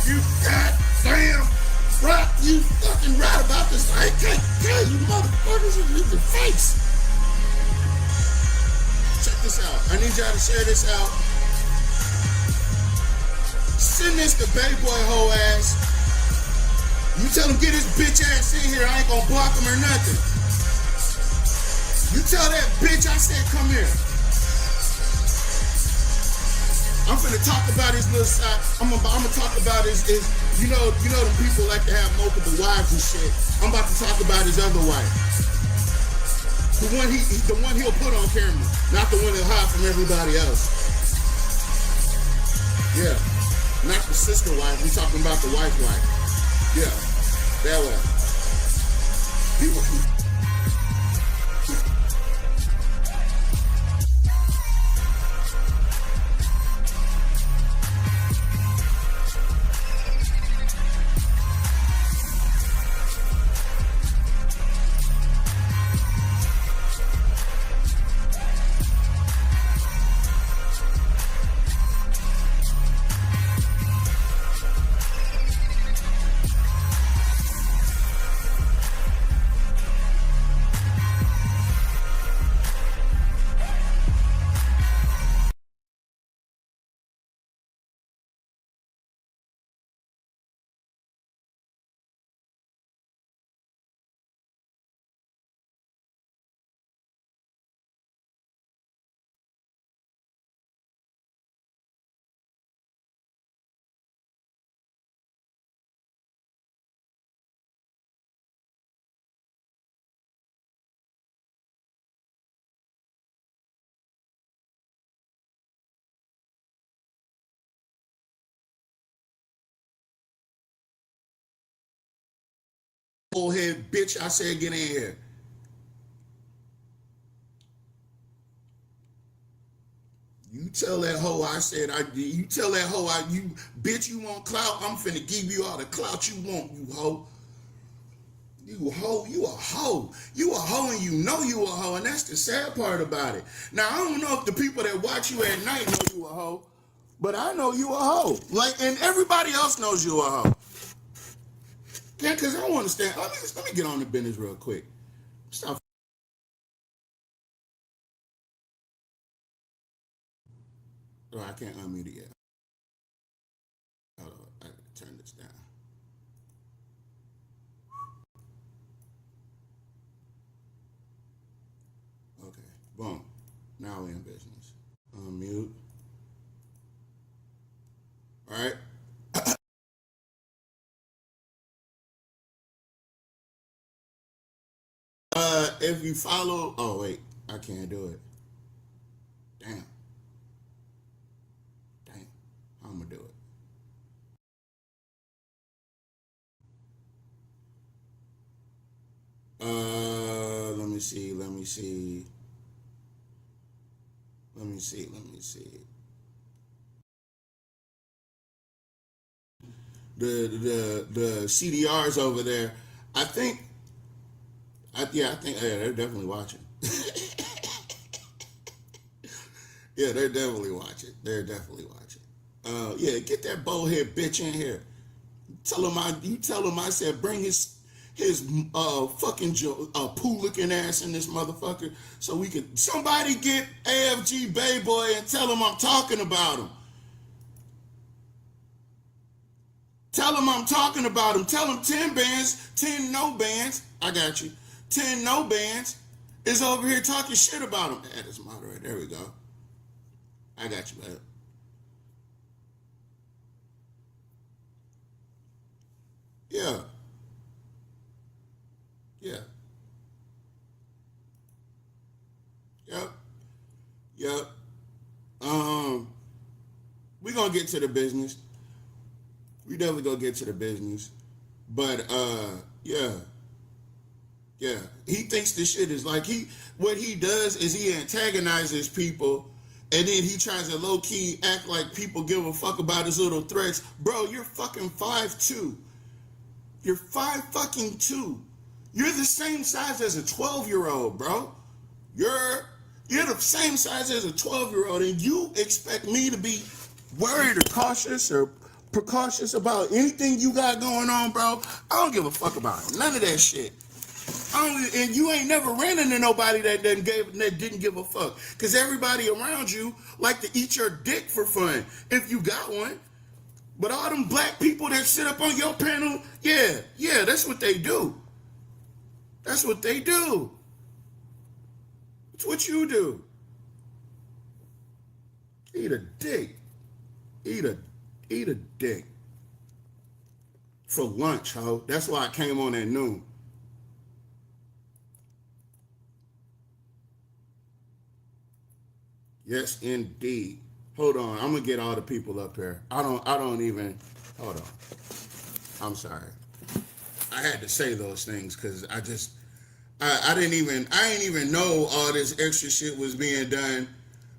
You goddamn right, you fucking right about this. I can't tell you motherfuckers in your face. Check this out. I need y'all to share this out. Send this to Bay Boy hoe ass. You tell him get his bitch ass in here. I ain't gonna block him or nothing. You tell that bitch I said come here. I'm finna talk about his little side. I'm gonna talk about his you know the people like to have multiple wives and shit. I'm about to talk about his other wife. The one he'll put on camera, not the one he'll hide from everybody else. Yeah. Not the sister wife, we talking about the wife. Yeah. That way. People old head bitch, I said get in here. You tell that hoe I said you tell that hoe you bitch you want clout, I'm finna give you all the clout you want, you hoe. You a hoe, you a hoe. You a hoe and you know you a hoe, and that's the sad part about it. Now I don't know if the people that watch you at night know you a hoe, but I know you a hoe. Like, and everybody else knows you a hoe. Yeah, because I don't understand. Let me get on the business real quick. Stop. Oh, I can't unmute it yet. Hold on, I gotta turn this down. Okay, boom. Now we're in business. Unmute. All right. If you follow, oh wait, I can't do it. Damn. How I'm gonna do it? Let me see. The CDRs over there. I think yeah, they're definitely watching. Yeah, they're definitely watching. Yeah, get that bowhead bitch in here. You tell him I said bring his fucking poo looking ass in this motherfucker so we could somebody get AFG Bay Boy and tell him I'm talking about him. Tell him I'm talking about him. Tell him Tenbandz, 10 no bands. I got you. 10 no bands is over here talking shit about him. Add this moderator. There we go. I got you, man. Yeah. Yeah. Yep. Yep. We gonna get to the business. We definitely gonna get to the business. But yeah. Yeah. He thinks this shit is like what he does is he antagonizes people and then he tries to low-key act like people give a fuck about his little threats. Bro, you're fucking 5'2". You're 5'2". You're the same size as a 12-year-old, bro. You're the same size as a 12-year-old, and you expect me to be worried or cautious or precautious about anything you got going on, bro? I don't give a fuck about it. None of that shit. And you ain't never ran into nobody that didn't give a fuck. Because everybody around you like to eat your dick for fun, if you got one. But all them black people that sit up on your panel, yeah, that's what they do. That's what they do. It's what you do. Eat a dick. Eat a dick. For lunch, ho. That's why I came on at noon. Yes, indeed. Hold on. I'm gonna get all the people up here. I don't even hold on. I'm sorry. I had to say those things because I didn't even know all this extra shit was being done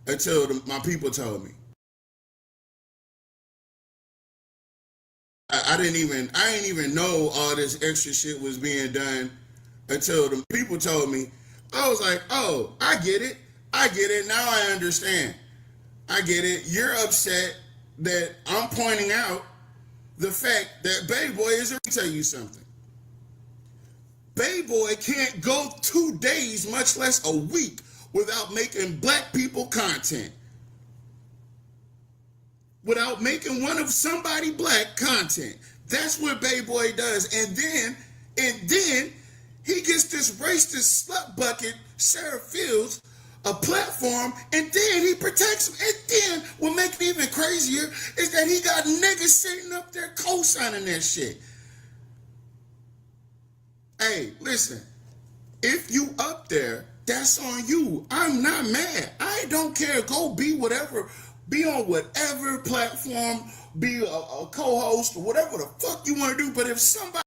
until my people told me. I didn't even know all this extra shit was being done until the people told me. I was like, oh, I get it. Now I understand. I get it. You're upset that I'm pointing out the fact that Baby Boy is. Let me tell you something. Baby Boy can't go 2 days, much less a week, without making black people content. Without making one of somebody black content. That's what Baby Boy does. And then he gets this racist slut bucket, Sarah Fields, a platform, and then he protects him. And then what makes me even crazier is that he got niggas sitting up there co-signing that shit. Hey, listen, if you up there, that's on you. I'm not mad. I don't care. Go be whatever, be on whatever platform, be a co-host or whatever the fuck you want to do. But if somebody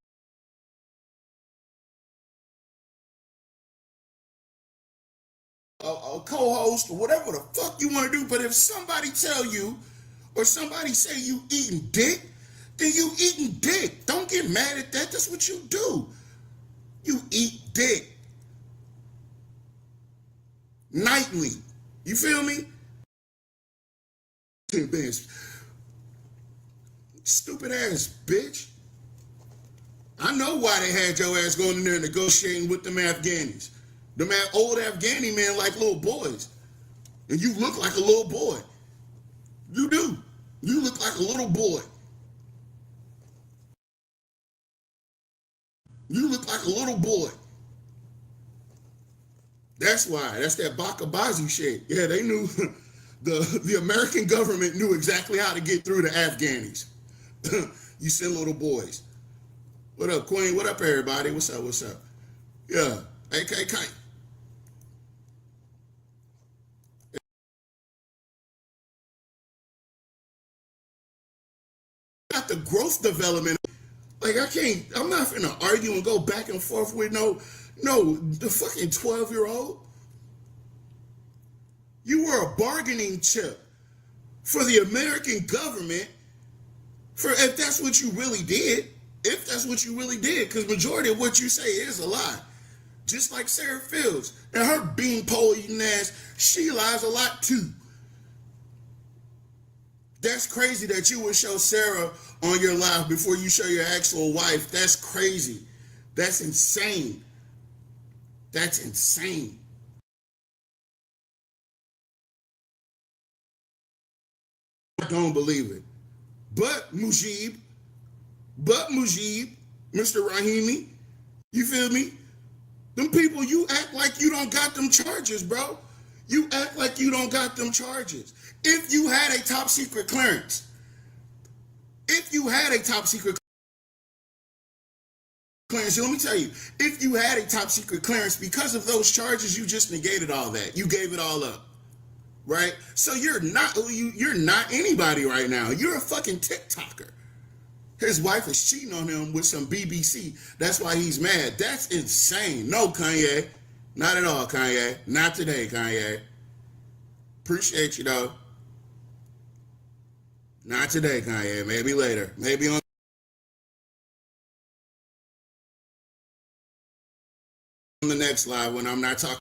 a co-host or whatever the fuck you want to do, but if somebody tell you or somebody say you eating dick, then you eating dick. Don't get mad at that. That's what you do. You eat dick. Nightly. You feel me? Tenbandz. Stupid ass bitch. I know why they had your ass going in there negotiating with them Afghanis. Them old Afghani men like little boys. And you look like a little boy. You do. You look like a little boy. You look like a little boy. That's why. That's that Bakabazi shit. Yeah, they knew. The American government knew exactly how to get through the Afghanis. You send little boys. What up, Queen? What up, everybody? What's up? Yeah. AK. Got the growth development. Like, I'm not finna argue and go back and forth with the fucking 12-year-old. You were a bargaining chip for the American government if that's what you really did. If that's what you really did, because majority of what you say is a lie. Just like Sarah Fields and her beanpole eating ass, she lies a lot too. That's crazy that you would show Sarah on your live before you show your actual wife. That's crazy. That's insane. That's insane. I don't believe it. But Mujib, Mr. Rahimi, you feel me? Them people, you act like you don't got them charges, bro. You act like you don't got them charges. If you had a top secret clearance, if you had a top secret clearance, let me tell you, if you had a top secret clearance, because of those charges, you just negated all that. You gave it all up. Right? So you're not anybody right now. You're a fucking TikToker. His wife is cheating on him with some BBC. That's why he's mad. That's insane. No, Kanye. Not at all, Kanye. Not today, Kanye. Appreciate you, though. Not today, Kanye. Maybe later. Maybe on the next live when I'm not talking.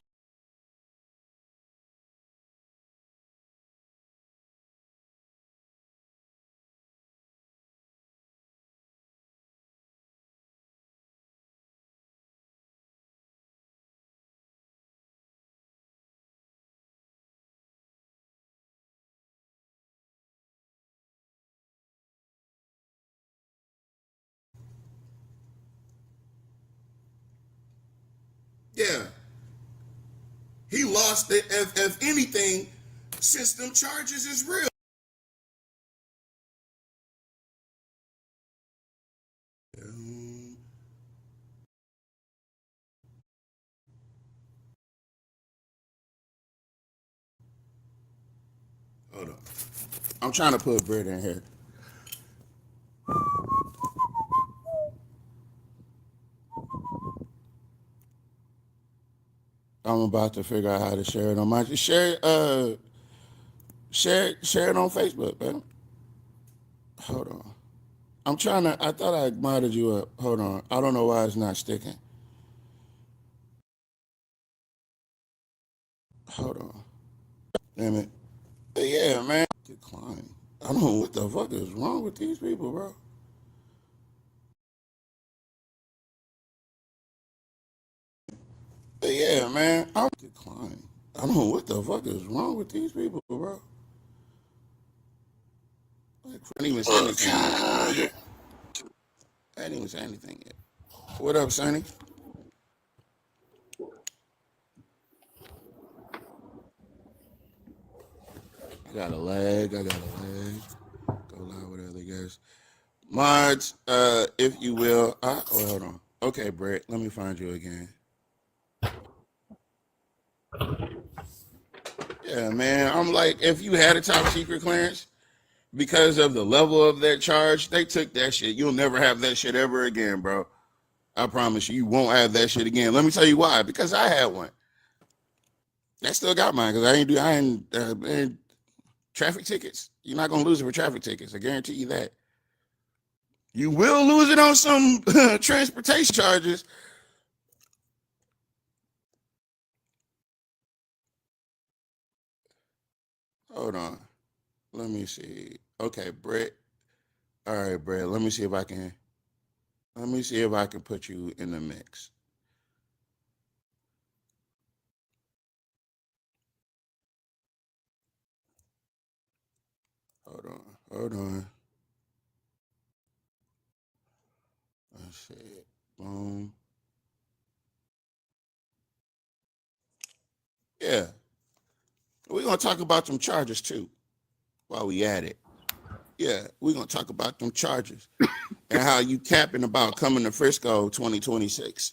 Yeah. He lost it. If anything, since them charges is real. Hold on. I'm trying to put bread in here. I'm about to figure out how to share it on my share it on Facebook, man. Hold on. I'm trying to. I thought I modded you up. Hold on. I don't know why it's not sticking. Hold on. Damn it. Yeah, man. Decline. I don't know what the fuck is wrong with these people, bro. Yeah, man. I'm decline. I don't know what the fuck is wrong with these people, bro. Like, I didn't even say anything yet. I didn't even say anything yet. What up, Sonny? I got a leg. Go live with other guys. Mods, if you will. Hold on. Okay, Brett, let me find you again. Yeah, man. I'm like, if you had a top secret clearance, because of the level of that charge, they took that shit. You'll never have that shit ever again, bro. I promise you, you won't have that shit again. Let me tell you why. Because I had one. I still got mine because I ain't traffic tickets. You're not gonna lose it for traffic tickets. I guarantee you that. You will lose it on some transportation charges. Hold on. Let me see. Okay, Brett. All right, Brett. Let me see if I can. Let me see if I can put you in the mix. Hold on. Hold on. Let's see. Boom. Yeah. We're gonna talk about them charges too while we at it. Yeah, we're gonna talk about them charges and how you capping about coming to Frisco 2026.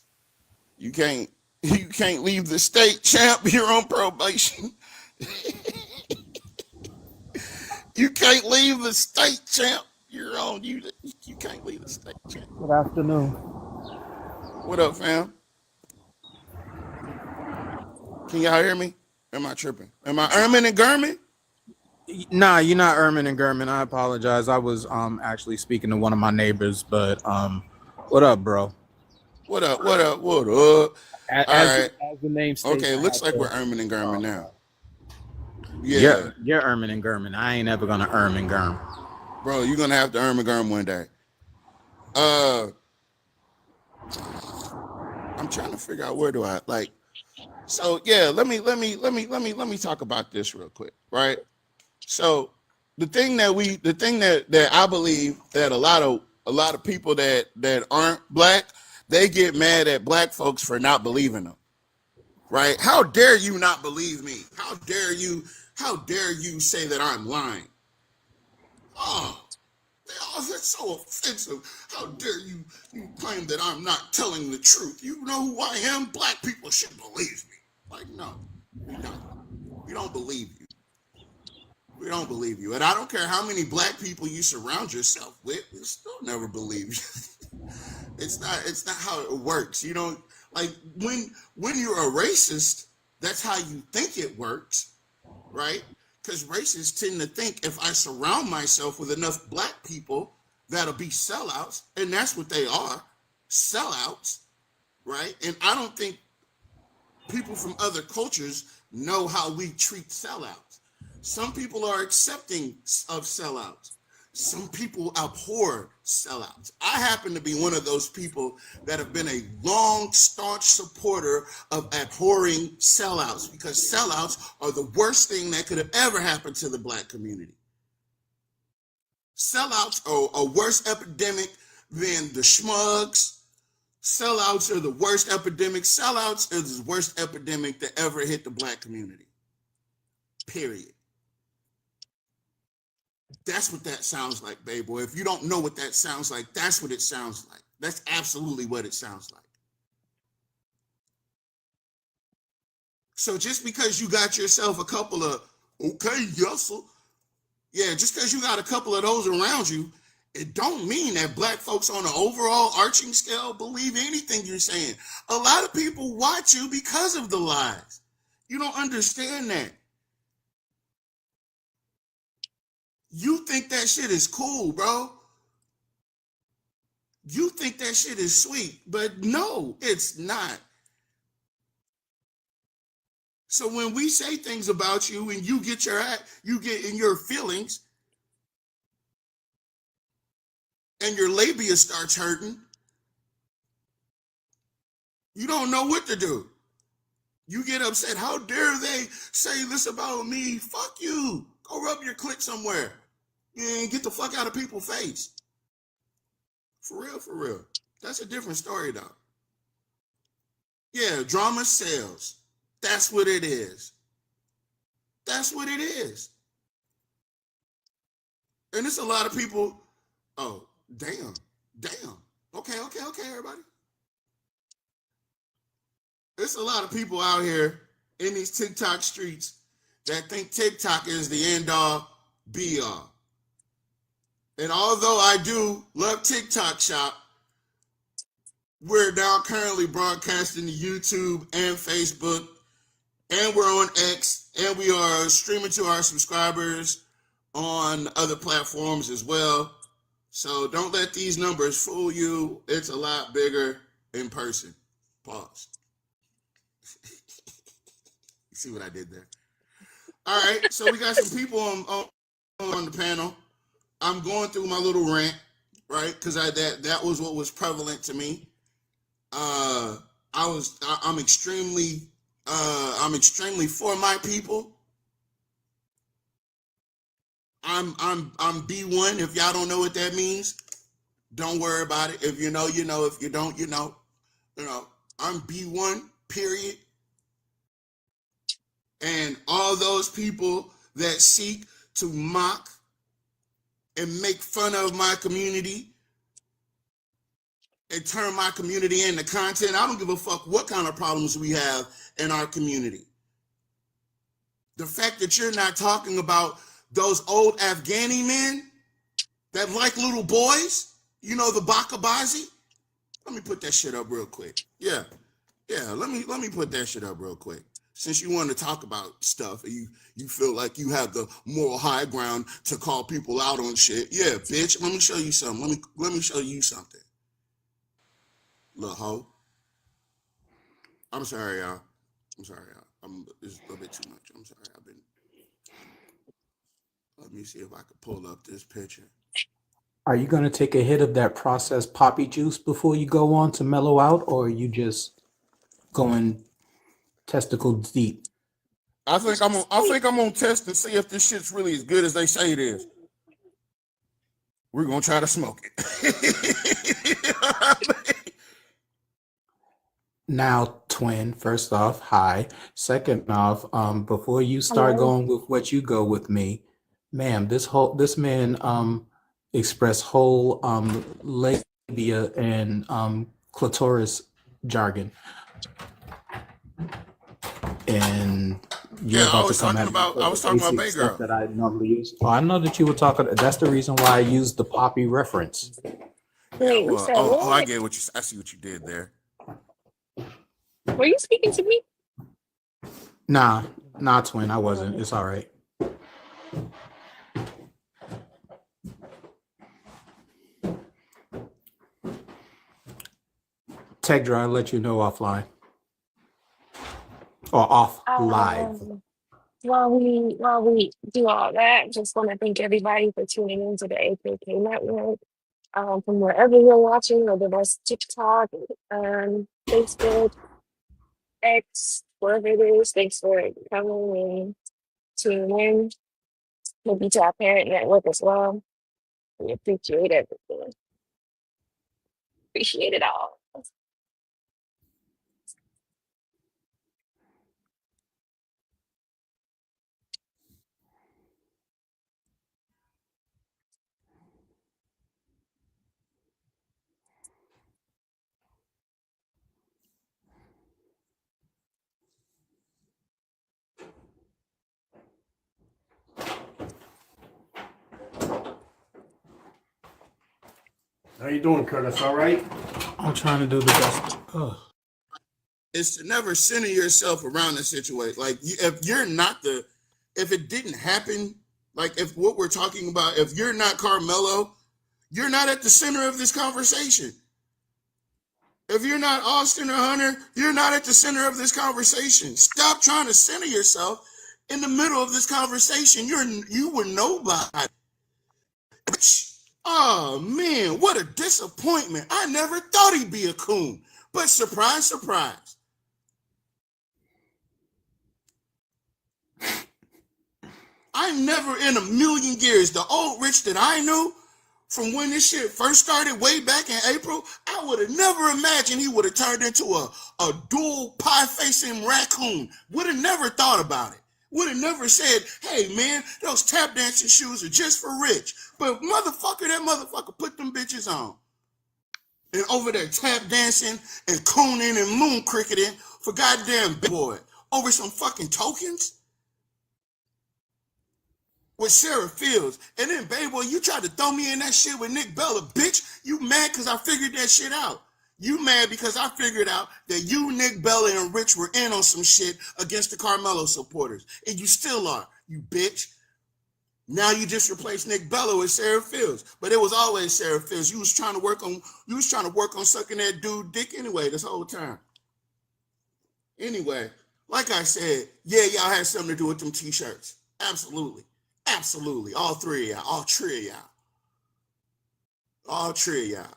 You can't leave the state, champ. You're on probation. You can't leave the state, champ. You're on you can't leave the state, champ. Good afternoon. What up, fam? Can y'all hear me? Am I tripping? Am I Ermin and Gurman? Nah, you're not Ermin and Gurman. I apologize. I was actually speaking to one of my neighbors, but what up, bro? What up? What up? What up? As, All right. as the name states, Okay, it I looks had like to, we're Ermin and Gurman now. you're Yeah. you're Ermin and Gurman. I ain't ever gonna Ermin Gurman. Bro, you're gonna have to Ermin Gurman one day. I'm trying to figure out where do I like. So yeah, let me talk about this real quick, right? So the thing that I believe that a lot of people that aren't black, they get mad at black folks for not believing them. Right? How dare you not believe me? How dare you say that I'm lying? Oh, that's so offensive. How dare you claim that I'm not telling the truth? You know who I am? Black people should believe me. Like, no, we don't. We don't believe you. We don't believe you. And I don't care how many black people you surround yourself with, we still never believe you. It's not how it works. You don't, like, when you're a racist, that's how you think it works, right? Because racists tend to think if I surround myself with enough black people, that'll be sellouts, and that's what they are, sellouts, right? And I don't think people from other cultures know how we treat sellouts. Some people are accepting of sellouts. Some people abhor sellouts. I happen to be one of those people that have been a long, staunch supporter of abhorring sellouts, because sellouts are the worst thing that could have ever happened to the black community. Sellouts are a worse epidemic than the schmugs. Sellouts are the worst epidemic. Sellouts is the worst epidemic that ever hit the black community. Period. That's what that sounds like, baby boy. If you don't know what that sounds like, that's what it sounds like. That's absolutely what it sounds like. So just because you got yourself a couple of, okay, yes'll, yeah, just because you got a couple of those around you, it don't mean that black folks on an overall arching scale believe anything you're saying. A lot of people watch you because of the lies. You don't understand that. You think that shit is cool, bro. You think that shit is sweet, but no, it's not. So when we say things about you and you get in your feelings and your labia starts hurting, you don't know what to do. You get upset. How dare they say this about me? Fuck you. Go rub your clit somewhere. And get the fuck out of people's face. For real, for real. That's a different story, though. Yeah, drama sells. That's what it is. That's what it is. And it's a lot of people. Oh, damn. Okay, everybody. There's a lot of people out here in these TikTok streets that think TikTok is the end all, be all. And although I do love TikTok shop, we're now currently broadcasting to YouTube and Facebook, and we're on X, and we are streaming to our subscribers on other platforms as well. So don't let these numbers fool you. It's a lot bigger in person. Pause. You see what I did there? All right, so we got some people on the panel. I'm going through my little rant, right? Because that was what was prevalent to me. I'm extremely for my people. I'm B1. If y'all don't know what that means, don't worry about it. If you know, you know. If you don't, you know. I'm B1, period. And all those people that seek to mock and make fun of my community and turn my community into content, I don't give a fuck what kind of problems we have in our community. The fact that you're not talking about those old Afghani men that like little boys, you know, the Bakabazi. Let me put that shit up real quick. Yeah, let me put that shit up real quick. Since you want to talk about stuff, you feel like you have the moral high ground to call people out on shit. Yeah, bitch, let me show you something. Let me show you something. Little hoe. I'm sorry, y'all. It's a little bit too much. I'm sorry. Let me see if I can pull up this picture. Are you going to take a hit of that processed poppy juice before you go on to mellow out, or are you just going testicles deep? I think I'm gonna test and see if this shit's really as good as they say it is. We're gonna try to smoke it. Now, twin, first off, hi. Second off, before you start Hello. going with what you go with me, ma'am, this man expressed whole labia and clitoris jargon, and you're Yeah, about to come at me I for the was talking about basic Bay stuff Girl. that I normally use. Oh, I know that you were talking. That's the reason why I used the poppy reference. Yeah, Wait, you well, said oh, I what? get what you. I see what you did there. Were you speaking to me? Nah, twin, I wasn't. Um, It's all right. Tegra, I'll let you know offline or off live. um, while we do all that, just want to thank everybody for tuning into the AKK Network. From wherever you're watching, whether that's TikTok, Facebook, X, wherever it is, thanks for coming and tuning in. Maybe to our parent network as well. We appreciate everything. Appreciate it all. How you doing, Curtis? All right? I'm trying to do the best. Ugh. Is to never center yourself around the situation. Like if you're not if it didn't happen, like if what we're talking about, if you're not Carmelo, you're not at the center of this conversation. If you're not Austin or Hunter, you're not at the center of this conversation. Stop trying to center yourself in the middle of this conversation. You were nobody. Oh man, what a disappointment. I never thought he'd be a coon. But surprise, surprise. I never in a million years, the old Rich that I knew from when this shit first started way back in April, I would have never imagined he would have turned into a dual pie-facing raccoon. Would have never thought about it. Would have never said, hey man, those tap dancing shoes are just for Rich. But that motherfucker put them bitches on. And over there tap dancing and cooning and moon cricketing for goddamn boy over some fucking tokens with Sarah Fields. And then, baby boy, you tried to throw me in that shit with Nick Bella. Bitch, you mad because I figured that shit out. You mad because I figured out that you, Nick Bella, and Rich were in on some shit against the Carmelo supporters. And you still are, you bitch. Now you just replaced Nick Bella with Sarah Fields. But it was always Sarah Fields. You was trying to work on sucking that dude dick anyway this whole time. Anyway, like I said, yeah, y'all had something to do with them t-shirts. Absolutely. Absolutely. All three of y'all. All three of y'all. All three of y'all.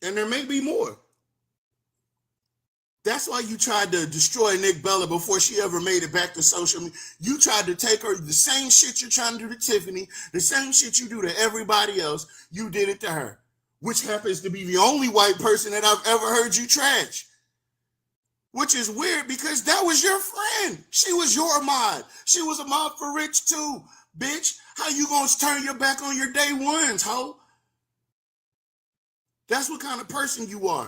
And there may be more. That's why you tried to destroy Nick Bella before she ever made it back to social media. You tried to take her, the same shit you're trying to do to Tiffany, the same shit you do to everybody else, you did it to her, which happens to be the only white person that I've ever heard you trash. Which is weird because that was your friend. She was your mod. She was a mod for Rich too, bitch. How you gonna turn your back on your day ones, ho? That's what kind of person you are.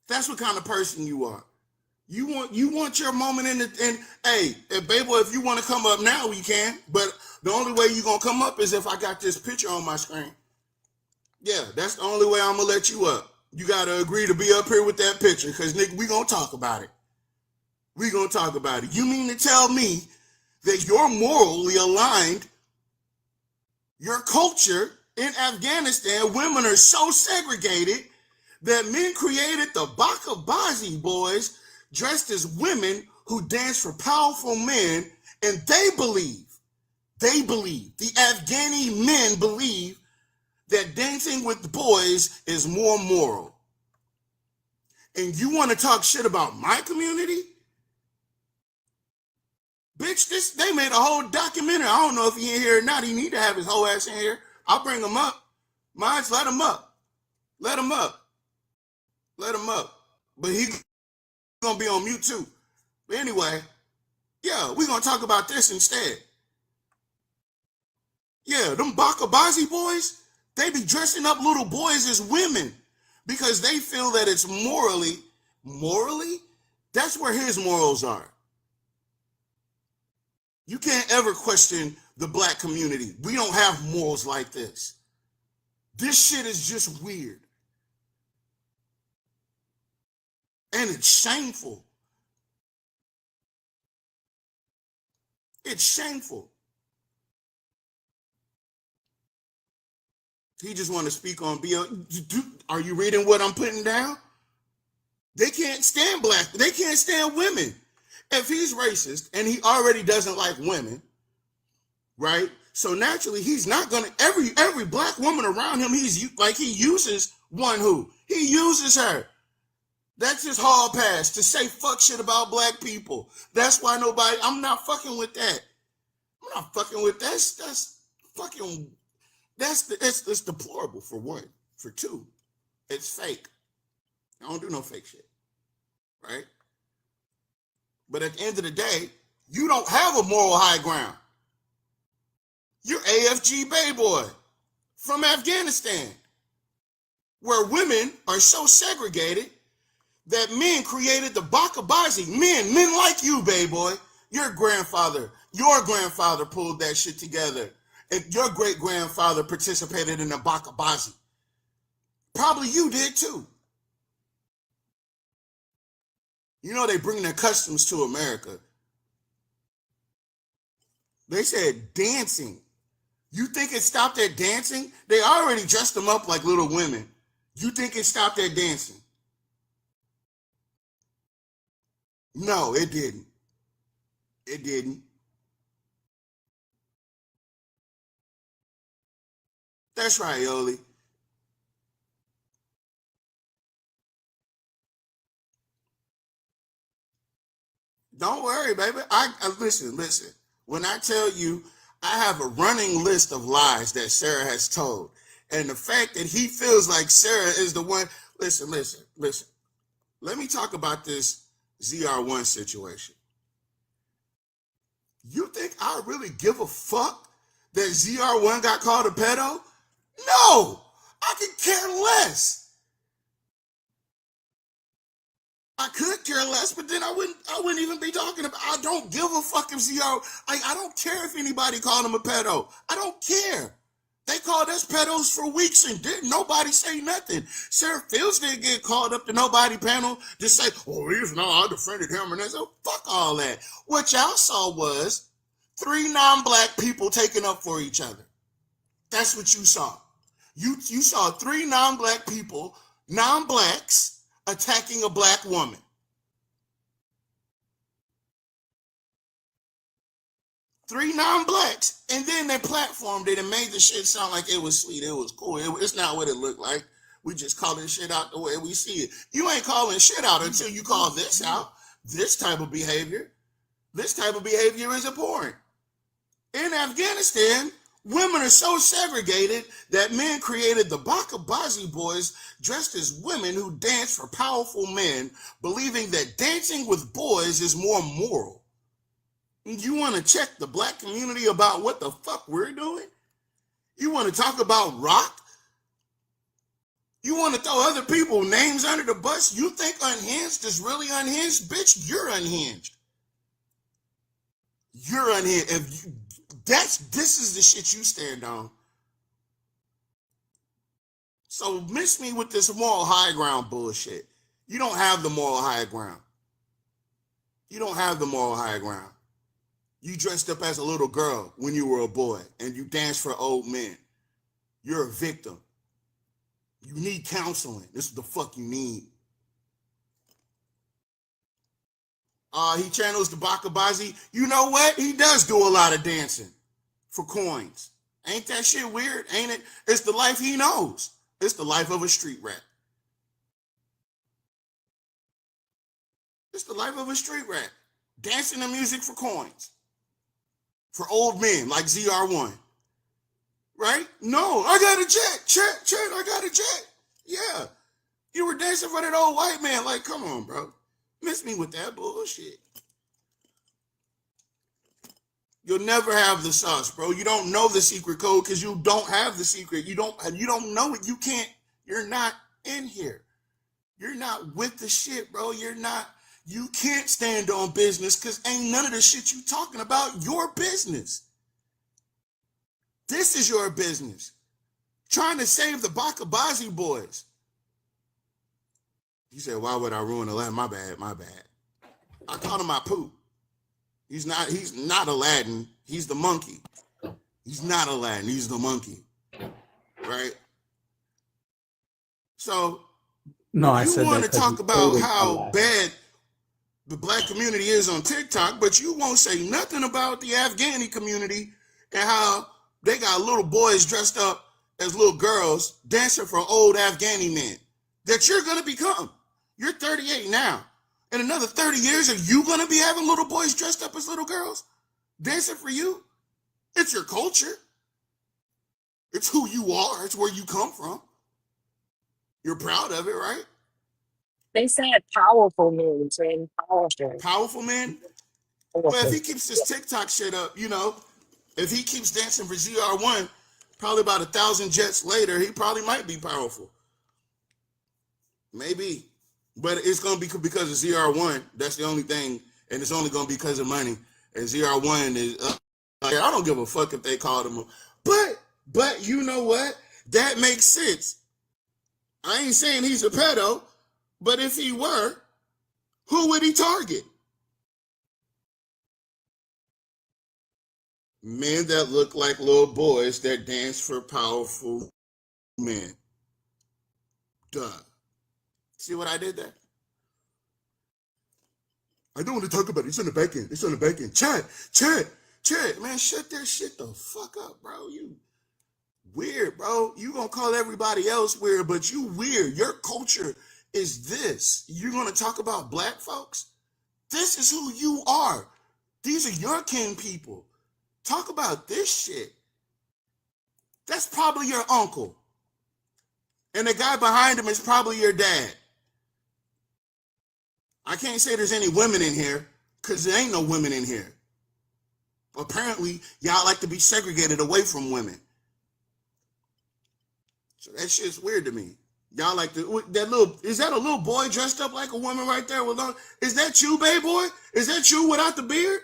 That's what kind of person you are. You want your moment and hey, baby, if you want to come up now, we can. But the only way you gonna come up is if I got this picture on my screen. Yeah, that's the only way I'm gonna let you up. You gotta agree to be up here with that picture, because nigga, we gonna talk about it. We gonna talk about it. You mean to tell me that you're morally aligned, your culture in Afghanistan, women are so segregated that men created the Baka boys dressed as women who dance for powerful men, and they believe, the Afghani men believe that dancing with the boys is more moral. And you want to talk shit about my community? Bitch, they made a whole documentary. I don't know if he in here or not. He need to have his whole ass in here. I'll bring him up. Mine's let him up. Let him up. Let him up. But he gonna be on mute too. But anyway, yeah, we're gonna talk about this instead. Yeah, them Bakabazi boys, they be dressing up little boys as women because they feel that it's morally, that's where his morals are. You can't ever question the black community. We don't have morals like this. This shit is just weird. And it's shameful. It's shameful. He just want to speak on BL. Are you reading what I'm putting down? They can't stand black. They can't stand women. If he's racist and he already doesn't like women, right? So naturally, he's not gonna. Every black woman around him, he uses one who he uses her. That's his hall pass to say fuck shit about black people. That's why nobody. I'm not fucking with that. I'm not fucking with that. That's fucking. It's deplorable for one. For two, it's fake. I don't do no fake shit, right? But at the end of the day, you don't have a moral high ground. You're AFG Bay Boy from Afghanistan, where women are so segregated that men created the Bakabazi. Men like you, Bay Boy. Your grandfather pulled that shit together. And your great-grandfather participated in the Bakabazi. Probably you did too. You know they bring their customs to America. They said dancing. You think it stopped at dancing? They already dressed them up like little women. You think it stopped at dancing? No, it didn't. It didn't. That's right, Yoli. Don't worry, baby. I listen. When I tell you, I have a running list of lies that Sarah has told. And the fact that he feels like Sarah is the one. Listen. Let me talk about this ZR1 situation. You think I really give a fuck that ZR1 got called a pedo? No, I could care less. I could care less, but then I wouldn't even be talking about. I don't give a fuck if ZR. I don't care if anybody called him a pedo. I don't care. They called us pedos for weeks and didn't nobody say nothing. Sarah Fields didn't get called up to nobody panel to say, "Oh, I defended him," and they said, "Fuck all that." What y'all saw was 3 non-black people taking up for each other. That's what you saw. You saw 3 non-black people, non-blacks, attacking a black woman. Three non-blacks, and then they platformed it and made the shit sound like it was sweet. It was cool. It's not what it looked like. We just calling shit out the way we see it. You ain't calling shit out until you call this out. This type of behavior. This type of behavior is abhorrent. In Afghanistan, women are so segregated that men created the Bakabazi boys dressed as women who dance for powerful men, believing that dancing with boys is more moral. You want to check the black community about what the fuck we're doing? You want to talk about rock? You want to throw other people's names under the bus? You think unhinged is really unhinged? Bitch, you're unhinged. You're unhinged. This is the shit you stand on. So miss me with this moral high ground bullshit. You don't have the moral high ground. You don't have the moral high ground. You dressed up as a little girl when you were a boy and you danced for old men. You're a victim. You need counseling. This is the fuck you need. He channels the Bakabazi. You know what? He does do a lot of dancing for coins. Ain't that shit weird? Ain't it? It's the life he knows. It's the life of a street rat. It's the life of a street rat. Dancing to music for coins. For old men like ZR1. Right? No, I got a jet. Chet, I got a jet. Yeah. You were dancing for that old white man. Like, come on, bro. Miss me with that bullshit. You'll never have the sauce, bro. You don't know the secret code because you don't have the secret. You don't know it. You can't, you're not in here. You're not with the shit, bro. You can't stand on business because ain't none of the shit you talking about your business. This is your business. Trying to save the Bakabazi boys. You said, why would I ruin the land? My bad. I called him my poop. He's not Aladdin. He's the monkey. He's not Aladdin. He's the monkey. Right? So, No, I you said want that to 'cause talk you about quoted how Aladdin. bad the black community is on TikTok, but you won't say nothing about the Afghani community and how they got little boys dressed up as little girls dancing for old Afghani men that you're going to become. You're 38 now. In another 30 years, are you going to be having little boys dressed up as little girls dancing for you? It's your culture. It's who you are. It's where you come from. You're proud of it, right? They said powerful men, and powerful. Powerful man. Well, if he keeps this TikTok shit up, if he keeps dancing for ZR1, probably about 1,000 jets later, he probably might be powerful. Maybe. But it's going to be because of ZR1. That's the only thing. And it's only going to be because of money. And ZR1 is, I don't give a fuck if they called him. But you know what? That makes sense. I ain't saying he's a pedo, but if he were, who would he target? Men that look like little boys that dance for powerful men. Duh. See what I did there? I don't want to talk about it. It's on the back end. Chad. Man, shut that shit the fuck up, bro. You weird, bro. You gonna call everybody else weird, but you weird. Your culture is this. You're gonna talk about black folks? This is who you are. These are your kin people. Talk about this shit. That's probably your uncle. And the guy behind him is probably your dad. I can't say there's any women in here because there ain't no women in here. Apparently, y'all like to be segregated away from women. So that shit's weird to me. Y'all like to, is that a little boy dressed up like a woman right there? Is that you, babe boy? Is that you without the beard?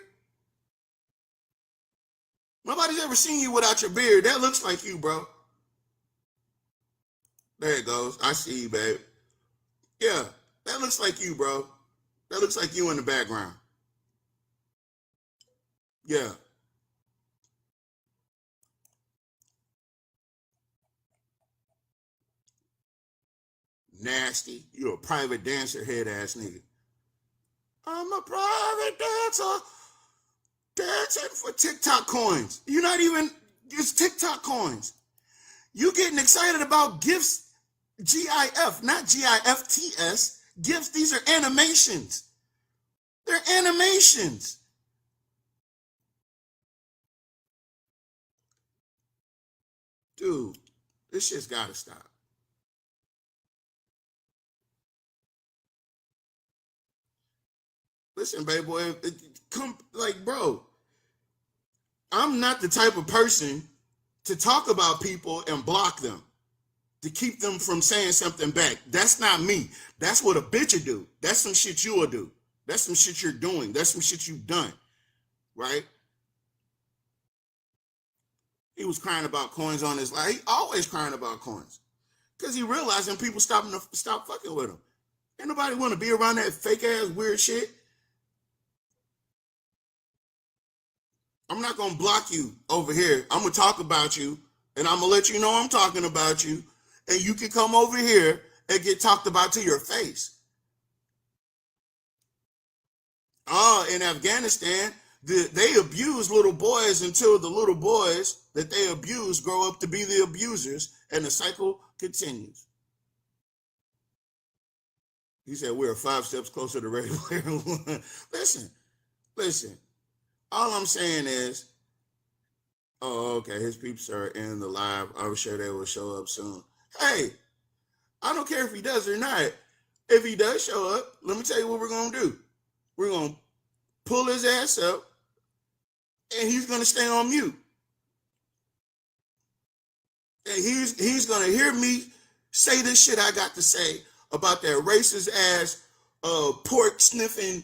Nobody's ever seen you without your beard. That looks like you, bro. There it goes. I see you, babe. Yeah, that looks like you, bro. That looks like you in the background. Yeah. Nasty. You're a private dancer, head ass nigga. I'm a private dancer. Dancing for TikTok coins. You're not even, it's TikTok coins. You getting excited about gifts, GIF, not GIFTS. Gifts, these are animations. They're animations. Dude, this shit's gotta stop. Listen, baby boy, bro, I'm not the type of person to talk about people and block them, to keep them from saying something back. That's not me. That's what a bitch will do. That's some shit you will do. That's some shit you're doing. That's some shit you've done, right? He was crying about coins on his life. He always crying about coins because he realizing people stop fucking with him. Ain't nobody want to be around that fake ass weird shit. I'm not going to block you over here. I'm going to talk about you, and I'm going to let you know I'm talking about you, and you can come over here and get talked about to your face. In Afghanistan, they abuse little boys until the little boys that they abuse grow up to be the abusers, and the cycle continues. He said, we're 5 steps closer to Ready Player One. Listen. All I'm saying is, oh, okay, his peeps are in the live. I'm sure they will show up soon. Hey, I don't care if he does or not. If he does show up, let me tell you what we're going to do. We're going to pull his ass up, and he's going to stay on mute. And he's going to hear me say this shit I got to say about that racist ass, pork sniffing,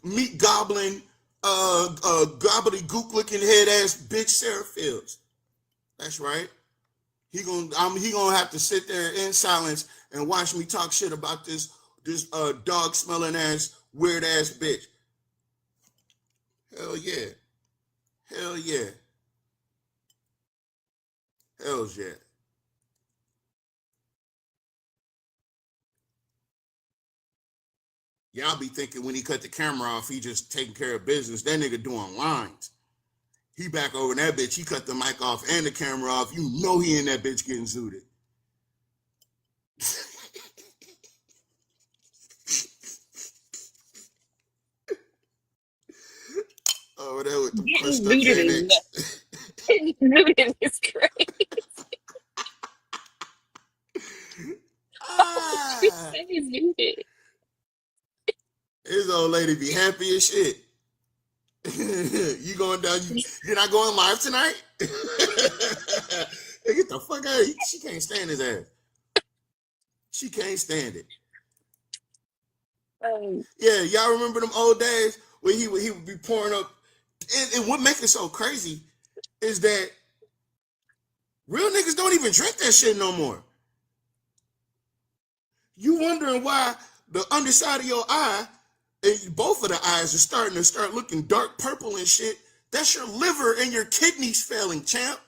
meat gobbling, gobbledygook looking head ass bitch Sarah Fields. That's right. He gonna have to sit there in silence and watch me talk shit about this dog smelling ass weird ass bitch. Hell yeah. Hell yeah. Hells yeah. Y'all be thinking when he cut the camera off, he just taking care of business. That nigga doing lines. He back over in that bitch. He cut the mic off and the camera off. You know he in that bitch getting zooted. Over there with the crystal Xanax. Zooted is crazy. Zooted. His old lady be happy as shit. You going down? You're not going live tonight? Hey, get the fuck out of here. She can't stand his ass. She can't stand it. Yeah, y'all remember them old days when he would be pouring up. And what makes it so crazy is that real niggas don't even drink that shit no more. You wondering why the underside of your eye, and both of the eyes are starting to start looking dark purple and shit. That's your liver and your kidneys failing, champ.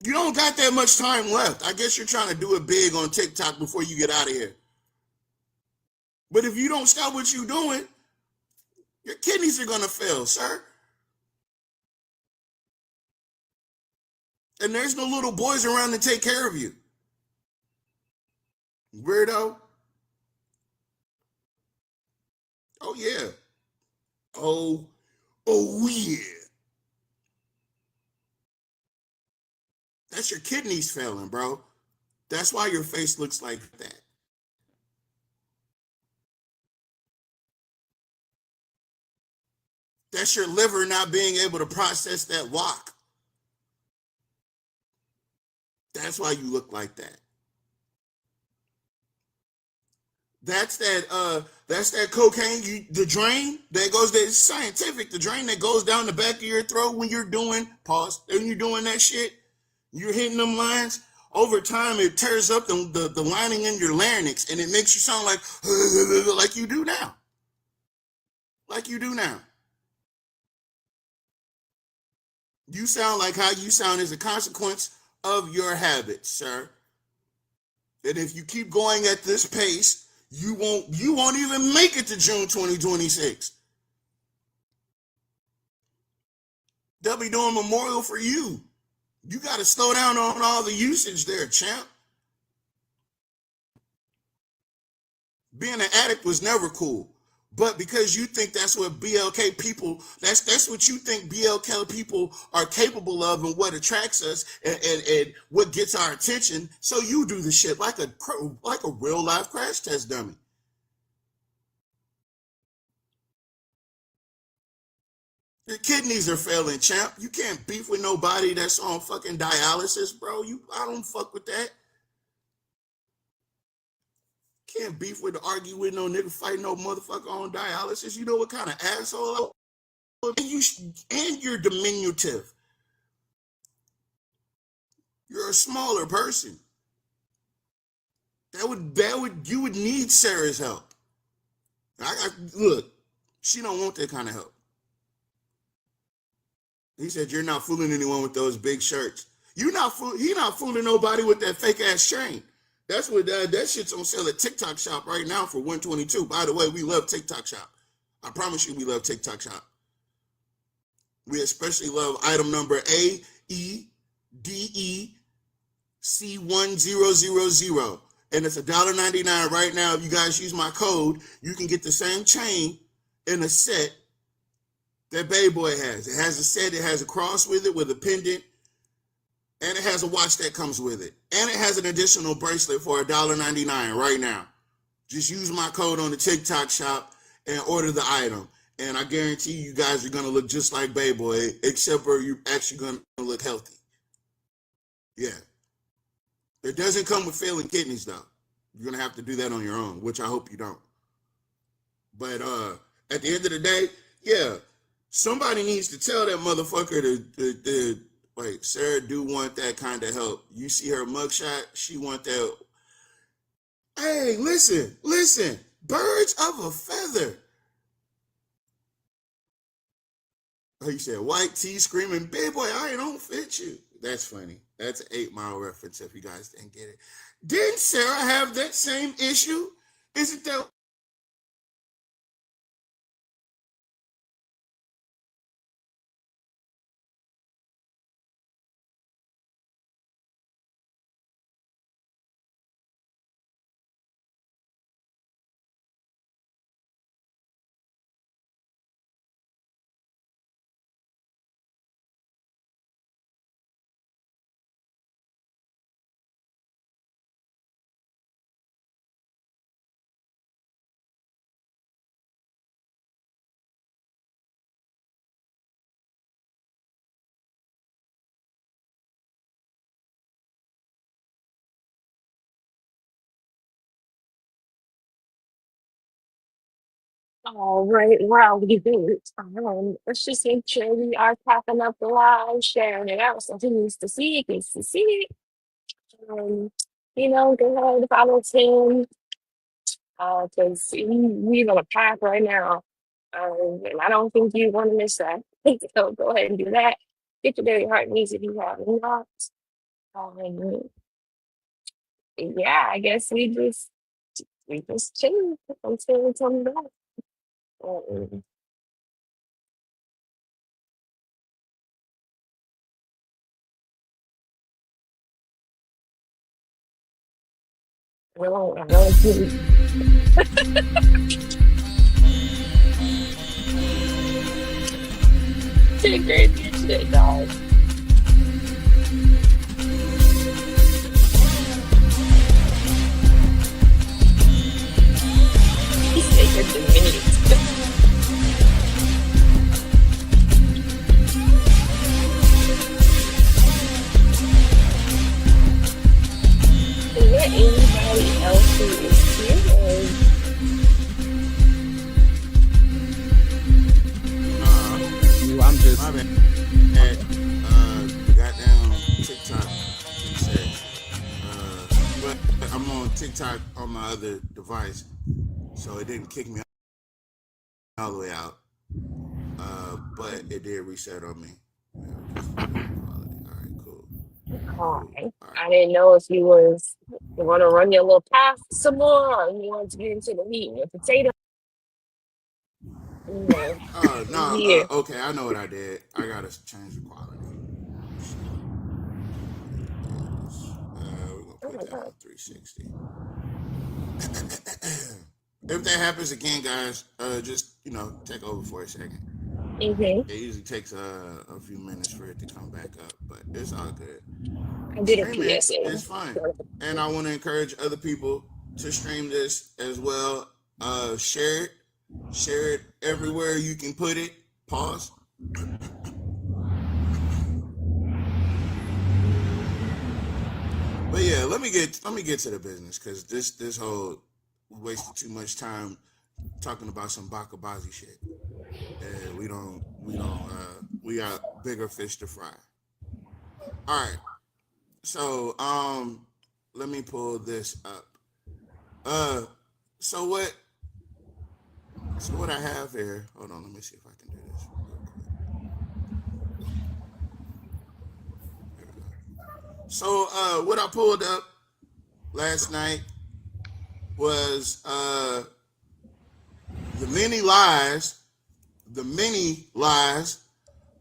You don't got that much time left. I guess you're trying to do it big on TikTok before you get out of here. But if you don't stop what you're doing, your kidneys are going to fail, sir. And there's no little boys around to take care of you. Weirdo. Oh, yeah. Oh yeah. That's your kidneys failing, bro. That's why your face looks like that. That's your liver not being able to process that wok. That's why you look like that. That's that cocaine, the drain that goes there. It's scientific. The drain that goes down the back of your throat when you're doing that shit, you're hitting them lines. Over time, it tears up the lining in your larynx, and it makes you sound like you do now. Like you do now. You sound like how you sound as a consequence of your habits, sir. And if you keep going at this pace, you won't even make it to June 2026. They'll be doing a memorial for you. You got to slow down on all the usage there, champ. Being an addict was never cool. But because you think that's what BLK people, that's what you think BLK people are capable of and what attracts us and what gets our attention, so you do the shit like a real life crash test dummy. Your kidneys are failing, champ. You can't beef with nobody that's on fucking dialysis, bro. I don't fuck with that. Can't beef with, argue with no nigga, fight no motherfucker on dialysis. You know what kind of asshole? And you're diminutive. You're a smaller person. You would need Sarah's help. Look, she don't want that kind of help. He said, you're not fooling anyone with those big shirts. He not fooling nobody with that fake ass chain. That's what that shit's on sale at TikTok Shop right now for $122. By the way, we love TikTok Shop. I promise you we love TikTok Shop. We especially love item number AEDEC1000. And it's $1.99 right now. If you guys use my code, you can get the same chain in a set that Baby Boy has. It has a set, it has a cross with it with a pendant. And it has a watch that comes with it. And it has an additional bracelet for $1.99 right now. Just use my code on the TikTok shop and order the item. And I guarantee you guys are going to look just like Baby Boy, except for you're actually going to look healthy. Yeah. It doesn't come with failing kidneys, though. You're going to have to do that on your own, which I hope you don't. But at the end of the day, yeah, somebody needs to tell that motherfucker to wait, Sarah do want that kind of help. You see her mugshot, she want that. Hey, listen, birds of a feather. Oh, you said white tee screaming, Baby Boy, I don't fit you. That's funny. That's an 8 Mile reference if you guys didn't get it. Didn't Sarah have that same issue? Isn't that? All right, well, we do. Let's just make sure we are tapping up the live, sharing it out. So who needs to see it gets to see it. Go ahead and follow Tim, because we're on a path right now. And I don't think you want to miss that. So go ahead and do that. Get your daily heart needs if you have not. Um, yeah, I guess we just chill until it's on back. Um, I don't do crazy shit, dog. He's taking the minutes. Is there anybody else who is here? I'm just My bad. At goddamn TikTok, he said. But I'm on TikTok on my other device, so it didn't kick me all the way out. But it did reset on me. All right, cool. Okay. All I right. didn't know if you want to run your little path some more, or you want to get into the meat and the potato. No. Yeah. Okay, I know what I did. I gotta change the quality. We're gonna Oh put my that God. on 360. If that happens again, guys, just take over for a second. Mm-hmm. It usually takes a few minutes for it to come back up, but it's all good. I did a Streaming PSA. is fun, and I want to encourage other people to stream this as well. Share it everywhere you can put it. Pause. But yeah, let me get to the business, because this whole wasted too much time talking about some Bakabazi shit. And we got bigger fish to fry. All right. So let me pull this up. So what I have here, hold on, let me see if I can do this real quick. There we go. So what I pulled up last night was the many lies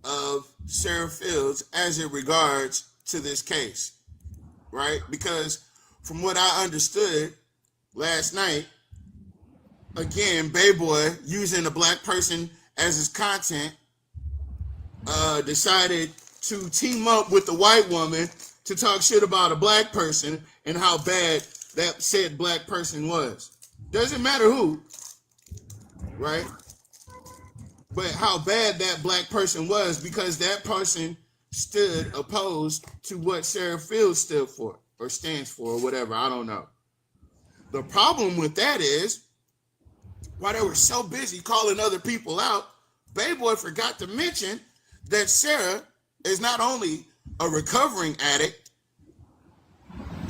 of Sarah Fields as it regards to this case, right? Because from what I understood last night, again, Baby Boy, using a black person as his content, decided to team up with the white woman to talk shit about a black person and how bad that said black person was. Doesn't matter who, right? But how bad that black person was, because that person stood opposed to what Sarah Fields stood for or stands for or whatever. I don't know. The problem with that is, while they were so busy calling other people out, Bayboy forgot to mention that Sarah is not only a recovering addict,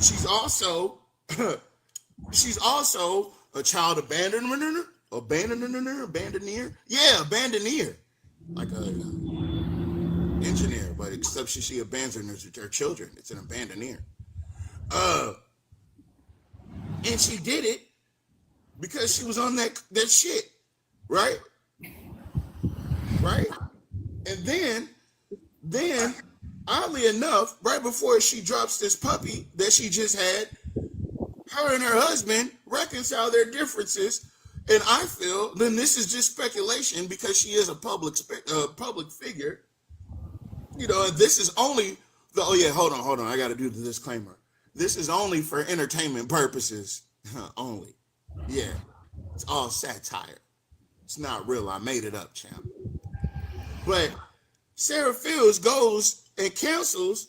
she's also a child abandoner, like a engineer, but except she abandons her children. It's an abandoner. And she did it because she was on that shit, right? Right? And then, oddly enough, right before she drops this puppy that she just had, her and her husband reconcile their differences. And I feel, then this is just speculation because she is a public figure, you know, and this is only, hold on, I got to do the disclaimer. This is only for entertainment purposes, only. Yeah, it's all satire. It's not real. I made it up, champ. But Sarah Fields goes and cancels,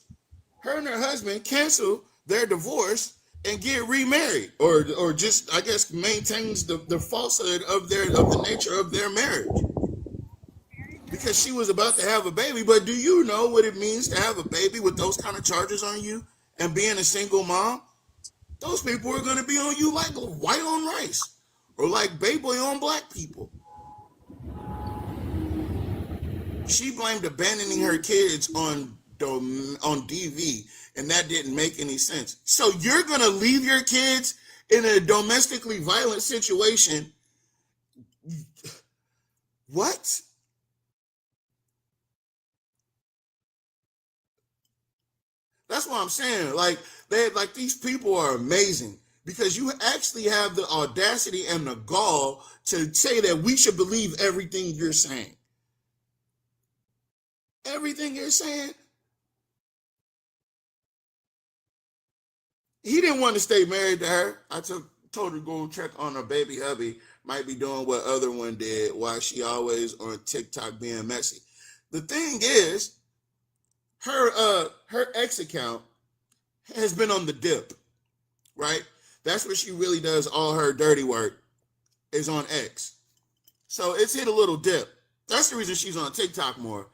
her and her husband cancel their divorce and get remarried, or just, I guess, maintains the falsehood of the nature of their marriage. Because she was about to have a baby, but do you know what it means to have a baby with those kind of charges on you and being a single mom? Those people are going to be on you like white on rice or like Bayboy on black people. She blamed abandoning her kids on DV, and that didn't make any sense. So you're going to leave your kids in a domestically violent situation? What? That's what I'm saying. Like these people are amazing because you actually have the audacity and the gall to say that we should believe everything you're saying. Everything you're saying. He didn't want to stay married to her. I told her to go check on her baby hubby. Might be doing what other one did while she always on TikTok being messy. The thing is, her X account has been on the dip, right? That's where she really does all her dirty work, is on X. So it's hit a little dip. That's the reason she's on TikTok more,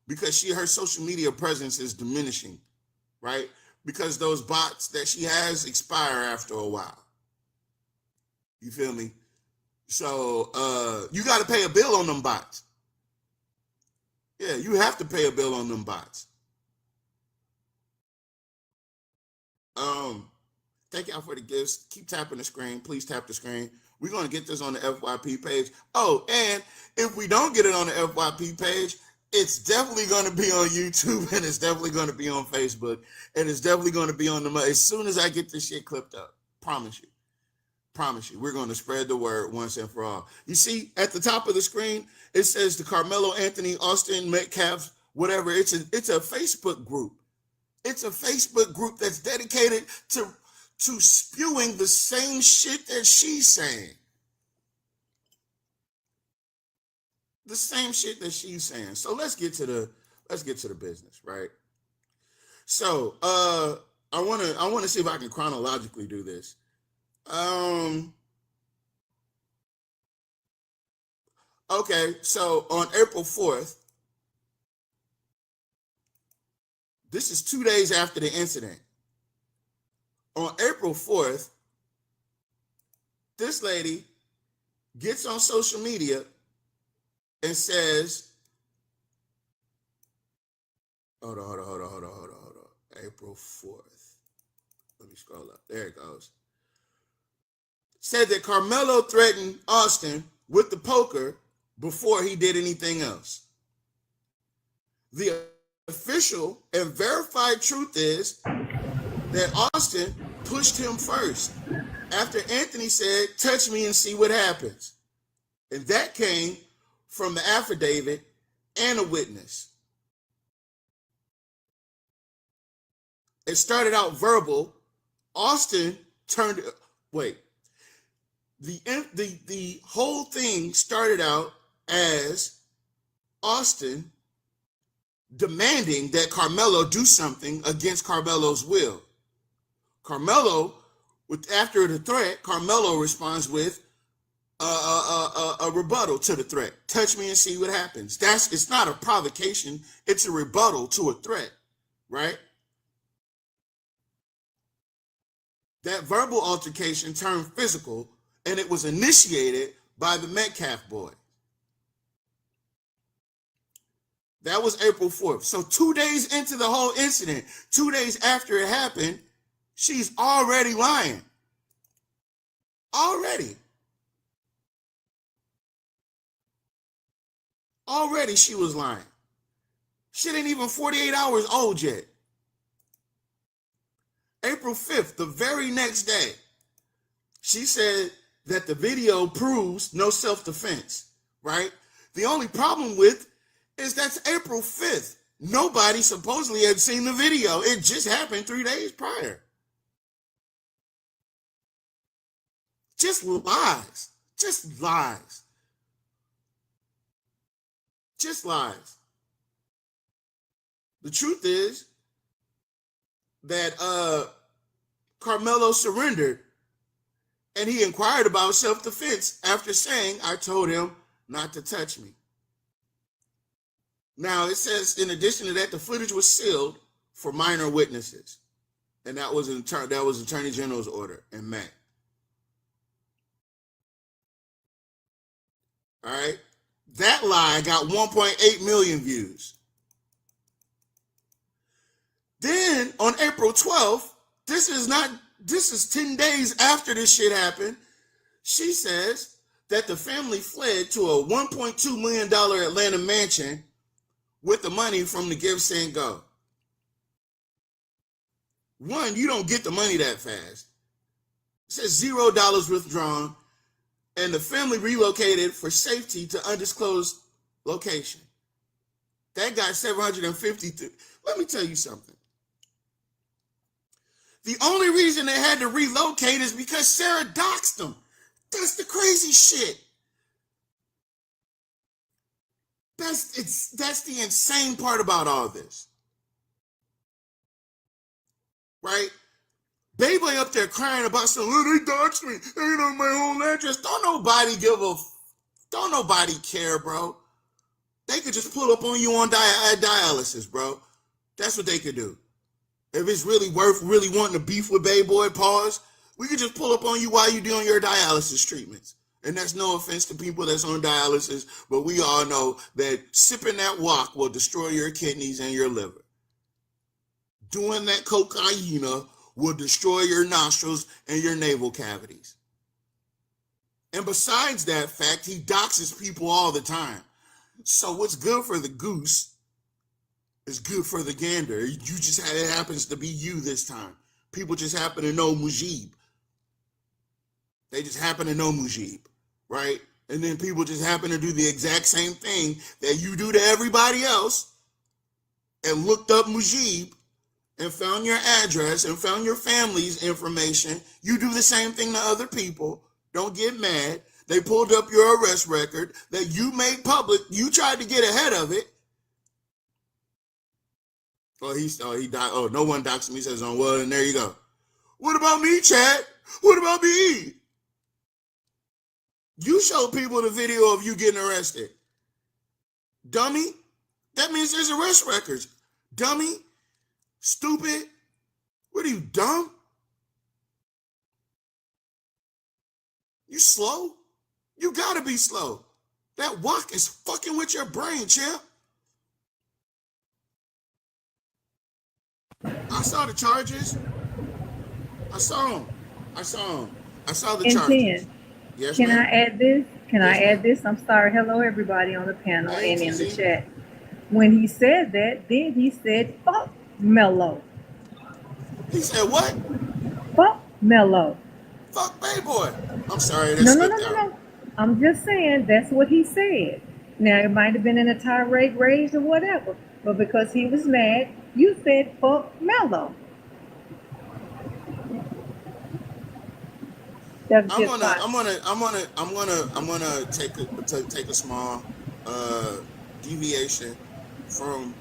because her social media presence is diminishing, right? Because those bots that she has expire after a while. You feel me? So you got to pay a bill on them bots. Yeah, you have to pay a bill on them bots. Thank y'all for the gifts. Keep tapping the screen. Please tap the screen. We're going to get this on the FYP page. Oh, and if we don't get it on the FYP page, it's definitely going to be on YouTube, and it's definitely going to be on Facebook, and it's definitely going to be on as soon as I get this shit clipped up. Promise you. Promise you. We're going to spread the word once and for all. You see, at the top of the screen, it says the Carmelo Anthony, Austin, Metcalf, whatever. It's a Facebook group. It's a Facebook group that's dedicated to spewing the same shit that she's saying. The same shit that she's saying. So let's get to the business, right? So I wanna see if I can chronologically do this. Okay, so on April 4th, this is 2 days after the incident. On April 4th, this lady gets on social media and says, hold on. April 4th. Let me scroll up. There it goes. Said that Carmelo threatened Austin with the poker before he did anything else. The official and verified truth is that Austin pushed him first after Anthony said, touch me and see what happens. And that came from the affidavit and a witness. It started out verbal. Austin turned. Wait. The whole thing started out as Austin demanding that Carmelo do something against Carmelo's will. Carmelo, after the threat, Carmelo responds with a rebuttal to the threat. Touch me and see what happens. It's not a provocation. It's a rebuttal to a threat, right? That verbal altercation turned physical, and it was initiated by the Metcalf boy. That was April 4th. So 2 days into the whole incident, 2 days after it happened, she's already lying. Already she was lying. She ain't even 48 hours old yet. April 5th, the very next day, she said that the video proves no self-defense, right? The only problem with is that's April 5th. Nobody supposedly had seen the video. It just happened 3 days prior. Just lies. Just lies. Just lies. The truth is that Carmelo surrendered, and he inquired about self-defense after saying, I told him not to touch me. Now, it says, in addition to that, the footage was sealed for minor witnesses. And that was Attorney General's order in May. All right? That lie got 1.8 million views. Then, on April 12th, this is 10 days after this shit happened, she says that the family fled to a $1.2 million Atlanta mansion with the money from the Give, Send, Go. One, you don't get the money that fast. It says $0 withdrawn, and the family relocated for safety to undisclosed location. That got 750. Let me tell you something. The only reason they had to relocate is because Sarah doxed them. That's the crazy shit. That's the insane part about all this. Right? Baby up there crying about something, oh, they doxed me. They ain't on my whole address. Don't nobody care, bro. They could just pull up on you on dialysis, bro. That's what they could do. If it's really worth really wanting to beef with Baby Boy, pause, we could just pull up on you while you're doing your dialysis treatments. And that's no offense to people that's on dialysis, but we all know that sipping that wok will destroy your kidneys and your liver. Doing that cocaine will destroy your nostrils and your navel cavities. And besides that fact, he doxes people all the time. So what's good for the goose is good for the gander. It happens to be you this time. People just happen to know Mujib. They just happen to know Mujib, right? And then people just happen to do the exact same thing that you do to everybody else and looked up Mujib and found your address and found your family's information. You do the same thing to other people. Don't get mad. They pulled up your arrest record that you made public. You tried to get ahead of it. He died. Oh, no one doxed me, says on. Well, and there you go. What about me, Chad? What about me? You showed people the video of you getting arrested. Dummy. That means there's arrest records. Dummy. Stupid. What are you, dumb? You slow? You gotta be slow. That wok is fucking with your brain, champ. I saw the charges. I saw them. I saw the charges. Yes, Can ma'am. I add this? Can Yes, I ma'am. add this? I'm sorry. Hello, everybody on the panel Hey, and in the TZ. chat. When he said that, then he said, fuck Mello. He said what? Fuck Mello. Fuck Bay Boy. I'm sorry, that No. slipped out. I'm just saying that's what he said. Now, it might have been in a tirade, rage, or whatever. But because he was mad, you said fuck Mello. That's I'm just gonna, fine. I'm gonna, I'm gonna, I'm gonna take a small deviation from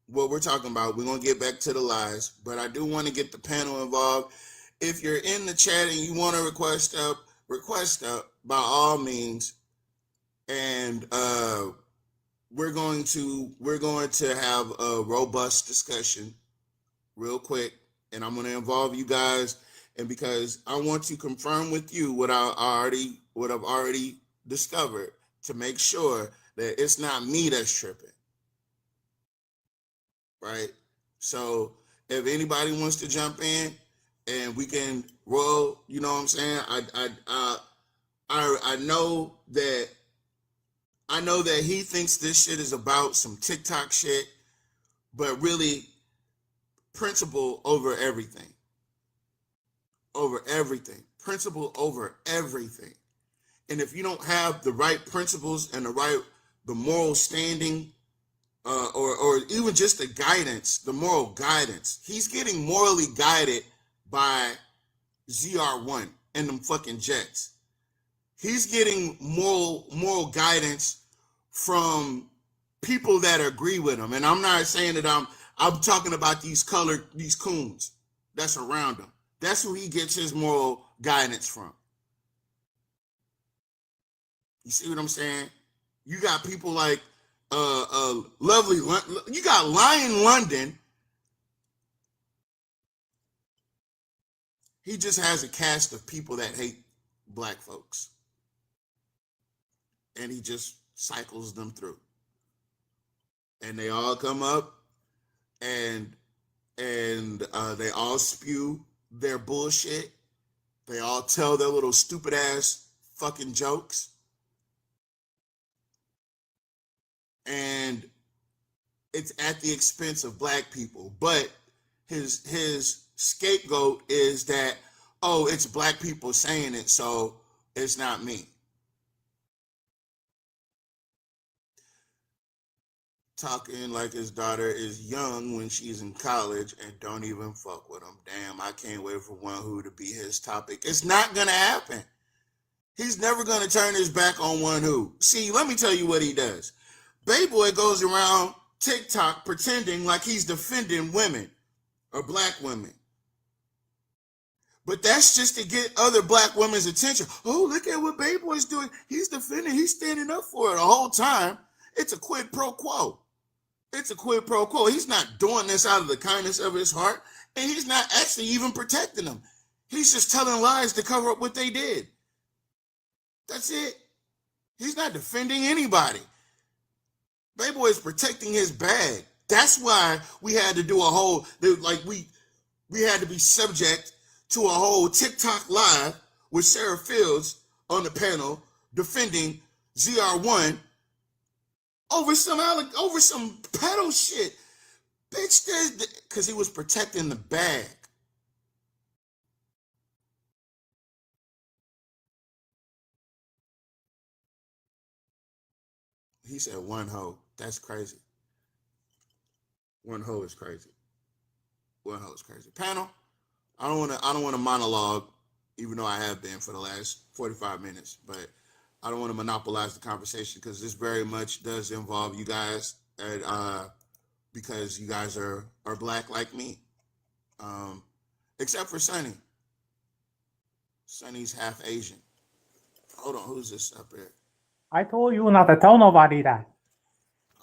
what we're talking about. We're gonna get back to the lies, but I do want to get the panel involved. If you're in the chat and you want to request up by all means, and we're going to have a robust discussion real quick, and I'm going to involve you guys, and because I want to confirm with you what I've already discovered to make sure that it's not me that's tripping, right? So if anybody wants to jump in and we can roll, you know what I'm saying? I know that he thinks this shit is about some TikTok shit, but really principle over everything. Principle over everything. And if you don't have the right principles and the moral standing, or even just the moral guidance, he's getting morally guided by ZR1 and them fucking Jets. He's getting moral guidance from people that agree with him. And I'm not saying that I'm talking about these coons that's around him. That's who he gets his moral guidance from. You see what I'm saying? You got people like lovely. You got Lion London. He just has a cast of people that hate black folks, and he just cycles them through, and they all come up, and they all spew their bullshit. They all tell their little stupid ass fucking jokes. And it's at the expense of black people. But his scapegoat is that, oh, it's black people saying it, so it's not me. Talking like his daughter is young when she's in college and don't even fuck with him. Damn, I can't wait for one who to be his topic. It's not gonna happen. He's never gonna turn his back on one who. See, let me tell you what he does. Bayboy goes around TikTok pretending like he's defending women or black women. But that's just to get other black women's attention. Oh, look at what Bayboy's doing. He's defending, he's standing up for it the whole time. It's a quid pro quo. He's not doing this out of the kindness of his heart, and he's not actually even protecting them. He's just telling lies to cover up what they did. That's it. He's not defending anybody. Bayboy is protecting his bag. That's why we had to do we had to be subject to a whole TikTok live with Sarah Fields on the panel defending ZR1 over some pedo shit. Bitch, because he was protecting the bag. He said one hoe. That's crazy. One hoe is crazy. Panel, I don't want to monologue, even though I have been for the last 45 minutes, but I don't want to monopolize the conversation because this very much does involve you guys, and because you guys are black like me, except for Sonny. Sonny's half Asian. Hold on, who's this up here? I told you not to tell nobody that.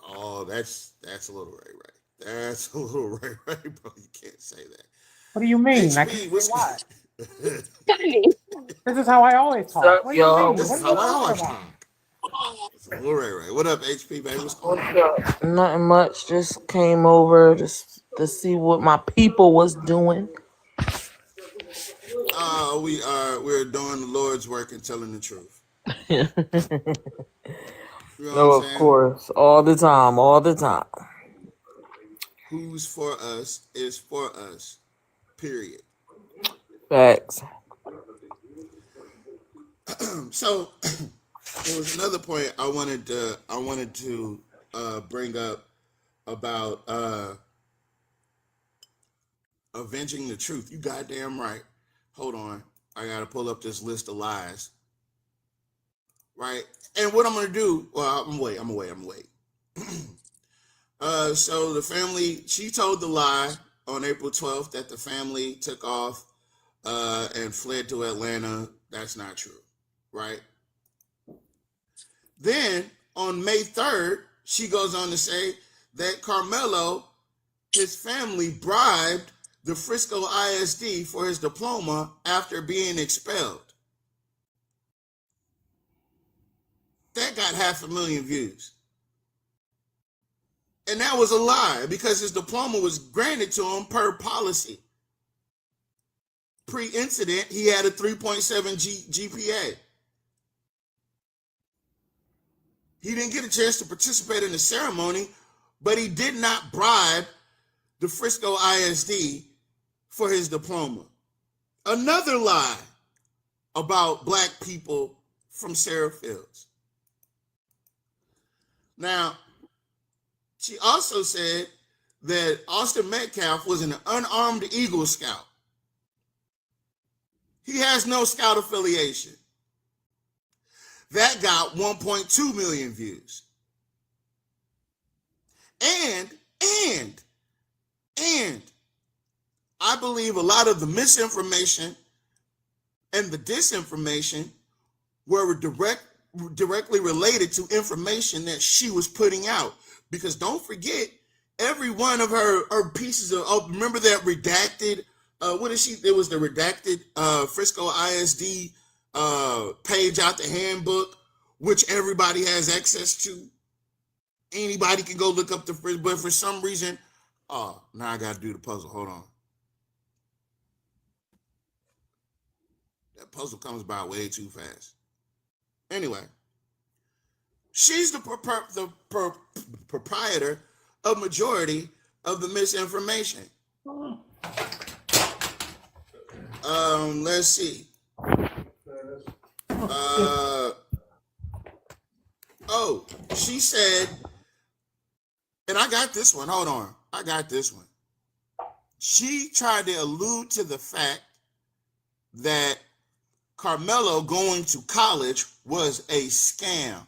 Oh, that's a little Ray. That's a little Ray, bro. You can't say that. What do you mean? HP, I can't say why. Sonny. This is how I always talk. Sup, What do you y'all? mean? This What is are you how I talking always about? talk. It's a little Ray. What up, HP, baby? What's going on? What's up? Nothing much. Just came over to see what my people was doing. We're doing the Lord's work and telling the truth. No, You know what I'm of saying? course. All the time. Who's for us is for us. Period. Facts. So there was another point I wanted to bring up about avenging the truth. You goddamn right. Hold on. I gotta pull up this list of lies. Right? And what I'm gonna do, well, I'm gonna wait. So the family, she told the lie on April 12th that the family took off and fled to Atlanta. That's not true, right? Then on May 3rd, she goes on to say that Carmelo, his family bribed the Frisco ISD for his diploma after being expelled. That got 500,000 views. And that was a lie because his diploma was granted to him per policy. Pre-incident, he had a 3.7 GPA. He didn't get a chance to participate in the ceremony, but he did not bribe the Frisco ISD for his diploma. Another lie about black people from Sarah Fields. Now, she also said that Austin Metcalf was an unarmed Eagle Scout. He has no Scout affiliation. That got 1.2 million views. And I believe a lot of the misinformation and the disinformation were directly related to information that she was putting out. Because don't forget, every one of her pieces of, remember that redacted, it was the redacted Frisco ISD page out the handbook, which everybody has access to. Anybody can go look up but for some reason, now I got to do the puzzle. Hold on. That puzzle comes by way too fast. Anyway, she's the proprietor of majority of the misinformation. Let's see. She said, and I got this one. Hold on. I got this one. She tried to allude to the fact that Carmelo going to college was a scam.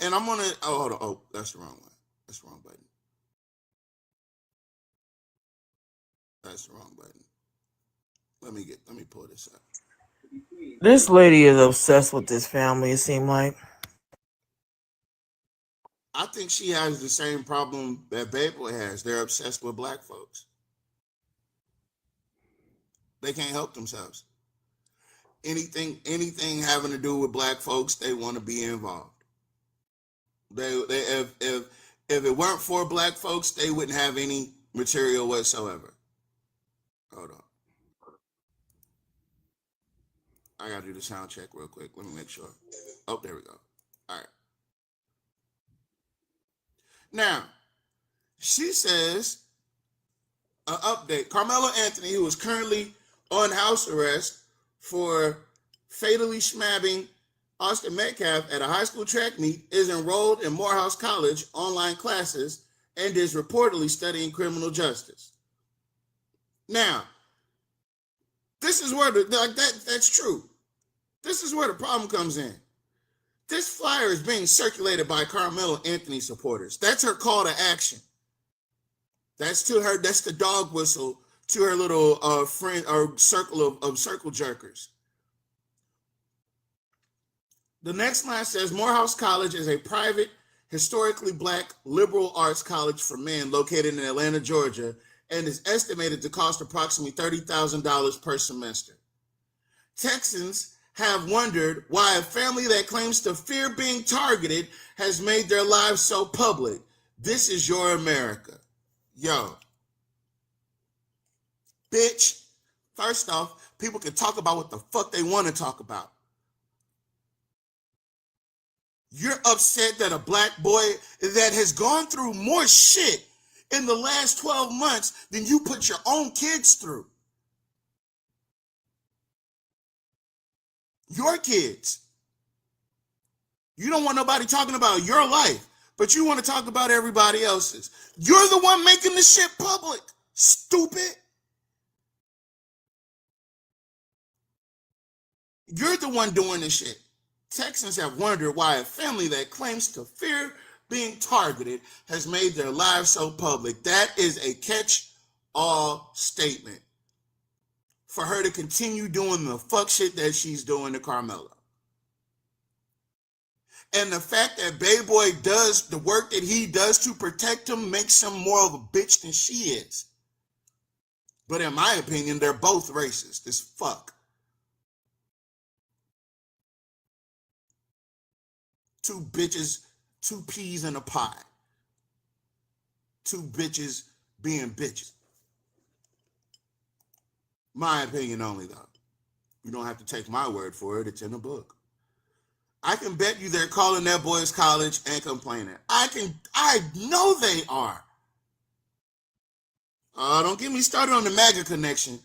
And I'm gonna, hold on. Oh, that's the wrong one. That's the wrong button. That's the wrong button. Let me pull this up. This lady is obsessed with this family, it seems like. I think she has the same problem that Babe Boy has. They're obsessed with black folks. They can't help themselves. Anything having to do with black folks, they want to be involved. If it weren't for black folks, they wouldn't have any material whatsoever. Hold on. I gotta do the sound check real quick. Let me make sure. Oh, there we go. All right. Now, she says, an update. Carmelo Anthony, who is currently on house arrest for fatally smabbing Austin Metcalf at a high school track meet, is enrolled in Morehouse College online classes and is reportedly studying criminal justice. Now, this is where that's true. This is where the problem comes in. This flyer is being circulated by Carmelo Anthony supporters. That's her call to action. That's to her. That's the dog whistle to her little friend or circle of circle jerkers. The next line says, Morehouse College is a private, historically black liberal arts college for men located in Atlanta, Georgia, and is estimated to cost approximately $30,000 per semester. Texans have wondered why a family that claims to fear being targeted has made their lives so public. This is your America. Yo. Bitch, first off, people can talk about what the fuck they want to talk about. You're upset that a black boy that has gone through more shit in the last 12 months than you put your own kids through. Your kids. You don't want nobody talking about your life, but you want to talk about everybody else's. You're the one making the shit public. stupid. You're the one doing this shit. Texans have wondered why a family that claims to fear being targeted has made their lives so public. That is a catch-all statement for her to continue doing the fuck shit that she's doing to Carmelo. And the fact that Bayboy does the work that he does to protect him makes him more of a bitch than she is. But in my opinion, they're both racist as fuck. Two bitches, two peas in a pod. Two bitches being bitches. My opinion only, though. You don't have to take my word for it. It's in the book. I can bet you they're calling that boys' college and complaining. I know they are. Don't get me started on the MAGA connection.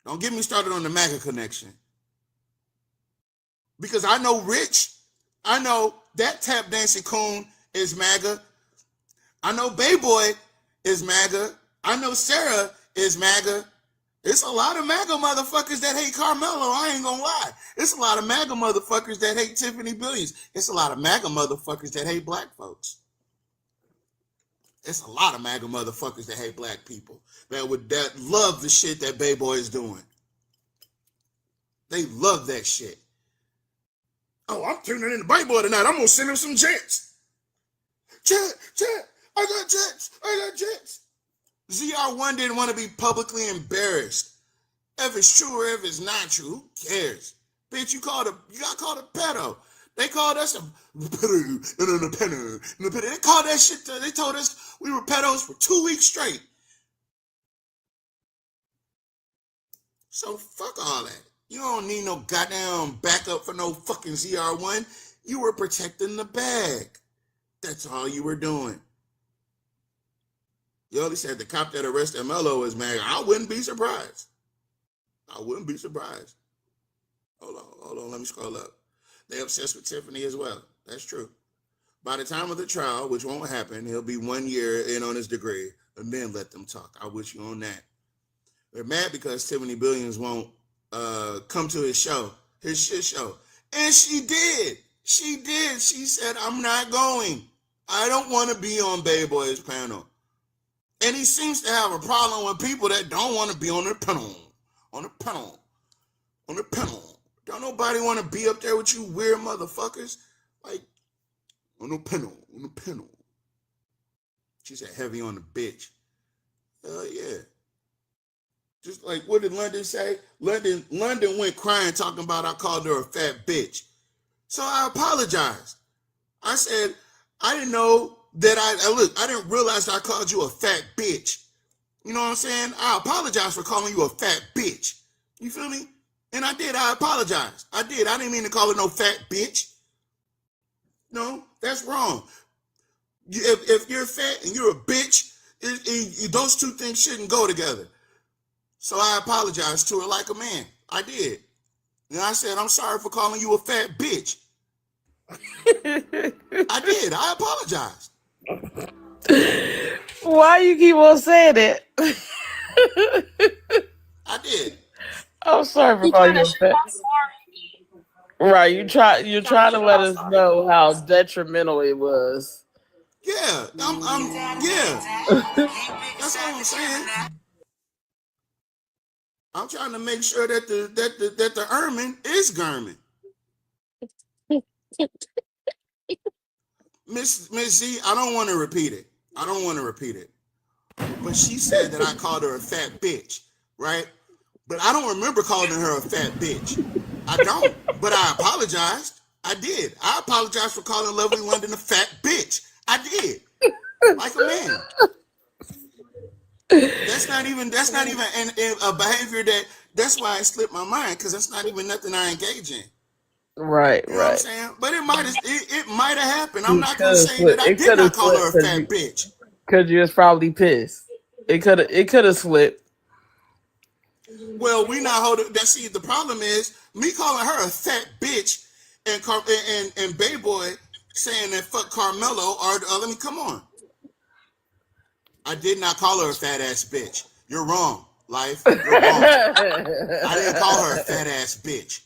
Don't get me started on the MAGA connection. Because I know Rich, I know that tap dancing coon is MAGA. I know Bayboy is MAGA. I know Sarah is MAGA. It's a lot of MAGA motherfuckers that hate Carmelo. I ain't gonna lie. It's a lot of MAGA motherfuckers that hate Tiffany Billions. It's a lot of MAGA motherfuckers that hate black folks. It's a lot of MAGA motherfuckers that hate black people that love the shit that Bayboy is doing. They love that shit. Oh, I'm tuning in to Bayboy tonight. I'm gonna send him some jets. Jet, I got jets. ZR1 didn't want to be publicly embarrassed. If it's true or if it's not true, who cares? Bitch, you got called a pedo. They called us a pedo. They called that shit, they told us we were pedos for 2 weeks straight. So fuck all that. You don't need no goddamn backup for no fucking ZR1. You were protecting the bag. That's all you were doing. You only said the cop that arrested Melo is mad. I wouldn't be surprised. Hold on, let me scroll up. They obsessed with Tiffany as well. That's true. By the time of the trial, which won't happen, he'll be 1 year in on his degree, and then let them talk. I wish you on that. They're mad because Tiffany Billions won't come to his shit show. And she did. She said, I'm not going. I don't want to be on Bayboy's panel. And he seems to have a problem with people that don't want to be on the panel. Don't nobody want to be up there with you weird motherfuckers. Like, on the panel. She said heavy on the bitch. Yeah. Just like, what did London say? London went crying talking about I called her a fat bitch. So I apologized. I said, I didn't know that I didn't realize I called you a fat bitch. You know what I'm saying? I apologize for calling you a fat bitch. You feel me? And I did. I apologized. I did. I didn't mean to call her no fat bitch. No, that's wrong. If you're fat and you're a bitch, those two things shouldn't go together. So I apologized to her like a man. I did. And I said, I'm sorry for calling you a fat bitch. I did. I apologized. Why you keep on saying it? I did. I'm sorry for You calling kind you of a fat. sorry. Right, you're trying to let us know how detrimental it was. Yeah. Yeah. That's all I'm saying. I'm trying to make sure that the ermine is German. Miss Z, I don't want to repeat it. But she said that I called her a fat bitch, right? But I don't remember calling her a fat bitch. I don't. But I apologized. I did. I apologized for calling Lovely London a fat bitch. I did. Like a man. That's not even a behavior that's why it slipped my mind, because that's not even nothing I engage in. Right, You know what I'm right. saying? But it might have happened. I'm not gonna say that I did not call her a fat bitch. Because you was probably pissed. It could have slipped. Well, we not holding that. See, the problem is me calling her a fat bitch and Bayboy saying that fuck Carmelo, or let me come on. I did not call her a fat ass bitch. You're wrong, Life. You're wrong. I didn't call her a fat ass bitch.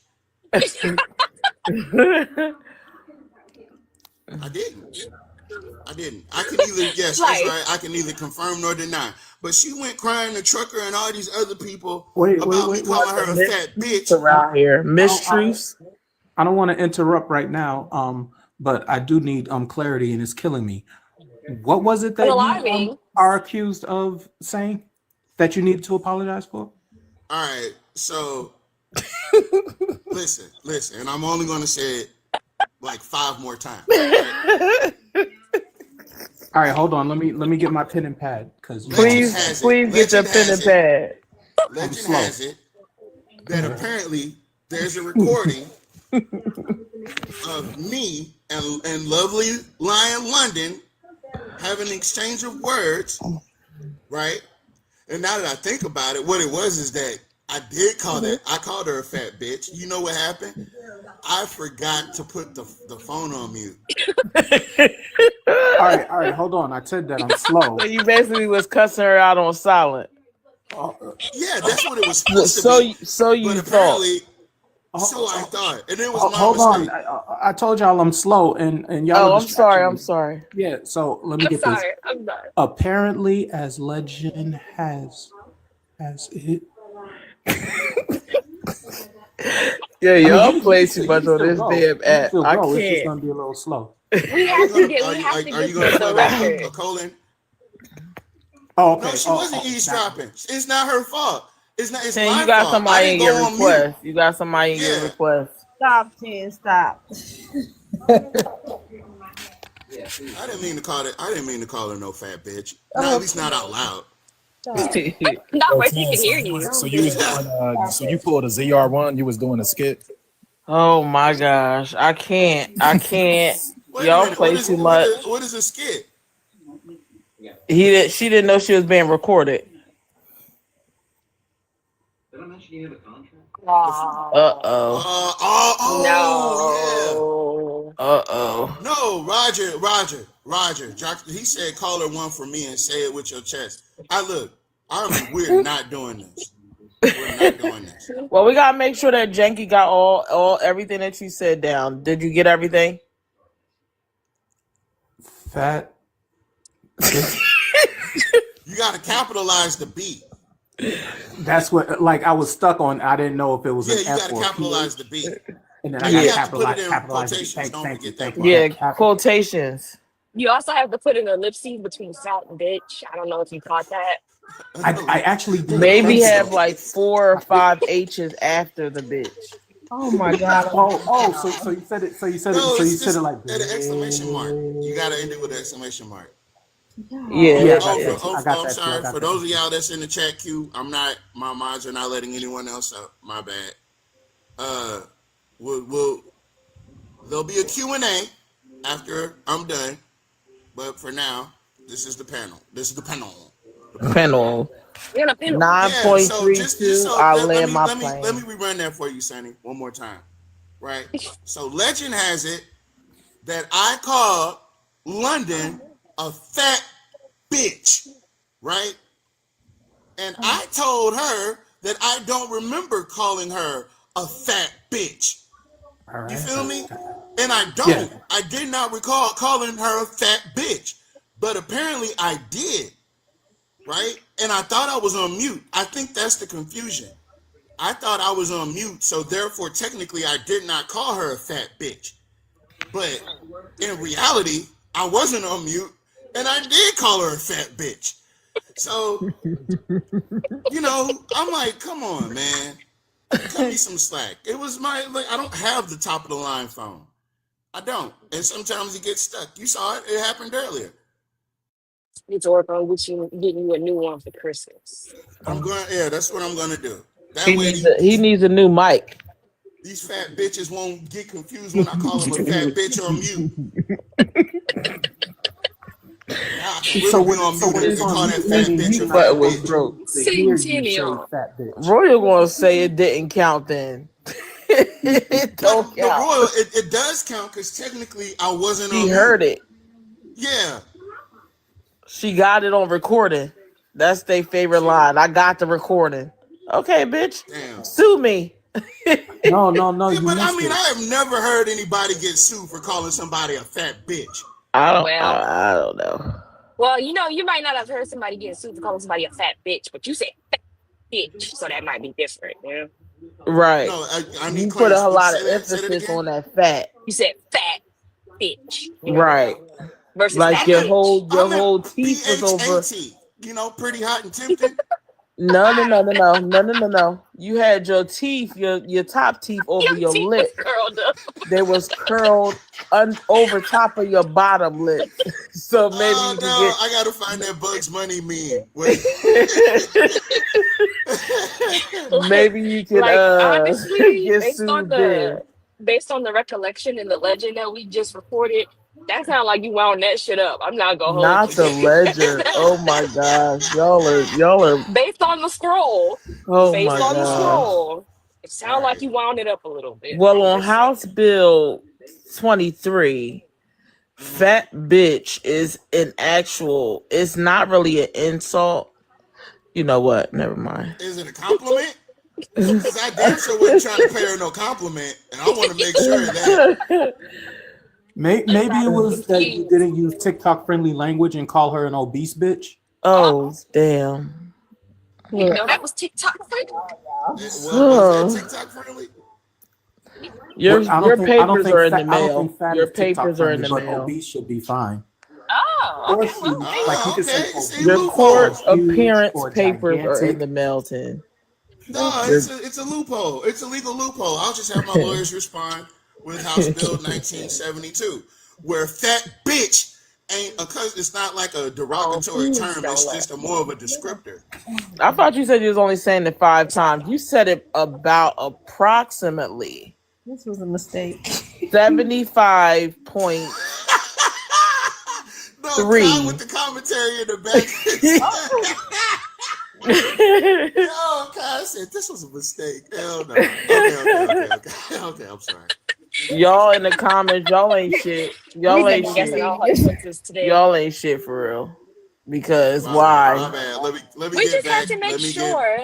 I didn't. I can either, yes, that's Like, right. I can neither confirm nor deny. But she went crying to Trucker and all these other people Wait, about me calling her a fat bitch. Around here, mistruths. I don't want to interrupt right now, but I do need clarity, and it's killing me. What was it that you alarming. are accused of saying that you needed to apologize for? All right, so listen, and I'm only going to say it like 5 more times. Right? All right, hold on. Let me get my pen and pad because Please get your pen and pad. Legend has it that apparently there's a recording of me and lovely Lion London having an exchange of words, right? And now that I think about it, what it was is that I called her a fat bitch. You know what happened? I forgot to put the phone on mute. All right, hold on. I said that I'm slow. So you basically was cussing her out on silent. Yeah, that's what it was supposed to be. So you but thought. apparently, so I thought, and it was my Hold mistake. on. I told y'all I'm slow, and y'all. Oh, I'm sorry. Yeah. So let me get this. I'm sorry. Apparently, as legend has it. Yeah, y'all play you too can much on still this go. damn You can app. still I go. It's just can't. gonna be a little slow. We have to get Are you to going to the put record. a colon? Oh, okay. No, she wasn't eavesdropping. It's not her fault. It's not. It's Ten, my you got fault. I somebody in didn't your go on request. mute. You got somebody in your Yeah. request. Stop, Jen, stop. I didn't mean to call her no fat bitch. No, at least not out loud. Not where she can hear you. So you was doing so you pulled a ZR1, you was doing a skit. Oh my gosh. I can't. Wait a Y'all minute. play too much. What is a skit? She didn't know she was being recorded. Wow. Uh-oh. Uh-oh. No, Roger. He said call her one for me and say it with your chest. We're not doing this. We're not doing this. Well, we gotta make sure that Janky got all everything that you said down. Did you get everything? Fat. You gotta capitalize the beat. That's what. Like I was stuck on. I didn't know if it was Yeah, an you F gotta or a capitalize P. the beat. And then And I you got have to put it in capitalize. quotations. Don't forget that. Yeah, quotations. You also have to put in an ellipses between fat and bitch. I don't know if you caught that. I actually did. Maybe have like 4 or 5 H's after the bitch. Oh my God. So you said it. So you said No, it. So it's you said just it like at an exclamation mark. You gotta end it with an exclamation mark. Yeah. I'm sorry. For those of y'all that's in the chat queue, my mods are not letting anyone else up. My bad. There'll be a Q&A after I'm done. But for now, this is the panel. Panel. You're gonna pin 9.32. I'll land my plane. Let me rerun that for you, Sonny, one more time. Right? So legend has it that I called London a fat bitch, right? And I told her that I don't remember calling her a fat bitch. All right. You feel me? And I don't. Yeah. I did not recall calling her a fat bitch. But apparently I did. Right? And I thought I was on mute. I think that's the confusion. I thought I was on mute, so therefore technically I did not call her a fat bitch. But in reality, I wasn't on mute, and I did call her a fat bitch. So, I'm like, come on, man. Cut me some slack. It was I don't have the top of the line phone. I don't. And sometimes it gets stuck. You saw it. It happened earlier. Need to work on getting you a new one for Christmas. That's what I'm going to do. That He way needs a new mic. these fat bitches won't get confused when I call them a fat bitch on mute. Now I can really be on mute and call that fat bitch a fat bitch. Broke. Centennial. Fat bitch. Royal gonna say it didn't count then. It don't But count. Royal, it does count because technically I wasn't on He mute. heard it. Yeah. She got it on recording. That's their favorite line. I got the recording. Okay, bitch. Damn. Sue me. No, Yeah, you but I missed mean, it. I have never heard anybody get sued for calling somebody a fat bitch. Well, I don't know. well, you might not have heard somebody getting sued for calling somebody a fat bitch, but you said fat bitch, so that might be different. Yeah, Right. No, I need You put a clarity. Would you lot of say that? Say that emphasis again. on that fat. you said fat bitch. Right. Versus Like fat your bitch. whole I meant teeth was over. PHAT. Pretty hot and tempting. No. You had your teeth, your top teeth over Your your teeth was lip. curled up. They was curled over top of your bottom lip. So maybe Oh you could no, I gotta find that Bugs Bunny meme. maybe you could Honestly, get sued then. based on the recollection and the legend that we just reported, that sounds like you wound that shit up. I'm not gonna hold Not you. the ledger. Oh my gosh. Y'all are Based on the scroll. oh Based my on the gosh. scroll. It sounds like you wound it up a little bit. Well, I'm on just saying. House Bill 23, fat bitch is it's not really an insult. You know what? Never mind. Is it a compliment? Because I damn sure wasn't trying to pay her no compliment, and I want to make sure of that. Maybe it was that you didn't use TikTok friendly language and call her an obese bitch. Oh, damn. You know that was TikTok friendly. Was that TikTok friendly? Your papers are in the I don't mail. think fat Your is TikTok papers are in the friendly, but mail. obese should be fine. Oh, Or okay. Well, huge. Like you could say Okay. See, obese Your court or huge appearance or papers are in gigantic. the mail, Tim. No, it's a loophole. It's a legal loophole. I'll just have my lawyers respond with House Bill 1972, where fat bitch ain't because it's not like a derogatory please term. don't It's laugh. just a more of a descriptor. I thought you said you was only saying it 5 times. You said it about approximately This was a mistake. 75 point. No, 3. Kyle with the commentary in the back. Oh, Kyle said this was a mistake. Hell no. Okay, I'm sorry. Y'all in the comments, y'all ain't shit. Y'all ain't Second guessing shit. all her choices today. Y'all ain't shit for real. Because My why? bad. Let me We get just had back. to make Let me sure.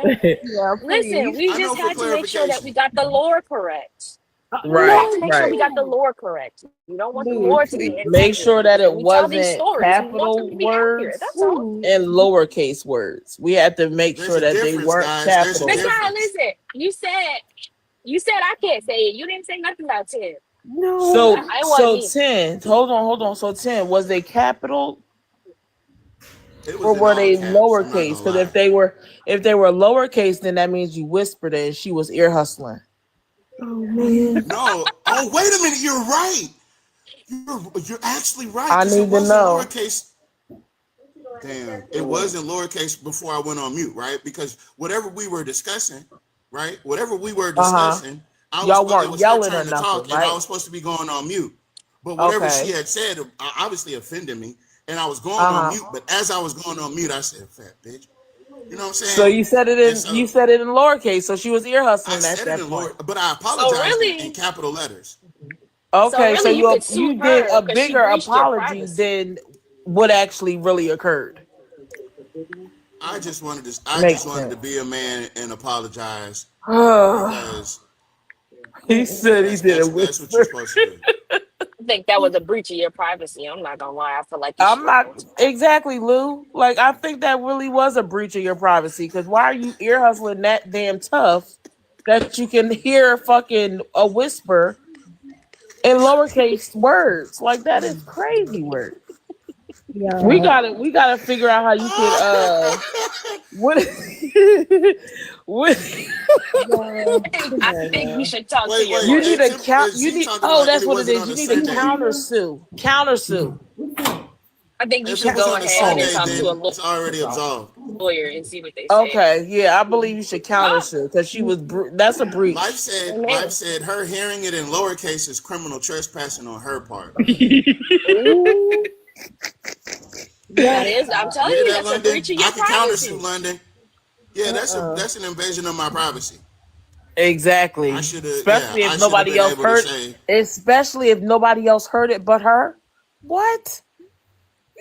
Yeah, Listen, please. we I know just for had to make sure that we clarification. got the lore correct. We Right, have to make sure right. we got the lore correct. We don't want the Lou, lore to please. be Make inaccurate. sure that it When we tell these wasn't stories, we want them capital to be accurate. words That's all. and lowercase words. We had to make There's sure a that they difference, weren't guys. There's a capital. Big guy, difference. listen. You said I can't say it. You didn't say nothing about 10. No. So I want me. 10. Hold on. So 10, was they capital It was or in were all they caps. I'm not lowercase? gonna Because lie. if they were lowercase, then that means you whispered it and she was ear hustling. Oh man. No. Oh, wait a minute. You're right. You're actually right. I Because it need to was in know. lowercase. Damn. It was in lowercase before I went on mute, right? Because whatever we were discussing, right? Whatever we were discussing, Y'all it weren't was her yelling or turn to talk, nothing, and I right? was supposed to be going on mute. But whatever Okay. she had said obviously offended me, and I was going on mute. But as I was going on mute, I said, "Fat bitch." You know what I'm saying? So you said it And in so you said it in lowercase, so she was ear I hustling at said it that in point. lower, but I So apologized in really, capital letters. Okay, so you could sue you did her a because she bigger breached your apology privacy. than what actually really occurred. I just wanted Makes to sense. be a man and apologize He because said he did a that's what you're whisper. supposed to do. I think that was a breach of your privacy. I'm not gonna lie. I feel like you I'm should not apologize. exactly, Lou. Like I think that really was a breach of your privacy. Because why are you ear hustling that damn tough that you can hear fucking a whisper in lowercase words? Like that is crazy words. Yeah. We gotta figure out how you could what what I think you should talk to your Wait. you lawyer. need a count Is you he need talking about that's it what it wasn't is. on You a need a Sunday? counter sue. I think you If it should was go on a ahead and Sunday, talk to a then it's already absolved. lawyer and see what they say. Okay, yeah, I believe you should counter sue because she was that's a breach. Life said her hearing it in lowercase is criminal trespassing on her part. Ooh. That is, I'm telling You hear you, that, that's a London? breach of I your can counter sue, privacy. London. Yeah, that's an invasion of my privacy. Exactly. I should have Especially if been nobody else able to heard. say. Especially if nobody else heard it but her. What?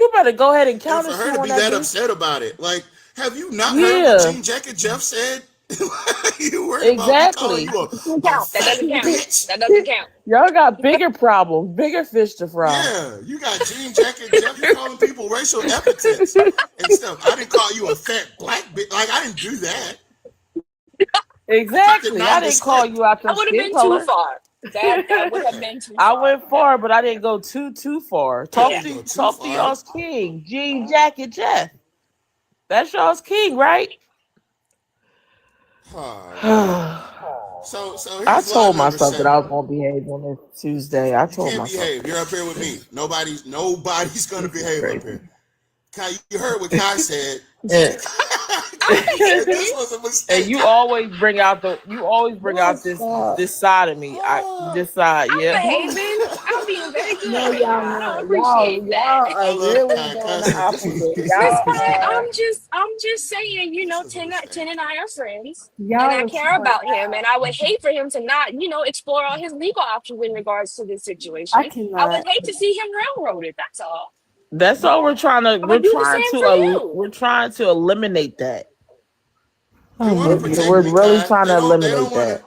You better go ahead and And counter for her sue to on be that that bitch. upset about it, like, have you not heard Yeah, what Jean Jacket Jeff said? You worried about me calling exactly. you That doesn't a count. That fat doesn't count. bitch? That doesn't count. Y'all got bigger problems, bigger fish to fry. Yeah, you got Jean Jacket Jeff. You calling people racial epithets and stuff. I didn't call you a fat black bitch. Like, I didn't do that. I kept it Exactly. I didn't call nondescript. you out I your would have skin been too color. far. That would have Yeah, been too I far. went far, but I didn't go too far. I Talk Yeah. didn't go to too talk to far. y'all's king, Jean Jacket Jeff. That's y'all's king, right? Oh Lord. So I here's lie told number myself that 7. I was gonna behave on this Tuesday. I You told can't myself behave. You're up here with me. Nobody's gonna this is behave up crazy. here. Kai, you heard what Kai said. And, Kai I'm said this behaving. was a and mistake. you always bring out this side of me. This side, I'm yeah. behaving. I'm being very No, good. y'all I not. appreciate that. Y'all I are love really Kai. Kai doing the said this opposite. was It's Y'all fine. are. I'm just saying, you this know, was a 10 mistake. and I are friends. And Y'all I are care smart. about him. And I would hate for him to not, explore all his legal options in regards to this I situation. I cannot. would hate to see him railroaded. That's all. That's all we're trying to. I would do the same for you. We're trying to eliminate that. They Oh want my to God. protect We're me, really Kai. trying to They eliminate don't want that. to.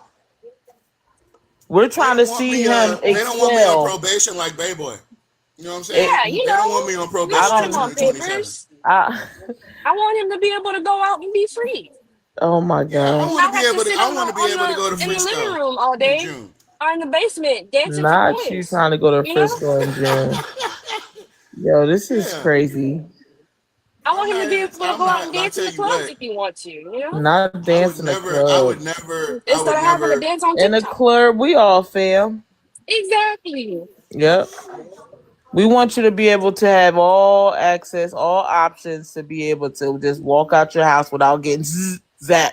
We're They trying to don't want see me. him They don't want me on excel. probation like Bayboy. You know what I'm saying? Yeah, It, They don't want me on we I probation want till him on don't. 2027. papers. I. I want him to be able to go out and be free. Oh my Yeah, I gosh. want to Not be have to able to. sit I want to be able to go to in the living Frisco room all in day June. or in the basement dancing for Not you coins. trying to go to You know? Frisco in June. Yo, this is Yeah, crazy. I want him to be able to I'm go out and not. I dance in tell the you clubs what. if he wants to. Not I would dancing a never. I club. would never. I Instead would of having to never. dance on In a TikTok. club, we all fam. Exactly. Yep. We want you to be able to have all access, all options to be able to just walk out your house without getting zapped.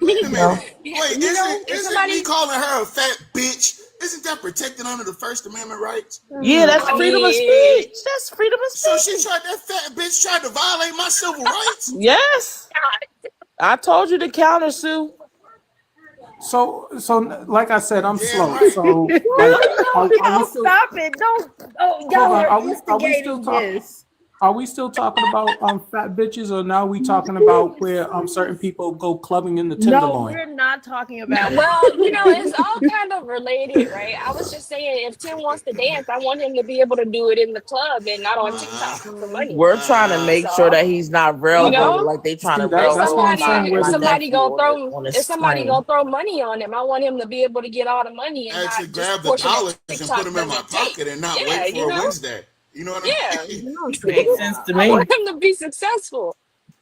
Wait a minute. Yeah, Wait, if isn't me somebody, calling her a fat bitch? Isn't that protected under the First Amendment rights? Yeah, that's I freedom of mean, speech. That's freedom of So speech. that fat bitch tried to violate my civil rights. Yes. God, I told you to counter sue. So like I said, I'm Damn slow. right. So like, are we Y'all still? stop it. Don't. Oh, Hold y'all on. are Are we still instigating talking? this. Are we still talking about fat bitches, or now we talking about where certain people go clubbing in the No, Tenderloin? we're not talking no, about. well, it's all kind of related, right? I was just saying, if Tim wants to dance, I want him to be able to do it in the club and not on TikTok for money. We're trying to That's make sure all. that he's not You railroaded know, like they trying to See, if that's what I'm railroad somebody, saying. my Where if the somebody nephew gonna on if his somebody screen. gonna throw money on him, I want him to be able to get all the money and Actually not just grab a the portion that dollars and put TikTok them in my doesn't take. pocket and not Yeah, wait for a Wednesday. You know what yeah. I mean? Makes sense to I me. want him to be successful.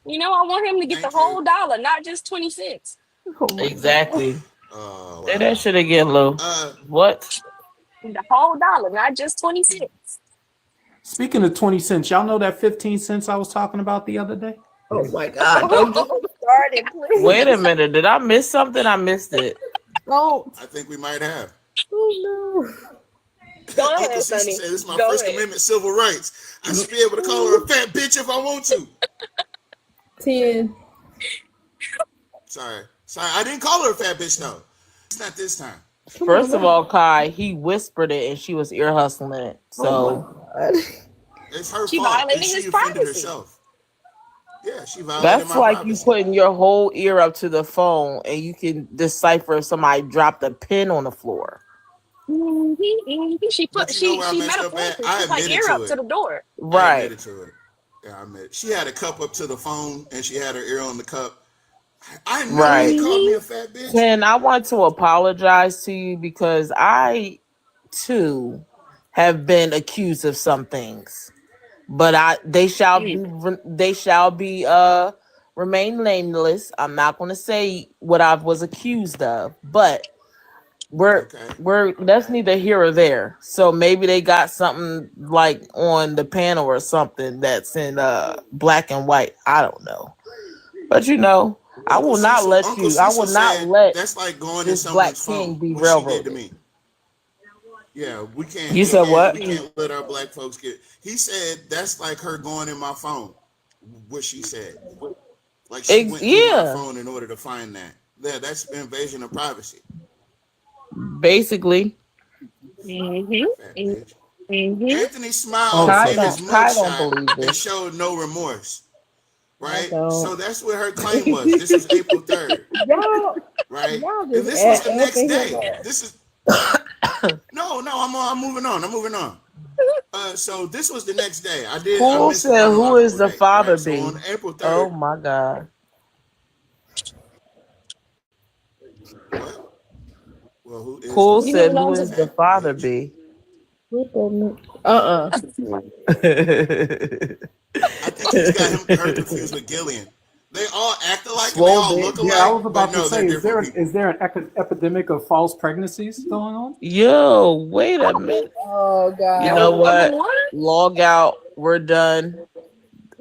I want him to get the Thank you. whole dollar, not just 20 cents. Oh my God. Exactly. Oh Say wow. that shit again, Lou. What? The whole dollar, not just 20 cents. Speaking of 20 cents, y'all know that 15 cents I was talking about the other day? Oh my God. Don't get me started, please. Wait a minute. Did I miss something? I missed it. Don't. I think we might have. Oh Go Uncle ahead, Cecil Sonny. said, "This is my Go First ahead. Amendment civil rights. I should be able to call her a fat bitch if I want to." no. 10. Sorry. I didn't call her a fat bitch though. It's not this time. First of all, Kai, he whispered it and she was ear hustling it. So It's her She fault, and violated she his offended privacy. herself. Yeah, she violated that's my like you privacy. putting your whole ear up to the phone and you can decipher if somebody dropped a pin on the floor. She But you know where I she messed up at? metaphorically I put her admitted ear to up to it. the door. I Right. admitted to it. Yeah, I admit. She had a cup up to the phone, and she had her ear on the cup. I know Right. he called me a fat bitch. Ken, I want to apologize to you because I too have been accused of some things. But they shall be remain nameless. I'm not going to say what I was accused of, but Okay. that's neither here or there. So maybe they got something like on the panel or something that's in black and white. I don't know. But I will not let Uncle you. I will Cecil not said let that's like going in this black someone's king phone. be What she did to railroaded. me. Yeah, we can't. You said what? We can't let our black folks get. He said that's like her going in my phone. What she said, like she went through my Yeah, phone in order to find that. Yeah, that's invasion of privacy. basically. Mm-hmm. Fat bitch. Mm-hmm. Anthony smiled Oh, Kai in his don't mugshot believe and it. showed no remorse. I Right? don't. So that's what her claim was. This was April 3rd. Y'all, Right? y'all And just this was the next amping him day. up. This is no, I'm moving on. I'm moving on. So this was the next day. I Pool missed the said, "Who is chronological the date, father right? So be?" on April 3rd, Oh my god. what? Well, who is the Pool You know said, what I father? "Who was is the Fat father bitch. be?" I think he's got her confused with Gillian. They all act alike and they Swole all look bitch. Yeah, I alike, was but about to no, they're say, different people. is there an epidemic of false pregnancies going on? Yo, wait a minute. Oh You God. know no number what? one. Log out. We're done.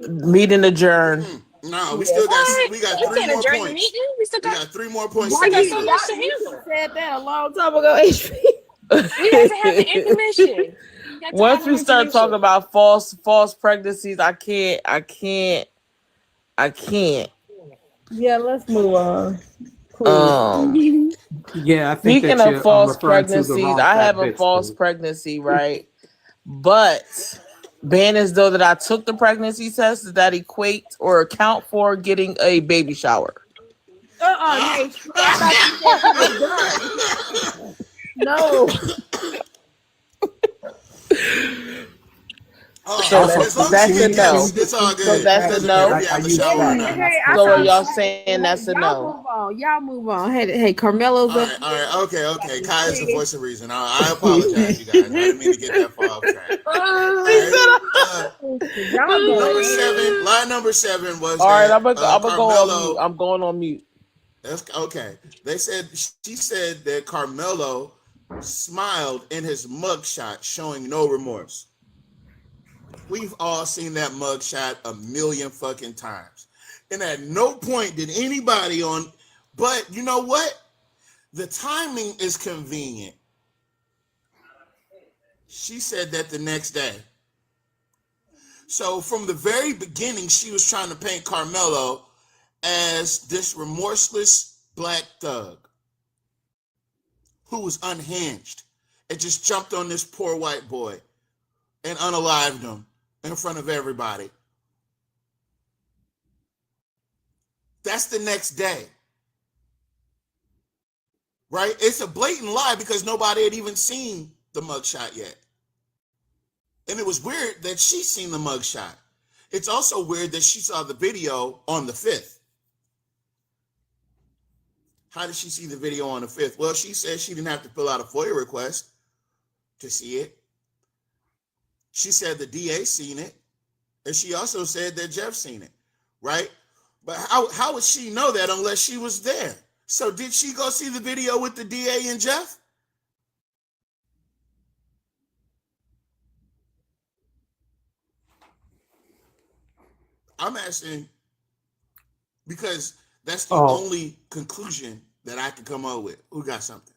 Meeting adjourned. No, we Yeah. still got What? we got We 3 can't more adjourn the points. meeting. We got 3 more points We to got get so through. much to You handle. said that a long time ago, HP. We had to have the intermission. We had to have Once an we start intermission. talking about false pregnancies, I can't. Yeah, let's move on. Please. Yeah, I think Speaking that of you're false referring to the pregnancies, wrong I have fat a bitch. false Dude. pregnancy, right? But being as though that I took the pregnancy test, does that equate or account for getting a baby shower? HP. I thought you said you was done. No. So Oh, Also, as long as she that's a get no. yes, it's all So good. It that's a doesn't matter if no. you I have the use shower or fat, Hey, not. and that's I So are thought y'all protein. saying that's a y'all no? move on. Y'all move on. Hey, Carmelo's up. All right, okay. Kai is the voice of reason. I apologize, you guys. I didn't mean to get that far off track. All He right. said, Y'all go. Line number 7 was all right, that I'm gonna go on mute. Carmelo. I'm going on mute. That's okay. She said that Carmelo smiled in his mugshot, showing no remorse. We've all seen that mugshot a million fucking times. And at no point did anybody but you know what? The timing is convenient. She said that the next day. So from the very beginning, she was trying to paint Carmelo as this remorseless black thug who was unhinged and just jumped on this poor white boy and unalived him in front of everybody. That's the next day. Right? It's a blatant lie because nobody had even seen the mugshot yet. And it was weird that she seen the mugshot. It's also weird that she saw the video on the 5th. How did she see the video on the 5th? Well, she said she didn't have to fill out a FOIA request to see it. She said the DA seen it. And she also said that Jeff seen it, right? But how would she know that unless she was there? So did she go see the video with the DA and Jeff? I'm asking because that's the Oh, only conclusion that I can come up with. Who got something?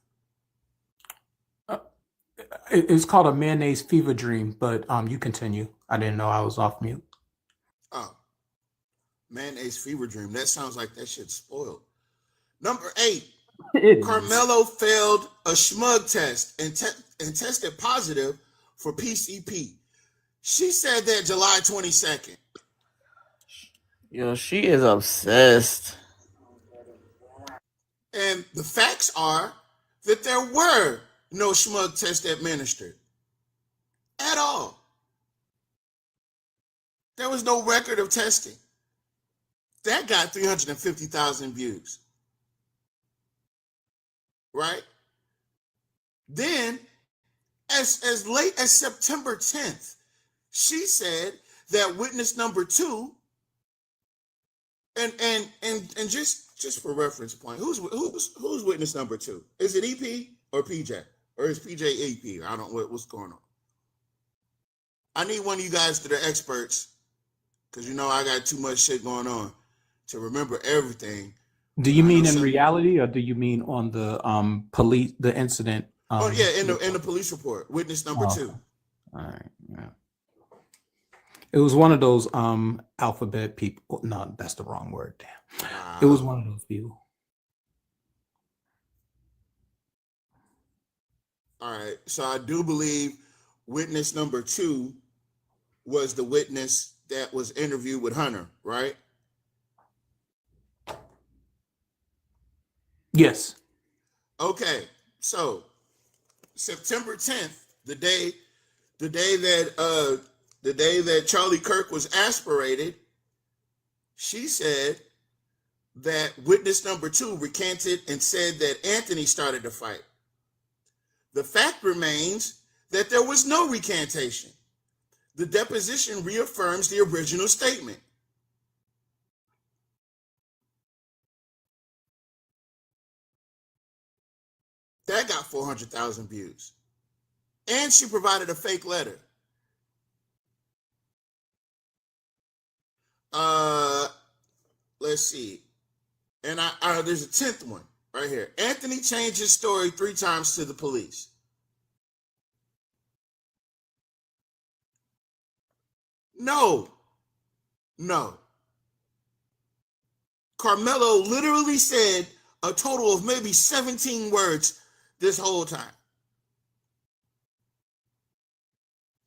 it's called a mayonnaise fever dream, but you continue. I didn't know I was off mute. Oh, mayonnaise fever dream. That sounds like that shit's spoiled. Number 8, It is. Carmelo failed a schmug test and tested positive for PCP. She said that July 22nd. Yo, she is obsessed. And the facts are that there were no schmug tests administered at all. There was no record of testing. That got 350,000 views. Right? Then, as late as September 10th, she said that witness number 2, and just for reference point, who's witness number 2? Is it EP or PJ? Or is PJ EP? I don't know what's going on. I need one of you guys that are experts, because you know I got too much shit going on to remember everything. Do you mean in reality, or do you mean on the police, the incident? Oh yeah, in the police report, witness number 2. All right, yeah. It was one of those alphabet people. No, that's the wrong word. Damn. It was one of those people. All right, so I do believe witness number 2 was the witness that was interviewed with Hunter, right? Yes. Okay, so September 10th, the day that Charlie Kirk was aspirated, she said that witness number 2 recanted and said that Anthony started the fight. The fact remains that there was no recantation. The deposition reaffirms the original statement. That got 400,000 views. And she provided a fake letter. Let's see. And there's a 10th one right here. Anthony changed his story 3 times to the police. No. Carmelo literally said a total of maybe 17 words this whole time.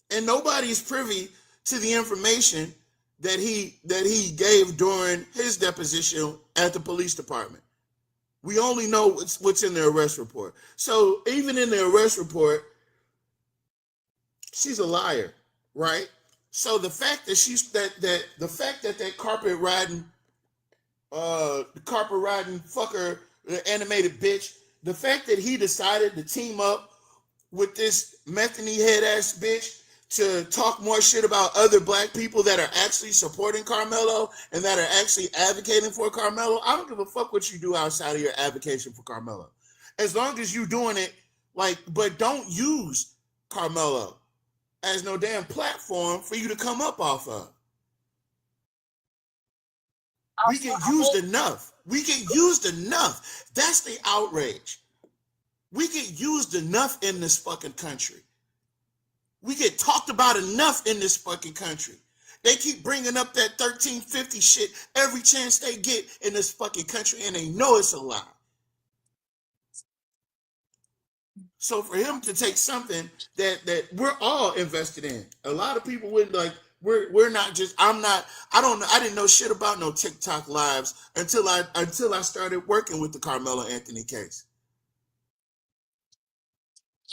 And nobody's privy to the information that he gave during his deposition at the police department. We only know what's in the arrest report. So even in the arrest report, she's a liar, right? So the fact that that carpet riding fucker, the animated bitch, the fact that he decided to team up with this methany head ass bitch to talk more shit about other black people that are actually supporting Carmelo and that are actually advocating for Carmelo. I don't give a fuck what you do outside of your advocacy for Carmelo. As long as you're doing it, but don't use Carmelo as no damn platform for you to come up off of. We get used enough. That's the outrage. We get used enough in this fucking country. We get talked about enough in this fucking country. They keep bringing up that 1350 shit every chance they get in this fucking country, and they know it's a lie. So for him to take something that we're all invested in, a lot of people wouldn't like. We're not just. I don't know. I didn't know shit about no TikTok lives until I started working with the Carmelo Anthony case.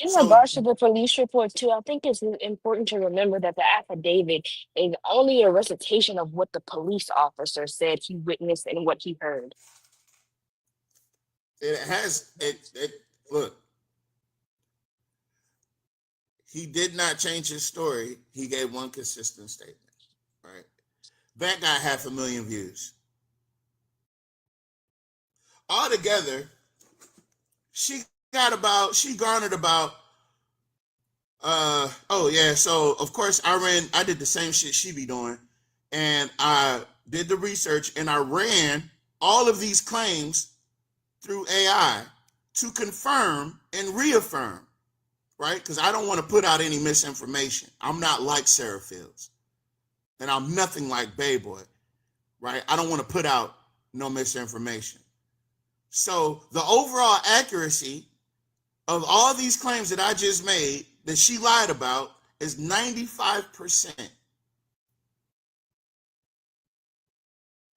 In regards to the police report too, I think it's important to remember that the affidavit is only a recitation of what the police officer said he witnessed and what he heard. Look, he did not change his story. He gave one consistent statement, right? That got 500,000 views. Altogether, she garnered about so of course I did the same shit she be doing, and I did the research and I ran all of these claims through AI to confirm and reaffirm, right? Because I don't want to put out any misinformation. I'm not like Sarah Fields, and I'm nothing like Bayboy, right? I don't want to put out no misinformation. So the overall accuracy of all these claims that I just made that she lied about is 95%.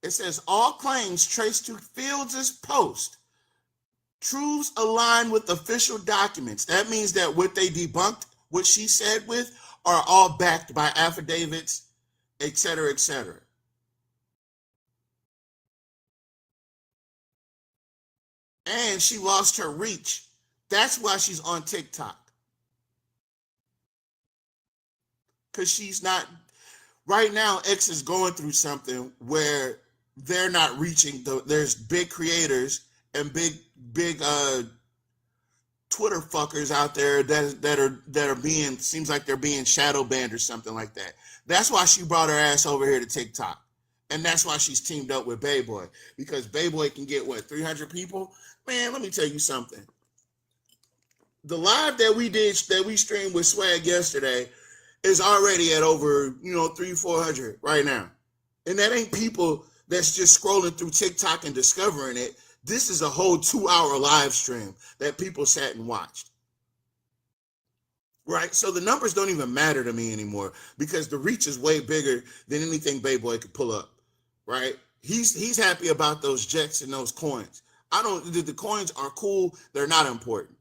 It says all claims traced to Fields' post. Truths align with official documents. That means that what they debunked, what she said with, are all backed by affidavits, et cetera, et cetera. And she lost her reach. That's why she's on TikTok. Because she's not, right now, X is going through something where they're not reaching, there's big creators and big Twitter fuckers out there that are being, seems like they're being shadow banned or something like that. That's why she brought her ass over here to TikTok. And that's why she's teamed up with Bayboy. Because Bayboy can get, 300 people? Man, let me tell you something. The live that we streamed with Swag yesterday is already at over, 300-400 right now. And that ain't people that's just scrolling through TikTok and discovering it. This is a whole 2-hour live stream that people sat and watched. right? So the numbers don't even matter to me anymore because the reach is way bigger than anything Bayboy could pull up, right? He's happy about those jets and those coins. The coins are cool. They're not important.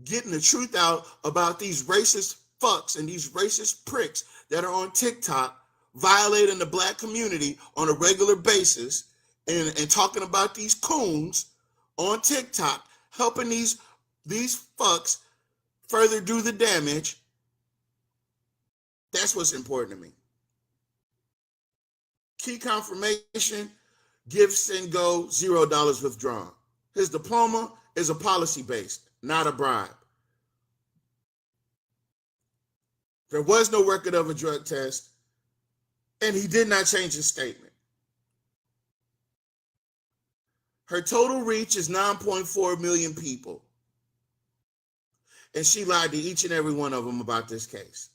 Getting the truth out about these racist fucks and these racist pricks that are on TikTok violating the black community on a regular basis and talking about these coons on TikTok, helping these fucks further do the damage. That's what's important to me. Key confirmation, gifts and go, $0 withdrawn. His diploma is a policy-based, not a bribe. There was no record of a drug test, and he did not change his statement. Her total reach is 9.4 million people. And she lied to each and every one of them about this case.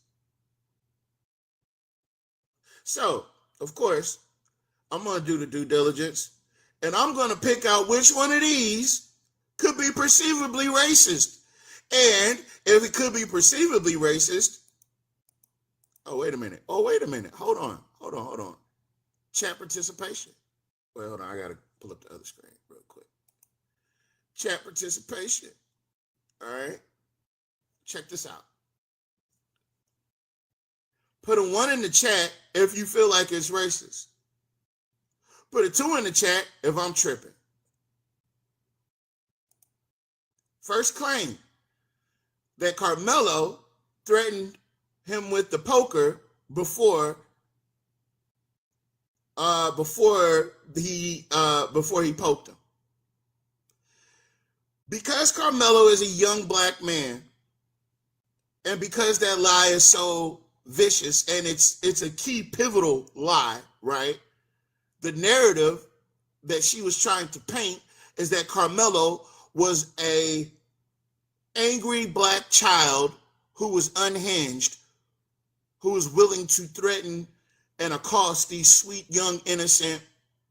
So, of course, I'm going to do the due diligence, and I'm going to pick out which one of these could be perceivably racist. And if it could be perceivably racist, wait a minute. Hold on. Chat participation. Wait, hold on. I got to pull up the other screen real quick. Chat participation. All right. Check this out. Put a 1 in the chat if you feel like it's racist. Put a 2 in the chat if I'm tripping. First claim that Carmelo threatened him with the poker before he poked him. Because Carmelo is a young black man, and because that lie is so vicious and it's a key pivotal lie, right? The narrative that she was trying to paint is that Carmelo was a angry black child who was unhinged, who was willing to threaten and accost these sweet, young, innocent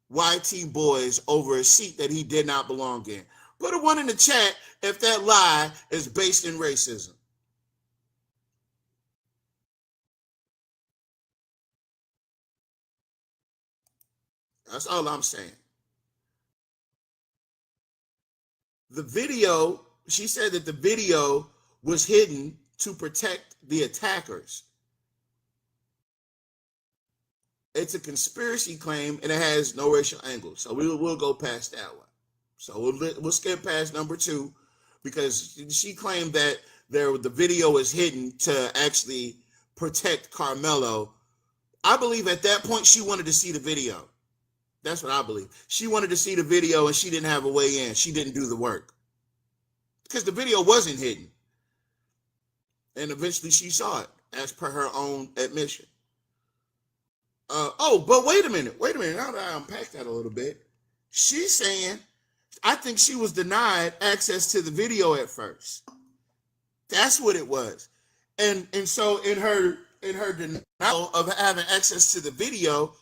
YT boys over a seat that he did not belong in. Put a 1 in the chat if that lie is based in racism. That's all I'm saying. The video, she said that the video was hidden to protect the attackers. It's a conspiracy claim and it has no racial angle. So we'll go past that one. So we'll skip past number 2 because she claimed that the video is hidden to actually protect Carmelo. I believe at that point she wanted to see the video. That's what I believe. She wanted to see the video and she didn't have a way in. She didn't do the work because the video wasn't hidden. And eventually she saw it as per her own admission. But wait a minute. Now that I unpack that a little bit, she's saying, I think she was denied access to the video at first. That's what it was. And so in her denial of having access to the video,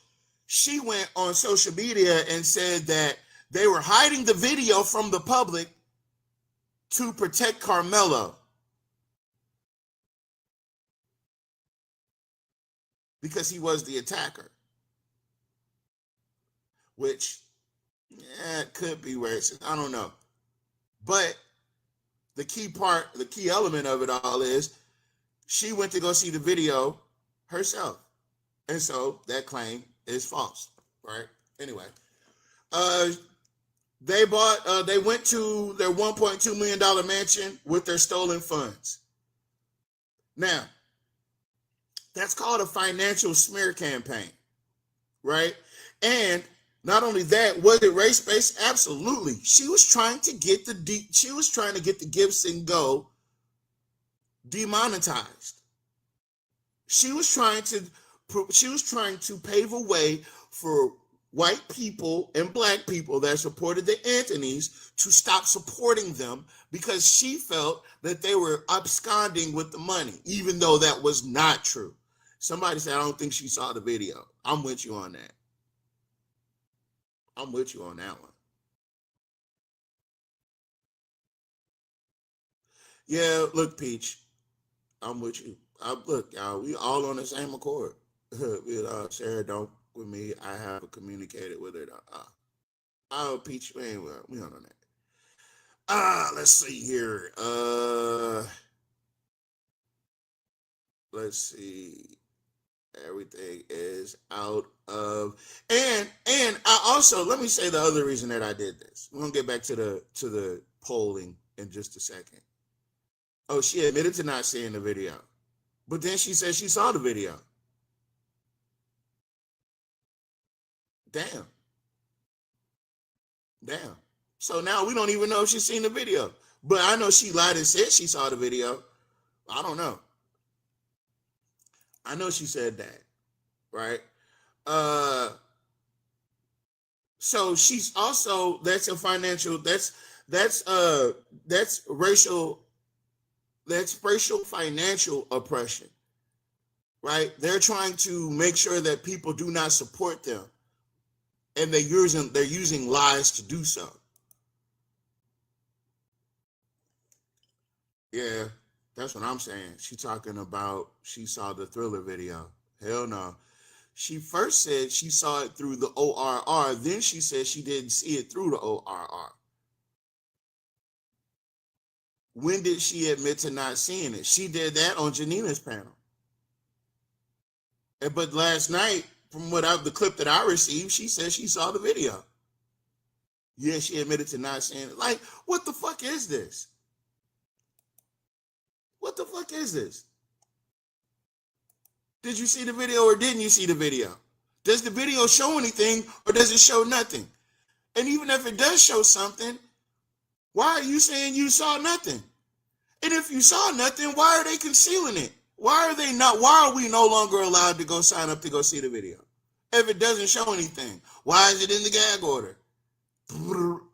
she went on social media and said that they were hiding the video from the public to protect Carmelo. Because he was the attacker. Which, it could be racist. I don't know. But the key element of it all is she went to go see the video herself. And so that claim is false, right? Anyway, they went to their $1.2 million mansion with their stolen funds. Now, that's called a financial smear campaign, right? And not only that, was it race-based? Absolutely. She was trying to get the gifts and go demonetized. She was trying to pave a way for white people and black people that supported the Anthonys to stop supporting them because she felt that they were absconding with the money, even though that was not true. Somebody said, I don't think she saw the video. I'm with you on that. I'm with you on that one. Yeah, look, Peach, I'm with you. Look, y'all, we all on the same accord. Sarah don't with me. I have communicated with her. Oh, Peach, we ain't we don't know that. Let's see here. Let's see. Everything is out of and I also let me say the other reason that I did this. We're gonna get back to the polling in just a second. Oh, she admitted to not seeing the video, but then she said she saw the video. Damn. So now we don't even know if she's seen the video. But I know she lied and said she saw the video. I don't know. I know she said that, right? So she's also that's racial financial oppression, right? They're trying to make sure that people do not support them, and they're using lies to do so. Yeah, that's what I'm saying. She talking about she saw the Thriller video. Hell no. She first said she saw it through the ORR. Then she said she didn't see it through the ORR. When did she admit to not seeing it? She did that on Janina's panel. But last night, from the clip that I received, she said she saw the video. Yeah, she admitted to not seeing it. Like, what the fuck is this? What the fuck is this? Did you see the video or didn't you see the video? Does the video show anything or does it show nothing? And even if it does show something, why are you saying you saw nothing? And if you saw nothing, why are they concealing it? Why are we no longer allowed to go sign up to go see the video? If it doesn't show anything, why is it in the gag order?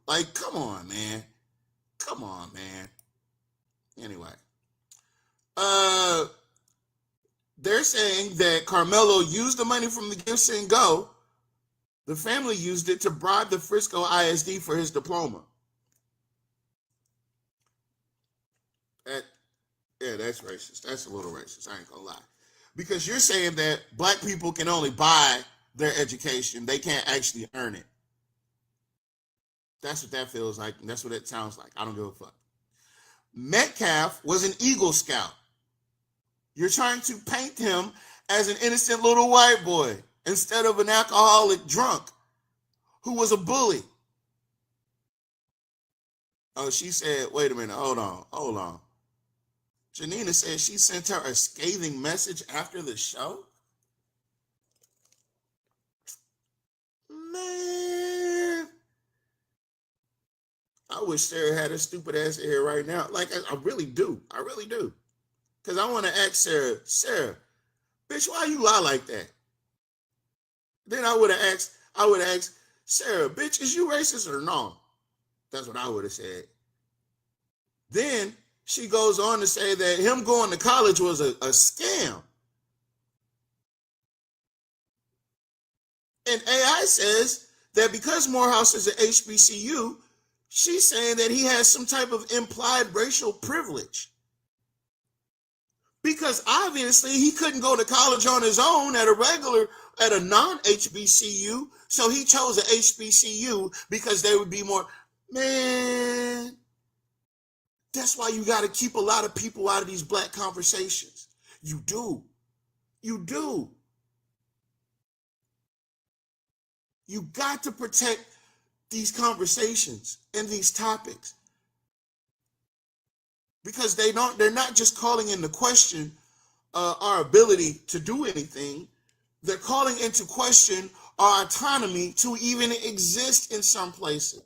Like, come on, man. Anyway. They're saying that Carmelo used the money from the Gifts and Go. The family used it to bribe the Frisco ISD for his diploma. That's racist. That's a little racist. I ain't gonna lie. Because you're saying that black people can only buy their education. They can't actually earn it. That's what that feels like. And that's what it sounds like. I don't give a fuck. Metcalf was an Eagle Scout. You're trying to paint him as an innocent little white boy instead of an alcoholic drunk who was a bully. Oh, she said, wait a minute, hold on. Janina said she sent her a scathing message after the show? Man. I wish Sarah had her stupid ass in here right now. Like, I really do. Because I want to ask Sarah, bitch, why you lie like that? Then I would have asked, Sarah, bitch, is you racist or no? That's what I would have said. Then she goes on to say that him going to college was a scam. And AI says that because Morehouse is an HBCU, she's saying that he has some type of implied racial privilege. Because obviously he couldn't go to college on his own at a non-HBCU, so he chose an HBCU because they would be more, man. That's why you got to keep a lot of people out of these black conversations. You do. You got to protect these conversations and these topics. Because they're not just calling into question our ability to do anything. They're calling into question our autonomy to even exist in some places.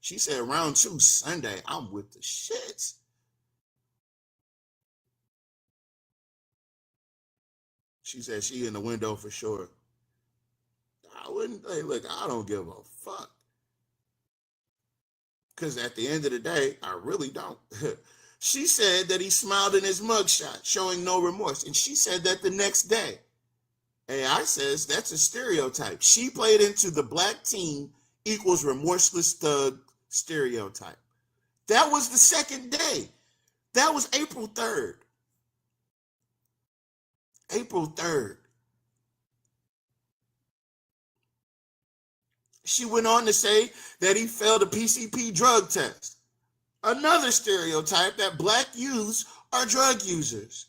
She said round 2 Sunday, I'm with the shits. She said she in the window for sure. I wouldn't, look, I don't give a fuck. Because at the end of the day, I really don't. She said that he smiled in his mugshot, showing no remorse. And she said that the next day. AI says that's a stereotype. She played into the black teen equals remorseless thug stereotype. That was the second day. That was April 3rd. April 3rd. She went on to say that he failed a PCP drug test. Another stereotype that black youths are drug users.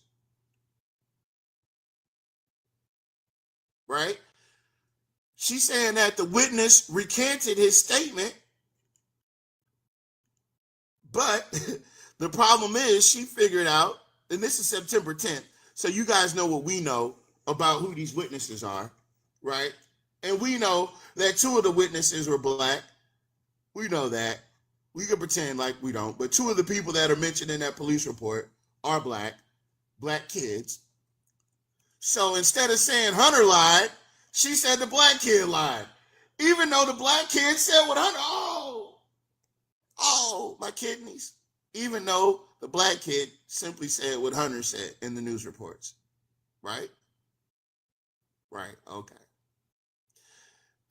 Right? She's saying that the witness recanted his statement, but the problem is she figured out, and this is September 10th, so you guys know what we know about who these witnesses are, right? And we know that 2 of the witnesses were black. We know that. We can pretend like we don't, but 2 of the people that are mentioned in that police report are black kids. So instead of saying Hunter lied, she said the black kid lied. Even though the black kid said what Hunter, my kidneys. Even though the black kid simply said what Hunter said in the news reports. Right? Right, okay.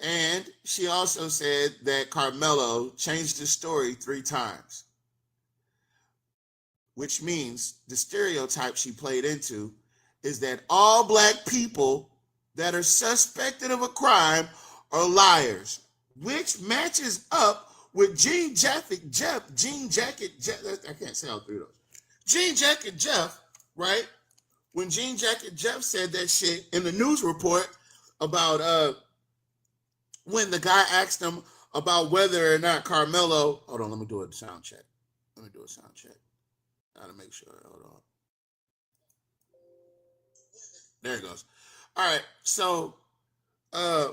And she also said that Carmelo changed his story 3 times, which means the stereotype she played into is that all black people that are suspected of a crime are liars, which matches up with Jean Jacket Jeff, I can't say all 3 of those. Jean Jacket Jeff, right? When Jean Jacket Jeff said that shit in the news report about when the guy asked him about whether or not Carmelo, hold on, let me do a sound check. Gotta make sure, hold on. There it goes. All right, so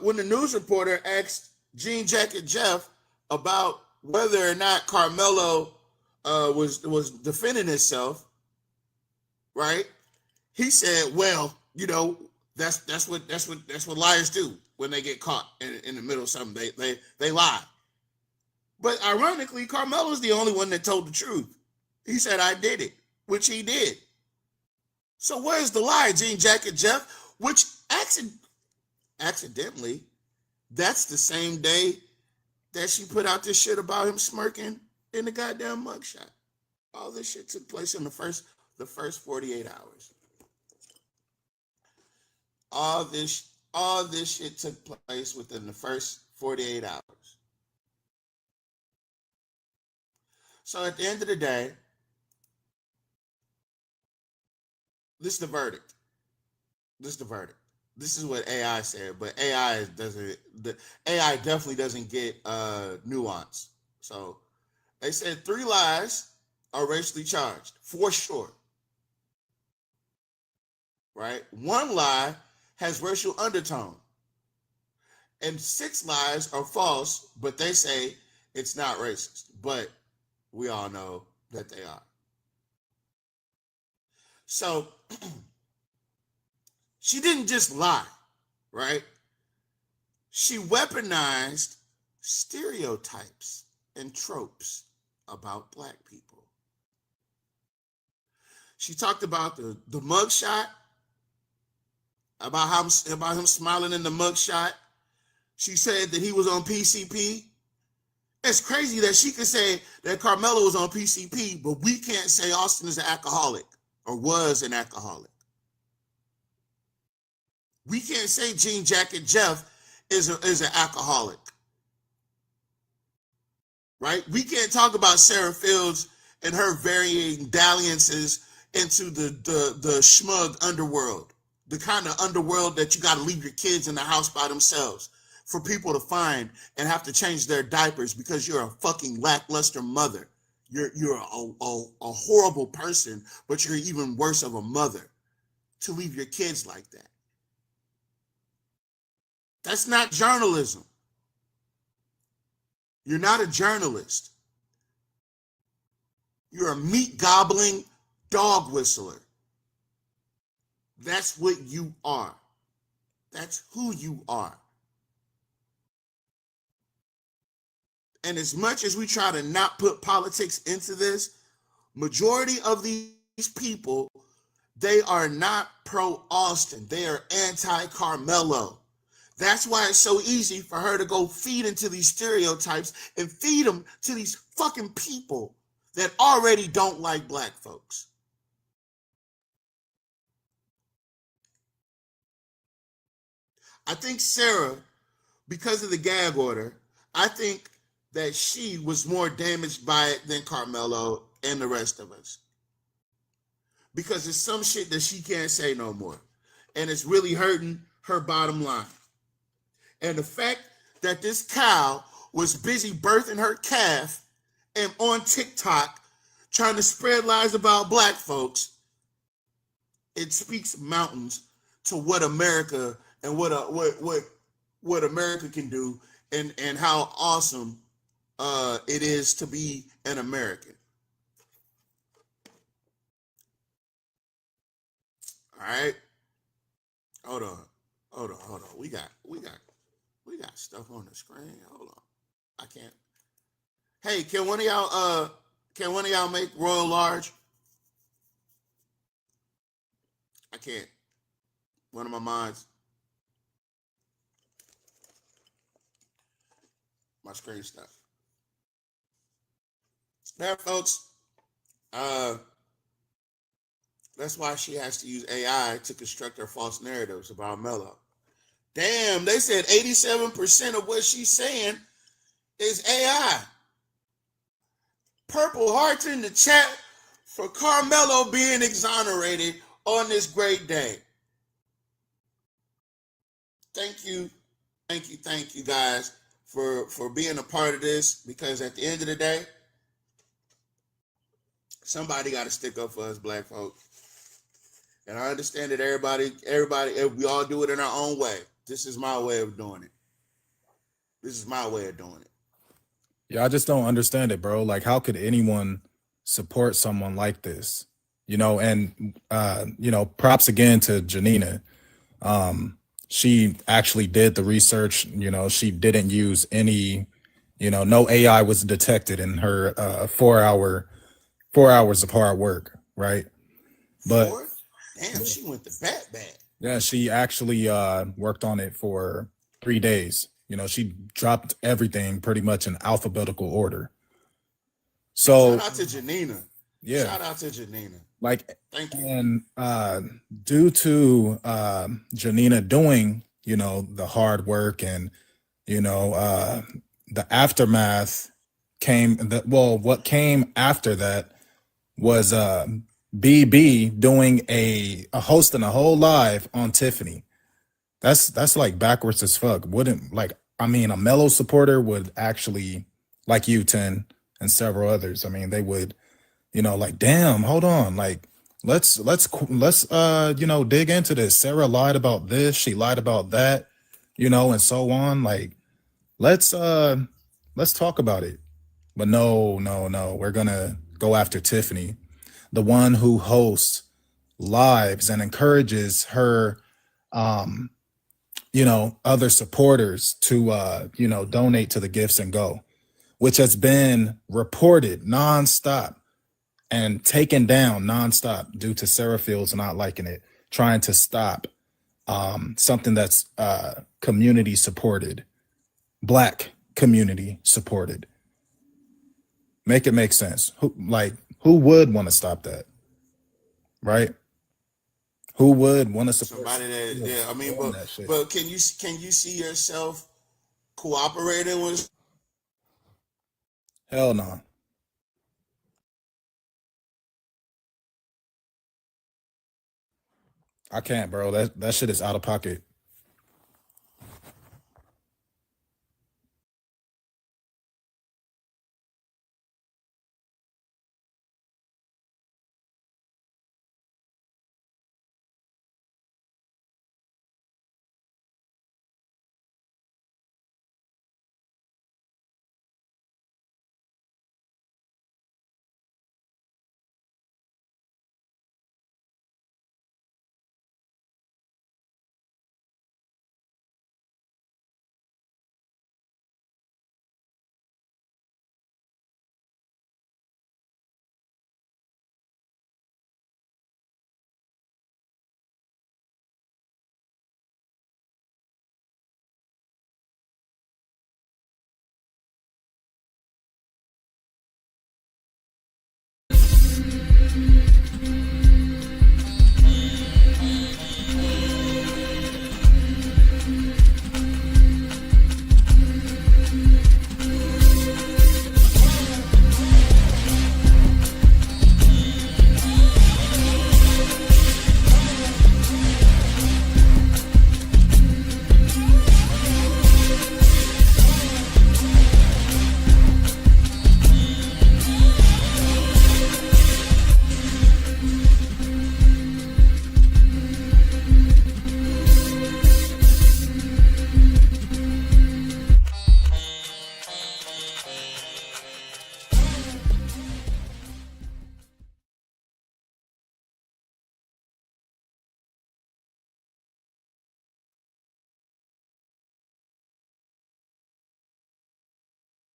when the news reporter asked Jean Jacket Jeff about whether or not Carmelo was defending himself, right? He said, "Well, you know, that's what liars do when they get caught in the middle of something. They lie." But ironically, Carmelo's the only one that told the truth. He said, "I did it," which he did. So where's the lie, Jean Jacket Jeff? Which accidentally, that's the same day that she put out this shit about him smirking in the goddamn mugshot. All this shit took place in the first 48 hours. All this shit took place within the first 48 hours. So at the end of the day, this is the verdict. This is what AI said, but AI definitely doesn't get nuance. So they said 3 lies are racially charged, for sure. Right? 1 lie has racial undertone. And 6 lies are false, but they say it's not racist. But we all know that they are. So she didn't just lie, right? She weaponized stereotypes and tropes about black people. She talked about the mugshot, about him smiling in the mugshot. She said that he was on PCP. It's crazy that she could say that Carmelo was on PCP, but we can't say Austin is an alcoholic or was an alcoholic. We can't say Jean Jacket Jeff is an alcoholic. Right? We can't talk about Sarah Fields and her varying dalliances into the smug underworld. The kind of underworld that you got to leave your kids in the house by themselves for people to find and have to change their diapers because you're a fucking lackluster mother. You're a horrible person, but you're even worse of a mother to leave your kids like that. That's not journalism. You're not a journalist. You're a meat gobbling dog whistler. That's what you are. That's who you are. And as much as we try to not put politics into this, majority of these people, they are not pro-Austin. They are anti-Carmelo. That's why it's so easy for her to go feed into these stereotypes and feed them to these fucking people that already don't like black folks. I think Sarah, because of the gag order, I think that she was more damaged by it than Carmelo and the rest of us. Because it's some shit that she can't say no more. And it's really hurting her bottom line. And the fact that this cow was busy birthing her calf and on TikTok trying to spread lies about black folks, it speaks mountains to what America and what America can do and how awesome it is to be an American. All right. Hold on. We got stuff on the screen. Hold on. I can't. Hey, can one of y'all make Royal Large? I can't. One of my mods. My screen stuff. There, folks. That's why she has to use AI to construct her false narratives about Mello. Damn, they said 87% of what she's saying is AI. Purple hearts in the chat for Carmelo being exonerated on this great day. Thank you guys for being a part of this, because at the end of the day, somebody got to stick up for us black folks. And I understand that everybody, we all do it in our own way. This is my way of doing it. Yeah, I just don't understand it, bro. Like, how could anyone support someone like this? You know, and props again to Janina. She actually did the research. You know, she didn't use any, no AI was detected in her 4 hours of hard work, right? But damn, she went to bat. Yeah, she actually worked on it for 3 days. She dropped everything pretty much in alphabetical order. So shout out to Janina. Yeah. Shout out to Janina. Like, thank you. And due to Janina doing, the hard work and, the aftermath what came after that was BB doing hosting a whole live on Tiffany. That's like backwards as fuck. A Mello supporter would actually, like you, 10 and several others, they would, like, damn, hold on, like, let's dig into this. Sarah lied about this, she lied about that, and so on. Like, let's talk about it. But no, we're gonna go after Tiffany, the one who hosts lives and encourages her other supporters to donate to the gifts and go, which has been reported nonstop and taken down nonstop due to Sarah Fields not liking it, trying to stop something that's community supported, Black community supported. Make it make sense. Who would want to stop that, right? Who would want to support somebody that? But can you see yourself cooperating with? Hell no. I can't, bro. That shit is out of pocket.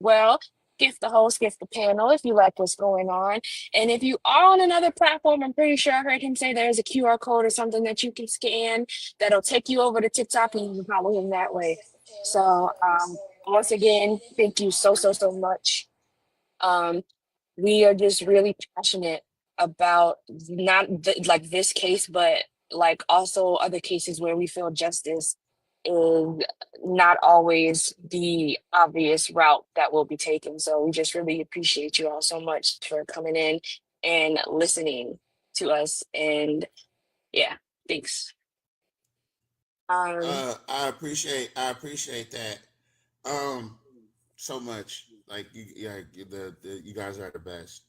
well, gift the host, gift the panel if you like what's going on. And if you are on another platform, I'm pretty sure I heard him say there's a QR code or something that you can scan that'll take you over to TikTok and you can follow him that way. So once again, thank you so much. We are just really passionate about not like this case, but like also other cases where we feel justice is not always the obvious route that will be taken. So we just really appreciate you all so much for coming in and listening to us. And yeah, thanks. I appreciate that so much. Like you guys are the best.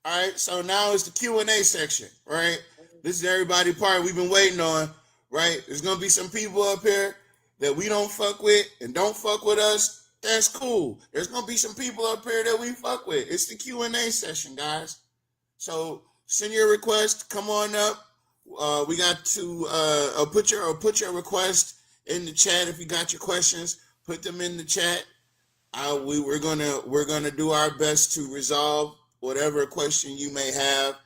All right, so now it's the Q&A section, right? This is everybody part we've been waiting on, right? There's gonna be some people up here that we don't fuck with and don't fuck with us. That's cool. There's gonna be some people up here that we fuck with. It's the Q&A session, guys. So send your request. Come on up. We got to put your request in the chat. If you got your questions, put them in the chat. We're gonna do our best to resolve whatever question you may have.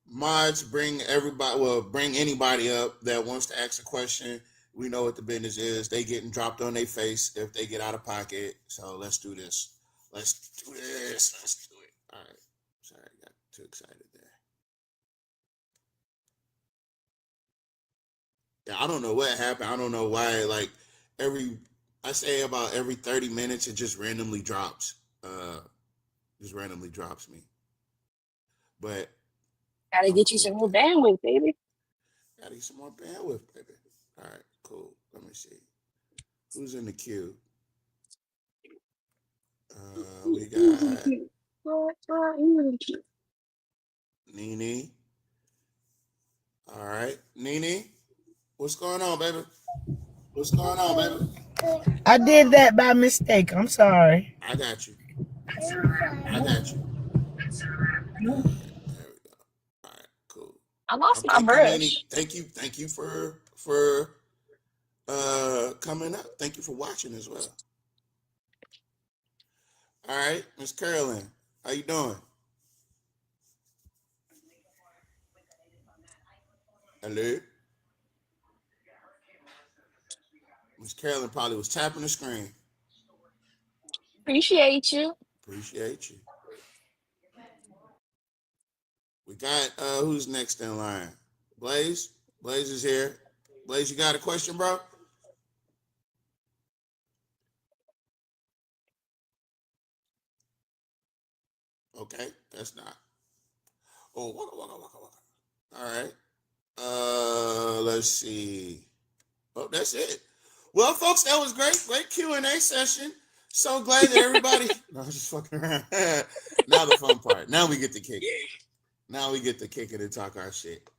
Mods, bring anybody up that wants to ask a question. We know what the business is. They getting dropped on their face if they get out of pocket. So let's do this. Let's do it. All right. Sorry, I got too excited there. Yeah, I don't know what happened. I don't know why. Like I say about every 30 minutes, it just randomly drops. Just randomly drops me. But Gotta get you some more bandwidth, baby. Gotta get some more bandwidth, baby. All right, cool. Let me see. Who's in the queue? We got Nene. All right, Nene. What's going on, baby? What's going on, baby? I did that by mistake. I'm sorry. I got you. I got you. There we go. All right, cool. I lost my brush. Thank you for coming up. Thank you for watching as well. All right, Miss Carolyn, how you doing? Hello? Miss Carolyn probably was tapping the screen. Appreciate you. Appreciate you. We got who's next in line? Blaze? Blaze is here. Blaze, you got a question, bro? Okay, that's not. Oh, waka. All right. Let's see. Oh, that's it. Well, folks, that was great. Great Q&A session. So glad that everybody. No, I'm just fucking around. Now the fun part. Now we get to kick it. Now we get to kick it and talk our shit.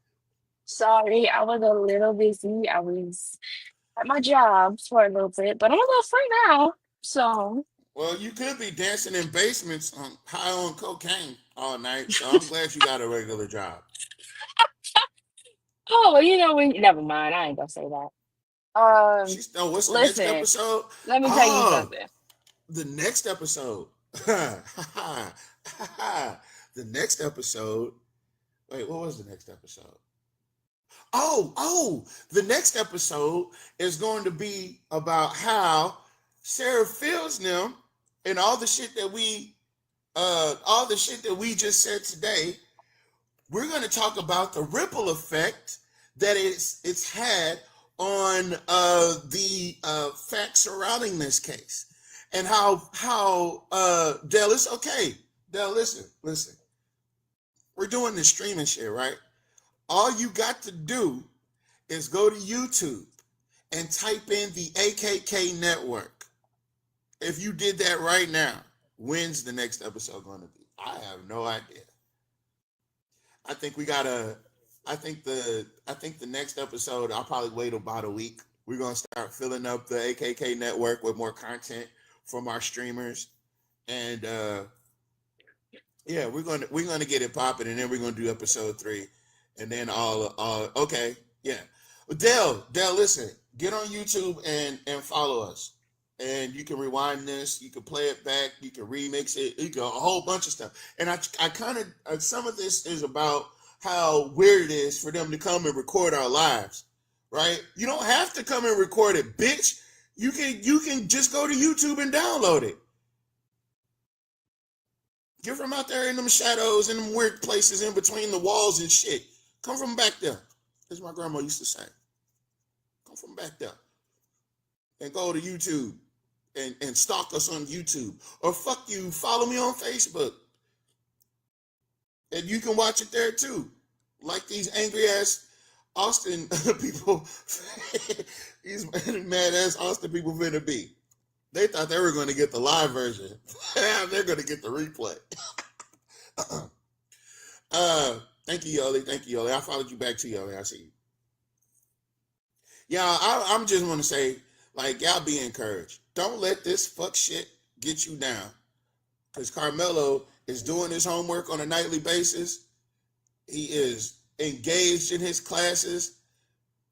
Sorry, I was a little busy. I was at my job for a little bit, but I'm a little free now. So. Well, you could be dancing in basements high on cocaine all night. So I'm glad you got a regular job. Oh, well, never mind. I ain't gonna say that. What's the next episode? Let me tell you something. The next episode. The next episode. Wait, what was the next episode? The next episode is going to be about how Sarah feels them and all the shit that we just said today. We're going to talk about the ripple effect that it's had on the facts surrounding this case, and how Dell, it's okay. Dell, listen. We're doing this streaming shit, right? All you got to do is go to YouTube and type in the AKK Network. If you did that right now, when's the next episode going to be? I have no idea. I think the next episode, I'll probably wait about a week. We're going to start filling up the AKK Network with more content from our streamers. And we're going to get it popping, and then we're going to do episode 3. And then okay. Yeah. Dell, listen. get on YouTube and follow us. And you can rewind this, you can play it back, you can remix it, you can a whole bunch of stuff. And I kind of some of this is about how weird it is for them to come and record our lives, right? You don't have to come and record it, bitch. You can just go to YouTube and download it. Get from out there in them shadows and them weird places in between the walls and shit. Come from back there, as my grandma used to say. Come from back there and go to YouTube and stalk us on YouTube. Or fuck you, follow me on Facebook. And you can watch it there too. Like these angry ass Austin people, these mad ass Austin people finna be. They thought they were going to get the live version. They're going to get the replay. Thank you, Yoli. Thank you, Yoli. I followed you back to Yoli. I see you. Yeah, I'm just want to say, like, y'all be encouraged. Don't let this fuck shit get you down. Because Carmelo is doing his homework on a nightly basis. He is engaged in his classes.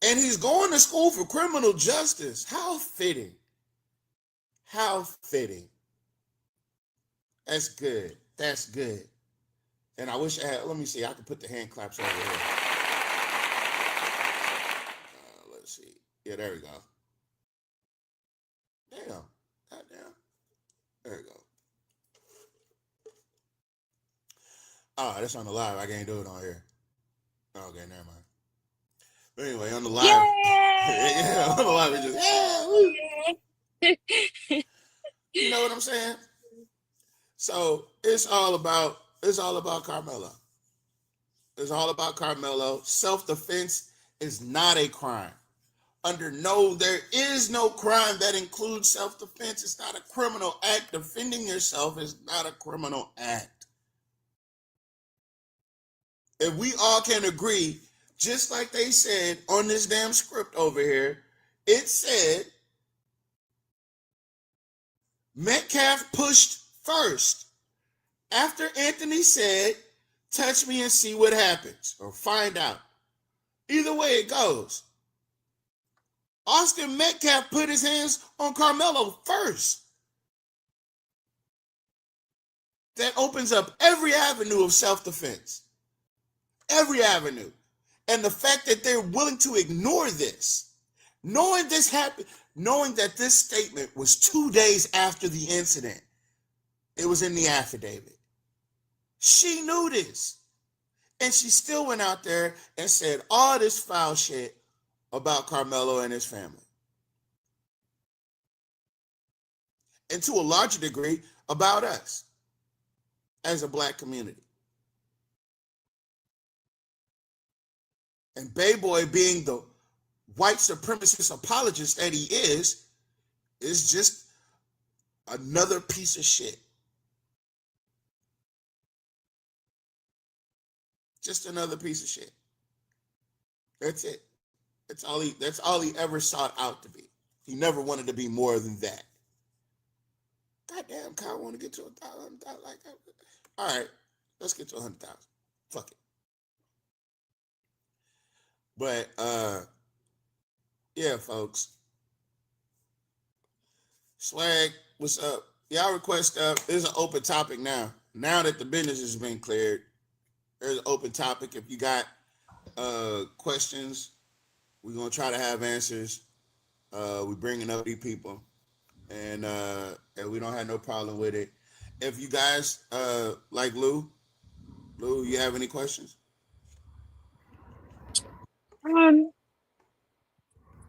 And he's going to school for criminal justice. How fitting. How fitting. That's good. That's good. And I wish I had, let me see, I could put the hand claps over here. Let's see. Yeah, there we go. Damn. Goddamn. There we go. Oh, that's on the live. I can't do it on here. Okay, never mind. But anyway, on the live. Yeah, on the live, it just, you know what I'm saying? So it's all about Carmelo. It's all about Carmelo. Self-defense is not a crime. There is no crime that includes self-defense. It's not a criminal act. Defending yourself is not a criminal act. If we all can agree, just like they said on this damn script over here, it said Metcalf pushed first. After Anthony said, touch me and see what happens, or find out. Either way it goes. Austin Metcalf put his hands on Carmelo first. That opens up every avenue of self-defense. Every avenue. And the fact that they're willing to ignore this, knowing this happened, knowing that this statement was 2 days after the incident, it was in the affidavit. She knew this. And she still went out there and said all this foul shit about Carmelo and his family. And to a larger degree, about us as a black community. And Bayboy, being the white supremacist apologist that he is just another piece of shit. Just another piece of shit. That's it. That's all he ever sought out to be. He never wanted to be more than that. Goddamn, Kyle, want to get to 1,000 like that. All right, let's get to 100,000. Fuck it. But yeah, folks. Swag, what's up? Y'all request stuff. There's an open topic now. Now that the business has been cleared, there's an open topic. If you got questions, we're gonna try to have answers. We're bringing up these people, and we don't have no problem with it. If you guys like Lou, you have any questions?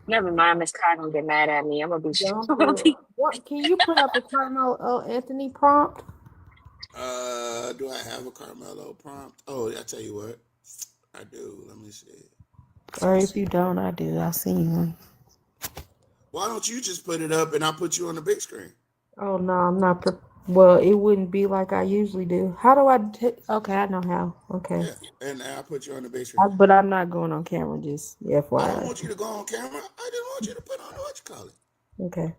Never mind, Miss Kai gonna get mad at me. I'm gonna be What can you put up a Carmelo Anthony prompt? Do I have a Carmelo prompt? Oh, I tell you what, I do. Let me see. Or if you don't, I do. I'll see you. Why don't you just put it up and I'll put you on the big screen? Oh no, I'm not. Well, it wouldn't be like I usually do. How do I? Okay, I know how. Okay. Yeah, and I'll put you on the big screen. But I'm not going on camera. Just FYI. I don't want you to go on camera. I just want you to put on what you call it. Okay.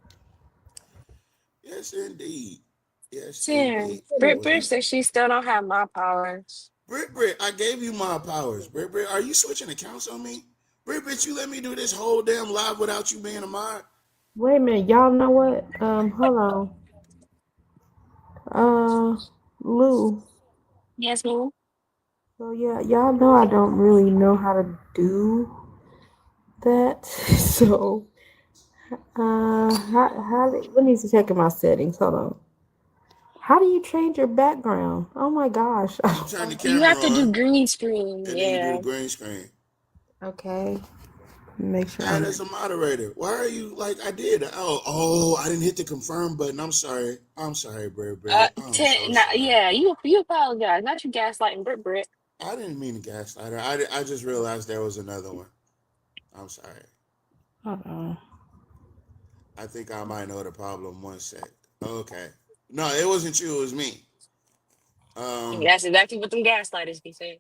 Yes, indeed. Yes, indeed. Brit says she still don't have my powers. Brit, I gave you my powers. Brit, are you switching accounts on me? Brit, bitch, you let me do this whole damn live without you being a mod? Wait a minute, y'all know what? Hold on. Lou. Yes, ma'am. So yeah, y'all know I don't really know how to do that. So let me check in my settings. Hold on. How do you change your background? Oh my gosh. You turn the You camera have to do on, green screen. and then you do the Yeah. green screen. Okay. Make sure Add I'm as a moderator. Why are you like I did? Oh, I didn't hit the confirm button. I'm sorry. I'm sorry, Brit. I'm so sorry. Yeah, you apologize. Not you gaslighting Brit. I didn't mean to gaslight her. I just realized there was another one. I'm sorry. hold on. I think I might know the problem. One sec. Okay. No, it wasn't you. It was me. That's exactly what them gaslighters be saying.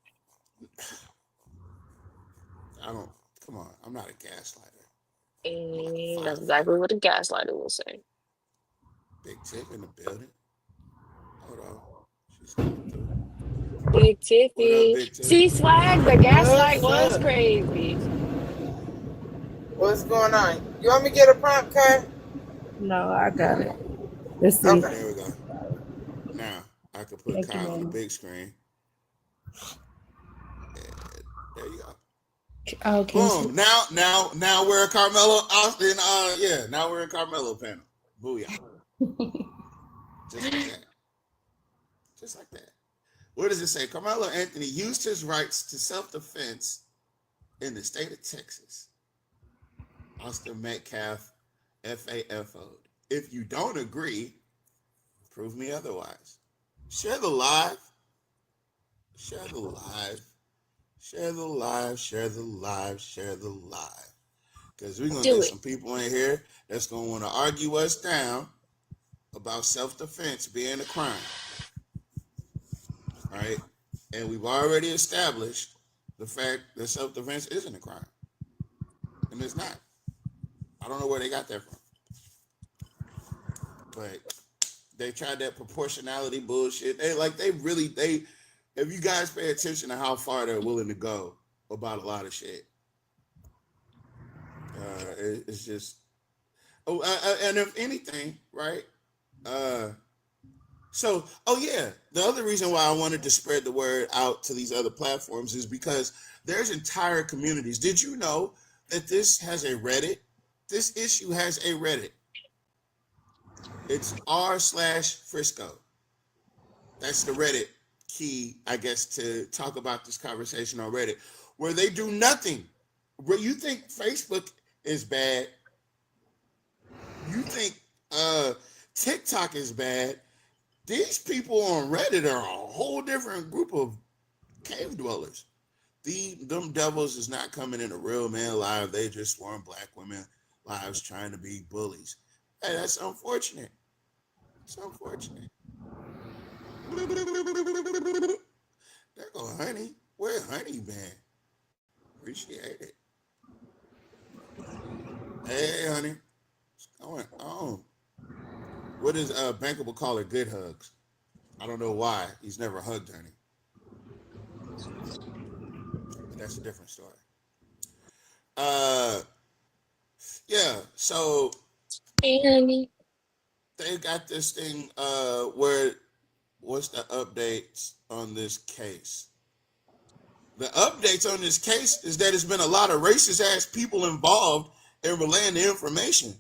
I don't. Come on. I'm not a gaslighter. I'm like a And that's firefighter. exactly what the gaslighter will say. Big Tip in the building. Hold on. She's coming through. Big What up, Tiffy. Big Tip? See, swag, the gaslight What's was up? crazy. What's going on? You want me to get a prompt card? No, I got it. Let's see. Okay. There we go. Now I could put Thank you, Kyle on the ma'am. big screen. And there you go. Oh, can you see? Boom. Now we're in Carmelo Austin. Now we're in Carmelo panel. Booyah. Just like that. Just like that. What does it say? Carmelo Anthony used his rights to self-defense in the state of Texas. Austin Metcalf, FAFO'd. If you don't agree, prove me otherwise. Share the live. Share the live. Share the live. Share the live. Share the live. Because we're going to Do get it. some people in here that's going to want to argue us down about self-defense being a crime. All right? And we've already established the fact that self-defense isn't a crime. And it's not. I don't know where they got that from. But they tried that proportionality bullshit. If you guys pay attention to how far they're willing to go about a lot of shit, it's just. And if anything, right? The other reason why I wanted to spread the word out to these other platforms is because there's entire communities. Did you know that this has a Reddit? This issue has a Reddit. It's r/Frisco. That's the Reddit key, I guess, to talk about this conversation on Reddit, where they do nothing. Where you think Facebook is bad, you think TikTok is bad. These people on Reddit are a whole different group of cave dwellers. Them devils is not coming in a real man live. They just swarm black women lives trying to be bullies. Hey, that's unfortunate. It's unfortunate. There go Honey. Where Honey been? Appreciate it. Hey, Honey. What's going on? What is Bankable call her? Good hugs. I don't know why. He's never hugged Honey. But that's a different story. So Hey, honey. they got this thing where what's the updates on this case? The updates on this case is that it's been a lot of racist ass people involved in relaying the information.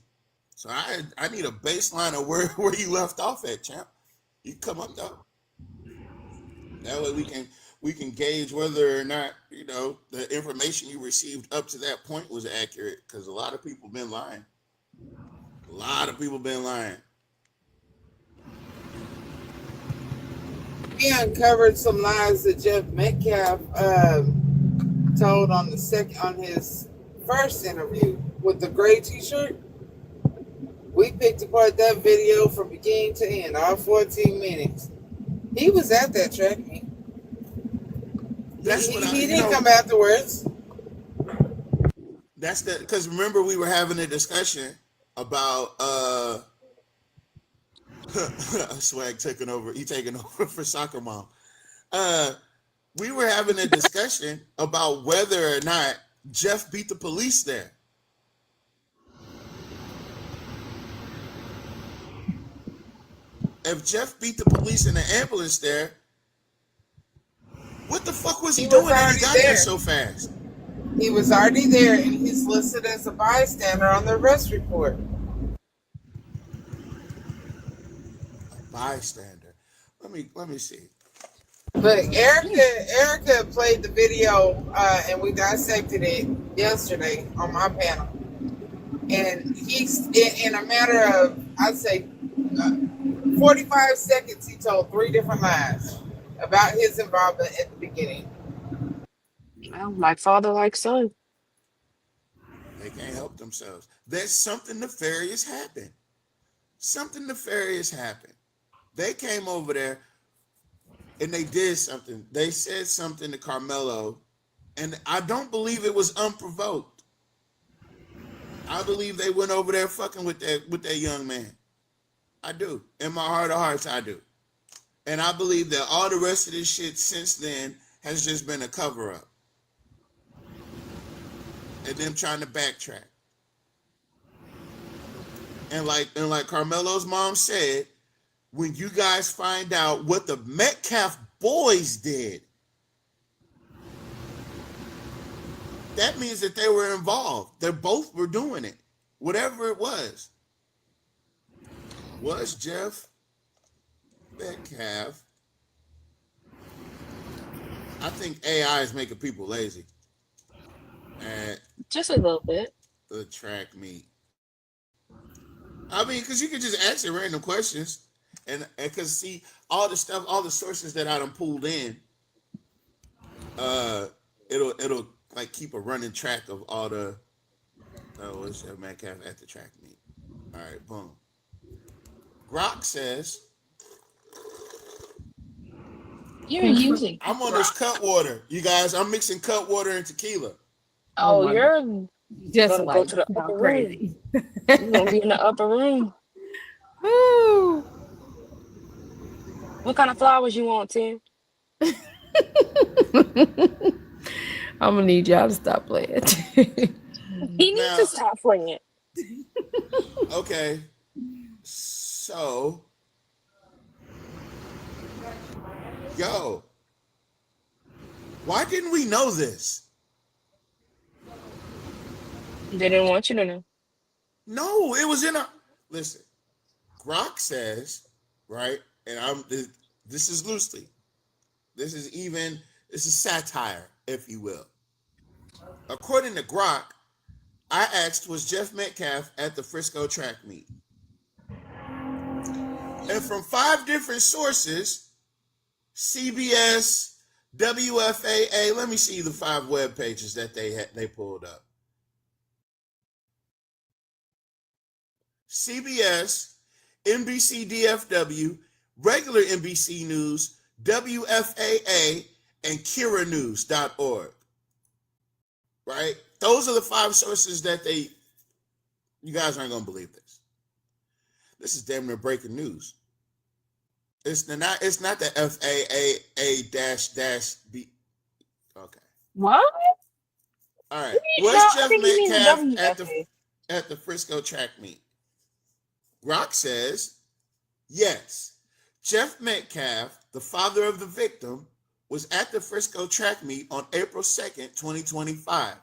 So I need a baseline of where you left off at, champ. You come up though. That way we can gauge whether or not, the information you received up to that point was accurate, because a lot of people been lying. We uncovered some lies that Jeff Metcalf told on his first interview with the gray T-shirt. We picked apart that video from beginning to end, all 14 minutes. He was at that track meet. He didn't come afterwards. That's because remember we were having a discussion about Swag taking over. He taking over for Soccer Mom. We were having a discussion about whether or not Jeff beat the police there. If Jeff beat the police in the ambulance there, what the fuck was he doing that he got there so fast? He was already there, and he's listed as a bystander on the arrest report. A bystander. Let me see. But Erica played the video, and we dissected it yesterday on my panel. And he's in a matter of, I'd say, 45 seconds, he told 3 different lies about his involvement at the beginning. Well, like father, like son. They can't help themselves. There's something nefarious happened. Something nefarious happened. They came over there and they did something. They said something to Carmelo, and I don't believe it was unprovoked. I believe they went over there fucking with that young man. I do. In my heart of hearts, I do. And I believe that all the rest of this shit since then has just been a cover-up. And them trying to backtrack. And like Carmelo's mom said, when you guys find out what the Metcalf boys did, that means that they were involved. They both were doing it. Whatever it was. Was Jeff Metcalf? I think AI is making people lazy. At Just a little bit. the track meet. I mean, because you can just ask it random questions. And because see, all the stuff, all the sources that I done pulled in, it'll like keep a running track of all the what's that Metcalf at the track meet. All right, boom. Grok says You're using. I'm on this cut water. You guys, I'm mixing cut water and tequila. Oh, you're Just gonna like go to the no, upper room. crazy. You're gonna be in the upper room. Woo. What kind of flowers you want, Tim? I'm gonna need y'all to stop playing. He needs Now- to stop playing. Okay. So, yo, why didn't we know this? They didn't want you to know. No, it was in a. Listen, Grok says, right, and this is loosely. This is satire, if you will. According to Grok, I asked, was Jeff Metcalf at the Frisco track meet? And from 5 different sources, CBS, WFAA, let me see the 5 web pages that they pulled up. CBS, NBC DFW, regular NBC News, WFAA, and KiraNews.org. Right? Those are the 5 sources that you guys aren't going to believe this. This is damn near breaking news. It's not the FAA-B. Okay. What? All right. Was I Jeff think you mean Metcalf WFA. at the Frisco track meet? Rock says, yes. Jeff Metcalf, the father of the victim, was at the Frisco track meet on April 2nd, 2025.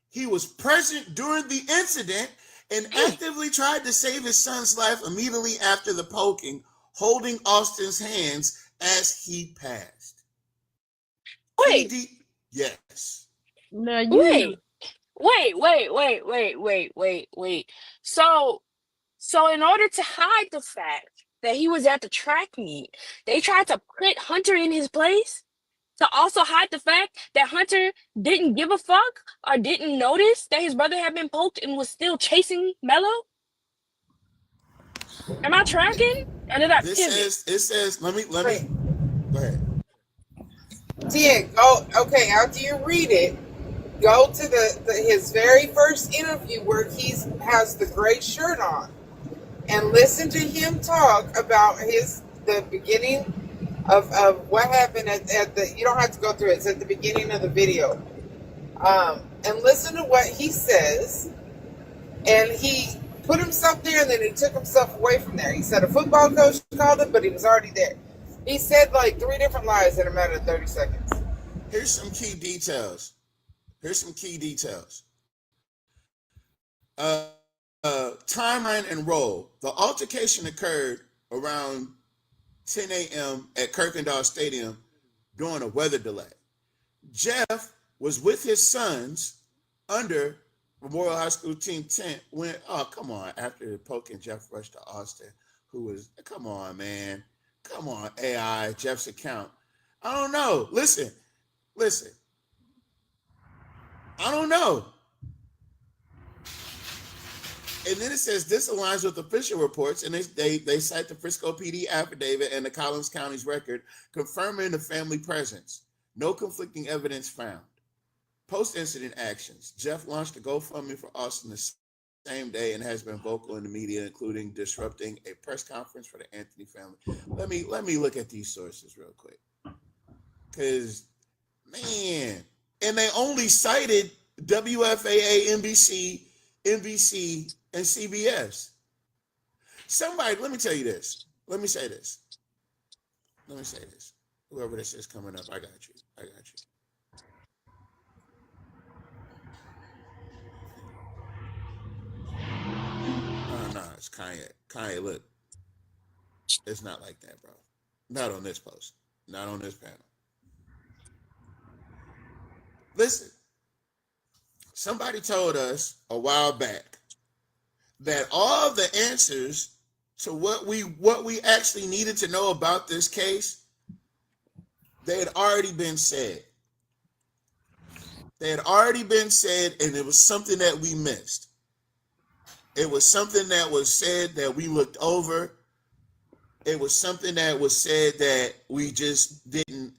He was present during the incident and actively tried to save his son's life immediately after the poking, holding Austin's hands as he passed. Wait. Yes. Now you Wait. So in order to hide the fact that he was at the track meet, they tried to put Hunter in his place to also hide the fact that Hunter didn't give a fuck or didn't notice that his brother had been poked and was still chasing Mello? Am I tracking? Or did I pivot? It says, let me, go ahead. Tia, go, okay, after you read it, go to his very first interview where he has the gray shirt on and listen to him talk about the beginning of what happened at the, you don't have to go through it, it's at the beginning of the video. and listen to what he says. And he put himself there, and then he took himself away from there. He said a football coach called him, but he was already there. He said like 3 different lies in a matter of 30 seconds. Here's some key details. Timeline and roll. The altercation occurred around 10 a.m. at Kirkendall Stadium during a weather delay. Jeff was with his sons under Memorial High School team tent when, oh, come on, after poking, Jeff rushed to Austin, who was, come on, man. Come on, AI, Jeff's account. I don't know. Listen. I don't know. And then it says this aligns with official reports, and they cite the Frisco PD affidavit and the Collins County's record confirming the family presence. No conflicting evidence found. Post-incident actions. Jeff launched a GoFundMe for Austin the same day and has been vocal in the media, including disrupting a press conference for the Anthony family. Let me look at these sources real quick. Because, man, and they only cited WFAA, NBC, and CBS. Somebody, let me tell you this. Let me say this. Whoever this is coming up, I got you. No, it's Kanye. Kanye, look. It's not like that, bro. Not on this post. Not on this panel. Listen. Somebody told us a while back that all the answers to what we actually needed to know about this case, they had already been said. And it was something that we missed. It was something that was said that we looked over. It was something that was said that we just didn't,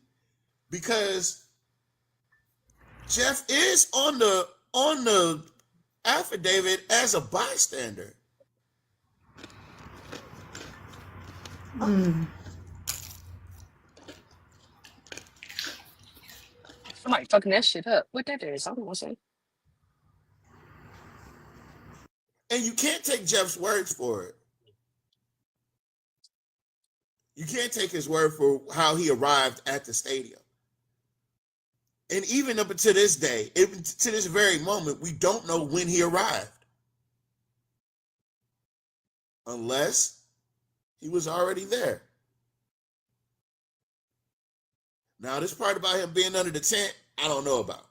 because Jeff is on the affidavit as a bystander. Somebody fucking that shit up. What that is, I don't want to say. And you can't take Jeff's words for it. You can't take his word for how he arrived at the stadium. And even up until this day, even to this very moment, we don't know when he arrived. Unless he was already there. Now, this part about him being under the tent, I don't know about.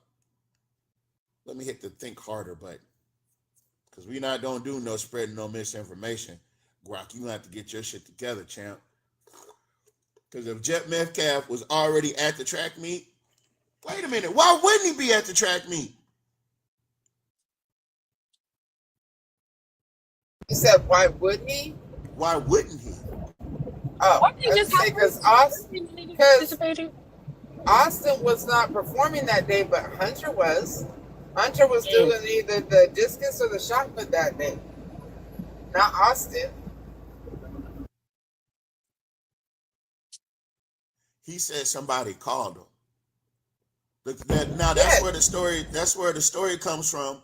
Let me hit the think harder button. Because we not going to do no spreading no misinformation. Guac, you have to get your shit together, champ. Because if Jeff Metcalf was already at the track meet, wait a minute, why wouldn't he be at the track meet? You said, why wouldn't he? Why wouldn't he? Oh, Why did you just because Austin was not performing that day, but Hunter was. Hunter was doing either the discus or the shot put that day. Not Austin. He said somebody called him. Now that's where the story comes from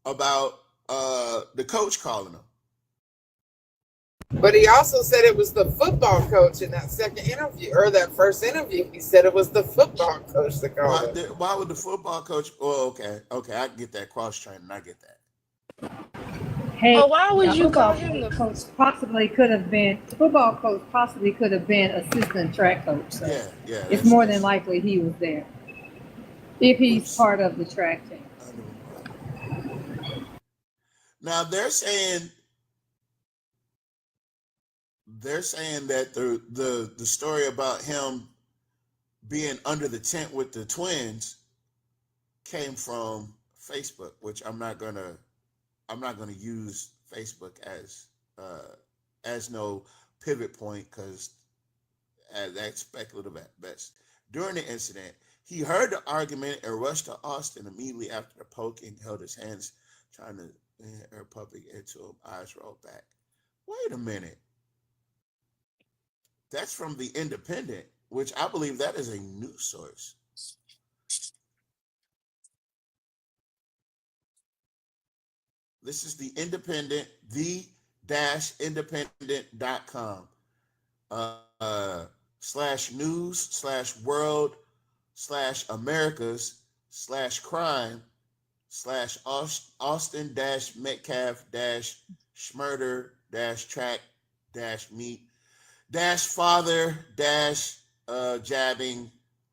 about the coach calling him. But he also said it was the football coach in that second interview, or that first interview. He said it was the football coach that called him. Why would the football coach? Oh, okay, I get that cross training. I get that. Hey, Oh, why would you call football him the coach? Possibly could have been football coach. Possibly could have been assistant track coach. So yeah. It's more than likely he was there if he's part of the track team. Now they're saying that the story about him being under the tent with the twins came from Facebook, which I'm not gonna use Facebook as no pivot point, because that's speculative at best. During the incident, he heard the argument and rushed to Austin immediately after the poking, held his hands trying to her puppy into him, eyes rolled back. Wait a minute. That's from The Independent, which I believe that is a news source. This is the Independent, the-independent.com /news/Americas/crime/Austin-Metcalf-Schmurder-track-meet-father-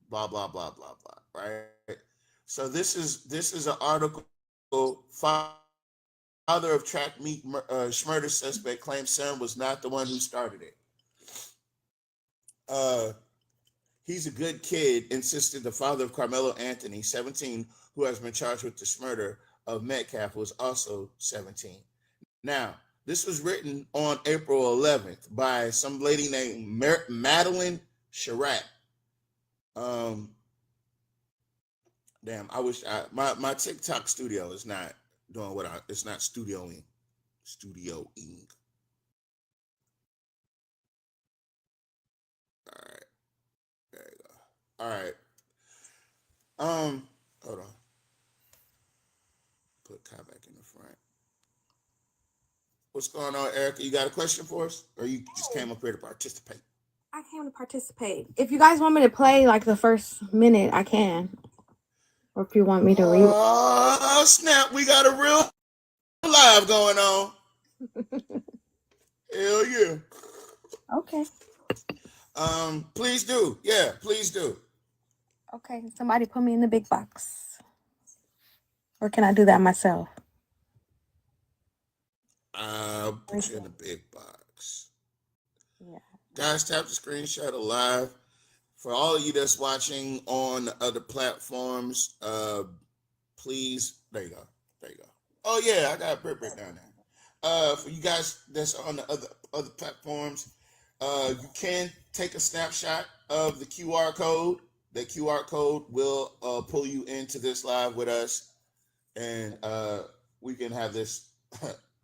blah blah blah blah blah. Right. So this is an article. Father of track meet murder suspect claims son was not the one who started it. He's a good kid, insisted the father of Carmelo Anthony, 17, who has been charged with the murder of Metcalf, was also 17. Now, this was written on April 11th by some lady named Madeline Chirac. Damn, I wish my TikTok studio is not doing it's not studioing. All right. There you go. All right. Hold on. Put Kai back in the front. What's going on, Erica? You got a question for us? Or you just came up here to participate? I came to participate. If you guys want me to play like the first minute, I can. Or if you want me to read. Oh, snap. We got a real live going on. Hell yeah. Okay. Please do. Yeah, please do. Okay. Somebody put me in the big box. Or can I do that myself? I'll put you in the big box. Yeah. Guys, tap the screenshot of live. For all of you that's watching on the other platforms, please, there you go. Oh yeah, I got Brit down there. For you guys that's on the other platforms, you can take a snapshot of the QR code. The QR code will pull you into this live with us, and we can have this,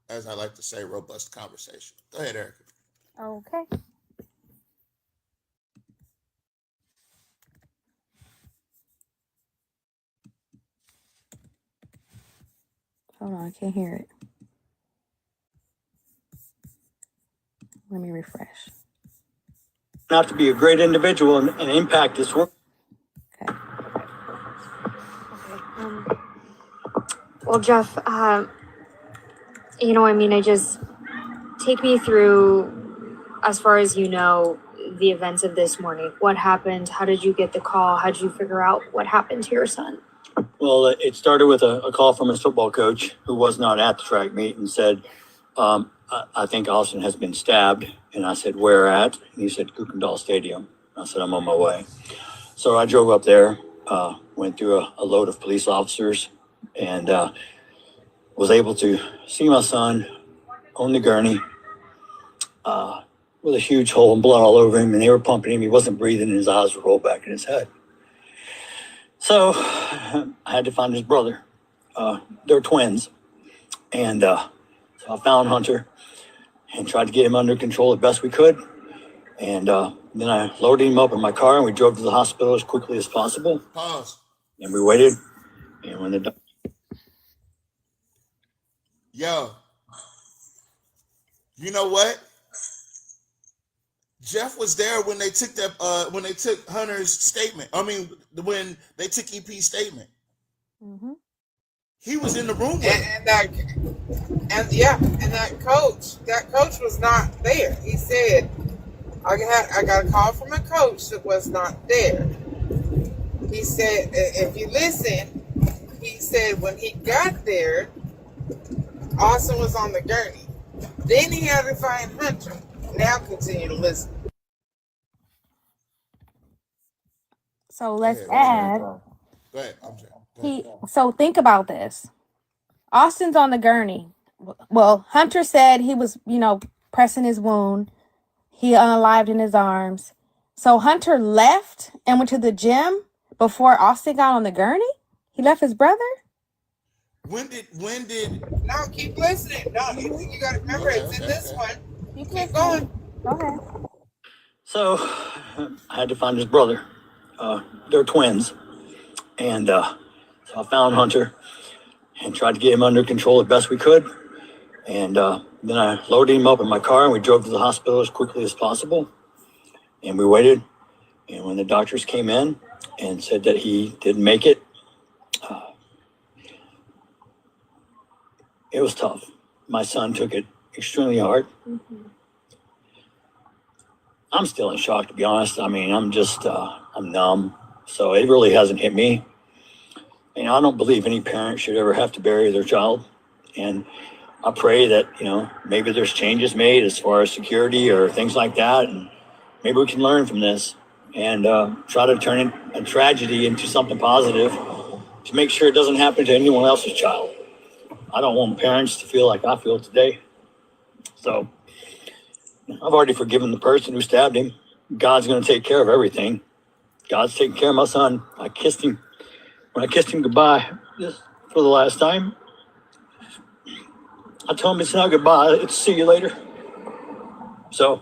as I like to say, robust conversation. Go ahead, Erica. Okay. Hold on, I can't hear it. Let me refresh. Not to be a great individual and impact this world. Okay. Well, Jeff, I just take me through, as far as you know, the events of this morning. What happened? How did you get the call? How did you figure out what happened to your son? Well, it started with a call from his football coach who was not at the track meet and said, I think Austin has been stabbed. And I said, where at? And he said, Kukendall Stadium. I said, I'm on my way. So I drove up there, went through a load of police officers, and was able to see my son on the gurney with a huge hole and blood all over him, and they were pumping him. He wasn't breathing, and his eyes were rolled back in his head. So I had to find his brother. They're twins. And so I found Hunter and tried to get him under control as best we could. And then I loaded him up in my car, and we drove to the hospital as quickly as possible. Pause. And we waited. And when the Yo, you know what? Jeff was there when they took Hunter's statement. I mean, when they took EP's statement. Mm-hmm. He was in the room with him. And that coach was not there. He said, I got a call from a coach that was not there. He said, if you listen, he said when he got there, Austin was on the gurney. Then he had to find Hunter. Now continue to listen. So let's add. Go ahead. I'm sorry. So think about this. Austin's on the gurney. Well, Hunter said he was, pressing his wound. He unalived in his arms. So Hunter left and went to the gym before Austin got on the gurney? He left his brother? When did No, keep listening. No, you gotta remember it's in this one. Keep going. Go ahead. So I had to find his brother. They're twins. And so I found Hunter and tried to get him under control as best we could. And then I loaded him up in my car and we drove to the hospital as quickly as possible. And we waited. And when the doctors came in and said that he didn't make it, it was tough. My son took it extremely hard. I'm still in shock, to be honest. I mean, I'm numb. So it really hasn't hit me. And I don't believe any parent should ever have to bury their child. And I pray that, maybe there's changes made as far as security or things like that. And maybe we can learn from this and try to turn a tragedy into something positive to make sure it doesn't happen to anyone else's child. I don't want parents to feel like I feel today. So I've already forgiven the person who stabbed him. God's going to take care of everything. God's taking care of my son. I kissed him. When I kissed him goodbye just for the last time, I told him it's not goodbye. It's see you later. So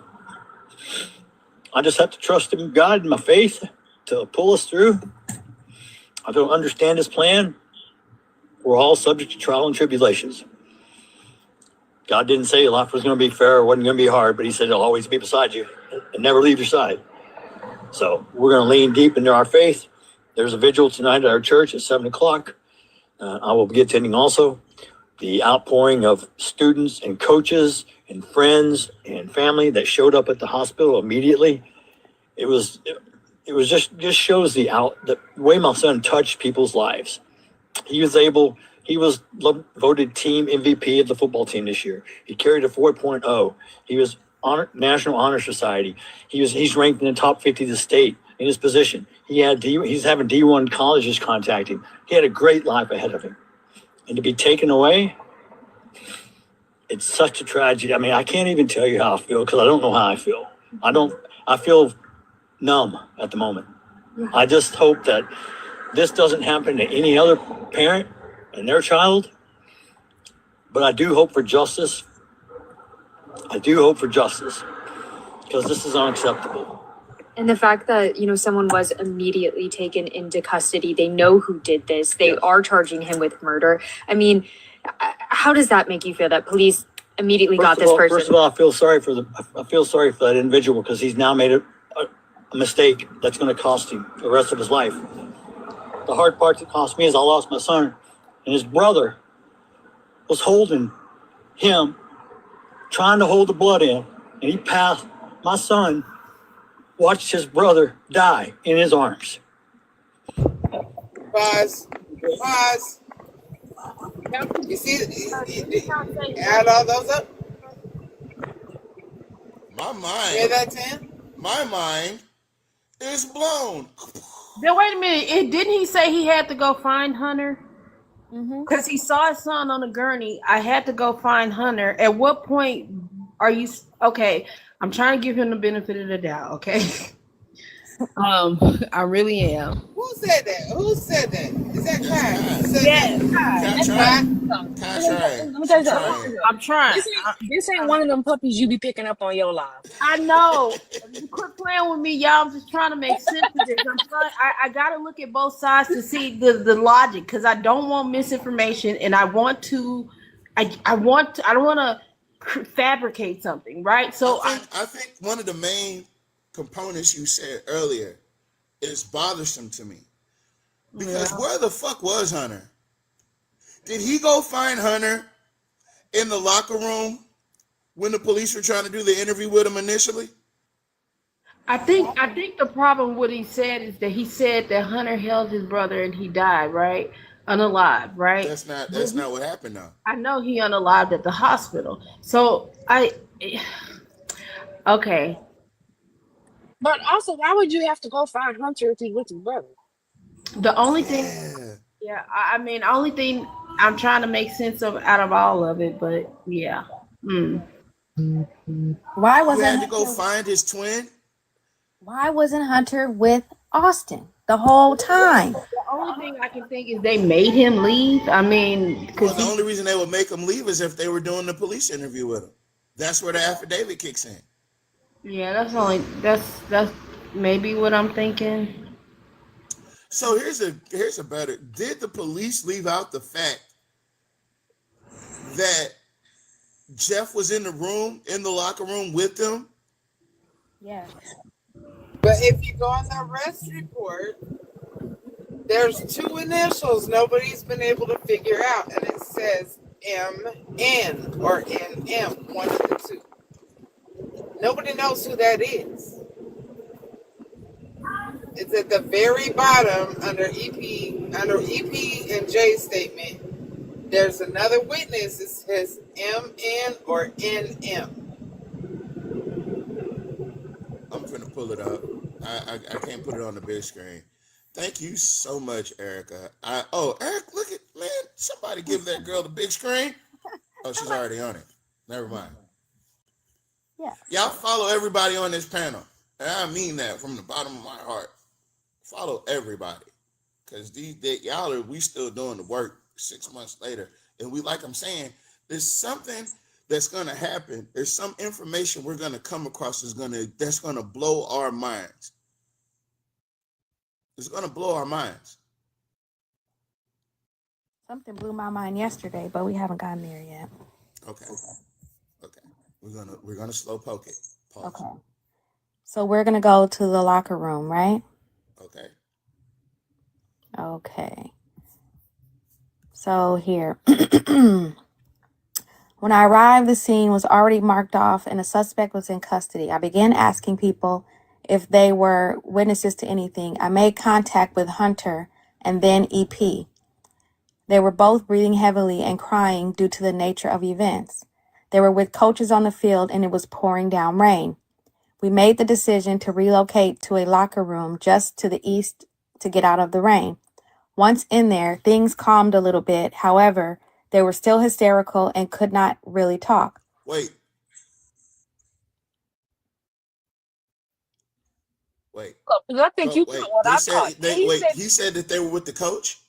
I just have to trust in God and my faith to pull us through. I don't understand his plan. We're all subject to trial and tribulations. God didn't say life was going to be fair or wasn't going to be hard, but he said he'll always be beside you and never leave your side. So we're going to lean deep into our faith. There's a vigil tonight at our church at 7:00. I will be attending also. The outpouring of students and coaches and friends and family that showed up at the hospital immediately. It was just shows the way my son touched people's lives. He was voted team MVP of the football team this year. He carried a 4.0. He was National Honor Society. He's ranked in the top 50 of the state in his position. He's having D1 colleges contact him. He had a great life ahead of him. And to be taken away, it's such a tragedy. I mean, I can't even tell you how I feel because I don't know how I feel. I feel numb at the moment. I just hope that this doesn't happen to any other parent and their child. But I do hope for justice. Because this is unacceptable. And the fact that, someone was immediately taken into custody, they know who did this, they are charging him with murder. I mean, how does that make you feel that police immediately got this person? First of all, I feel sorry for that individual because he's now made a mistake that's going to cost him the rest of his life. The hard part that cost me is I lost my son, and his brother was holding him, trying to hold the blood in, and he passed. My son watched his brother die in his arms. Pause. You see, add all those up. My mind. Hear that, Tim? My mind is blown. Then wait a minute. Didn't he say he had to go find Hunter? Because he saw his son on a gurney. I had to go find Hunter. At what point are you okay? I'm trying to give him the benefit of the doubt. Okay. I really am. Who said that? Is that Kai? Yes. Let me tell you something. I'm trying. This ain't one of them puppies you be picking up on your live. I know. Quit playing with me, y'all. I'm just trying to make sense of this. I gotta look at both sides to see the logic because I don't want misinformation and I don't want to fabricate something, right? So I think one of the main components you said earlier is bothersome to me because where the fuck was Hunter? Did he go find Hunter in the locker room when the police were trying to do the interview with him initially? I think the problem what he said is that he said that Hunter held his brother and he died, right? Unalive, right? That's not what happened though. I know he unalived at the hospital. So okay. But also, why would you have to go find Hunter if he's with his brother? The only thing, I mean, the only thing I'm trying to make sense of out of all of it, but yeah. Why wasn't he had to go find his twin? Why wasn't Hunter with Austin the whole time? The only thing I can think is they made him leave. I mean, because the only reason they would make him leave is if they were doing the police interview with him. That's where the affidavit kicks in. Yeah, that's maybe what I'm thinking. So here's a better. Did the police leave out the fact that Jeff was in the locker room with them? Yeah. But if you go on the arrest report, there's two initials nobody's been able to figure out, and it says MN or NM, one of the two. Nobody knows who that is. It's at the very bottom under EP and J statement. There's another witness that says MN or NM. I'm gonna pull it up. I can't put it on the big screen. Thank you so much, Erica. Eric, look at, man, somebody give that girl the big screen. Oh, she's already on it. Never mind. Yeah. Y'all follow everybody on this panel. And I mean that from the bottom of my heart. Follow everybody. Because we still doing the work 6 months later. And like I'm saying, there's something that's gonna happen. There's some information we're gonna come across that's gonna blow our minds. It's gonna blow our minds. Something blew my mind yesterday, but we haven't gotten there yet. Okay. We're gonna slow poke it. Pause. Okay. So we're gonna go to the locker room, right? Okay. Okay. So here. When I arrived, the scene was already marked off and the suspect was in custody. I began asking people if they were witnesses to anything. I made contact with Hunter and then EP. They were both breathing heavily and crying due to the nature of events. They were with coaches on the field and it was pouring down rain. We made the decision to relocate to a locker room just to the east to get out of the rain. Once in there, things calmed a little bit. However, they were still hysterical and could not really talk. Wait. I think you caught what I caught. He said that they were with the coach?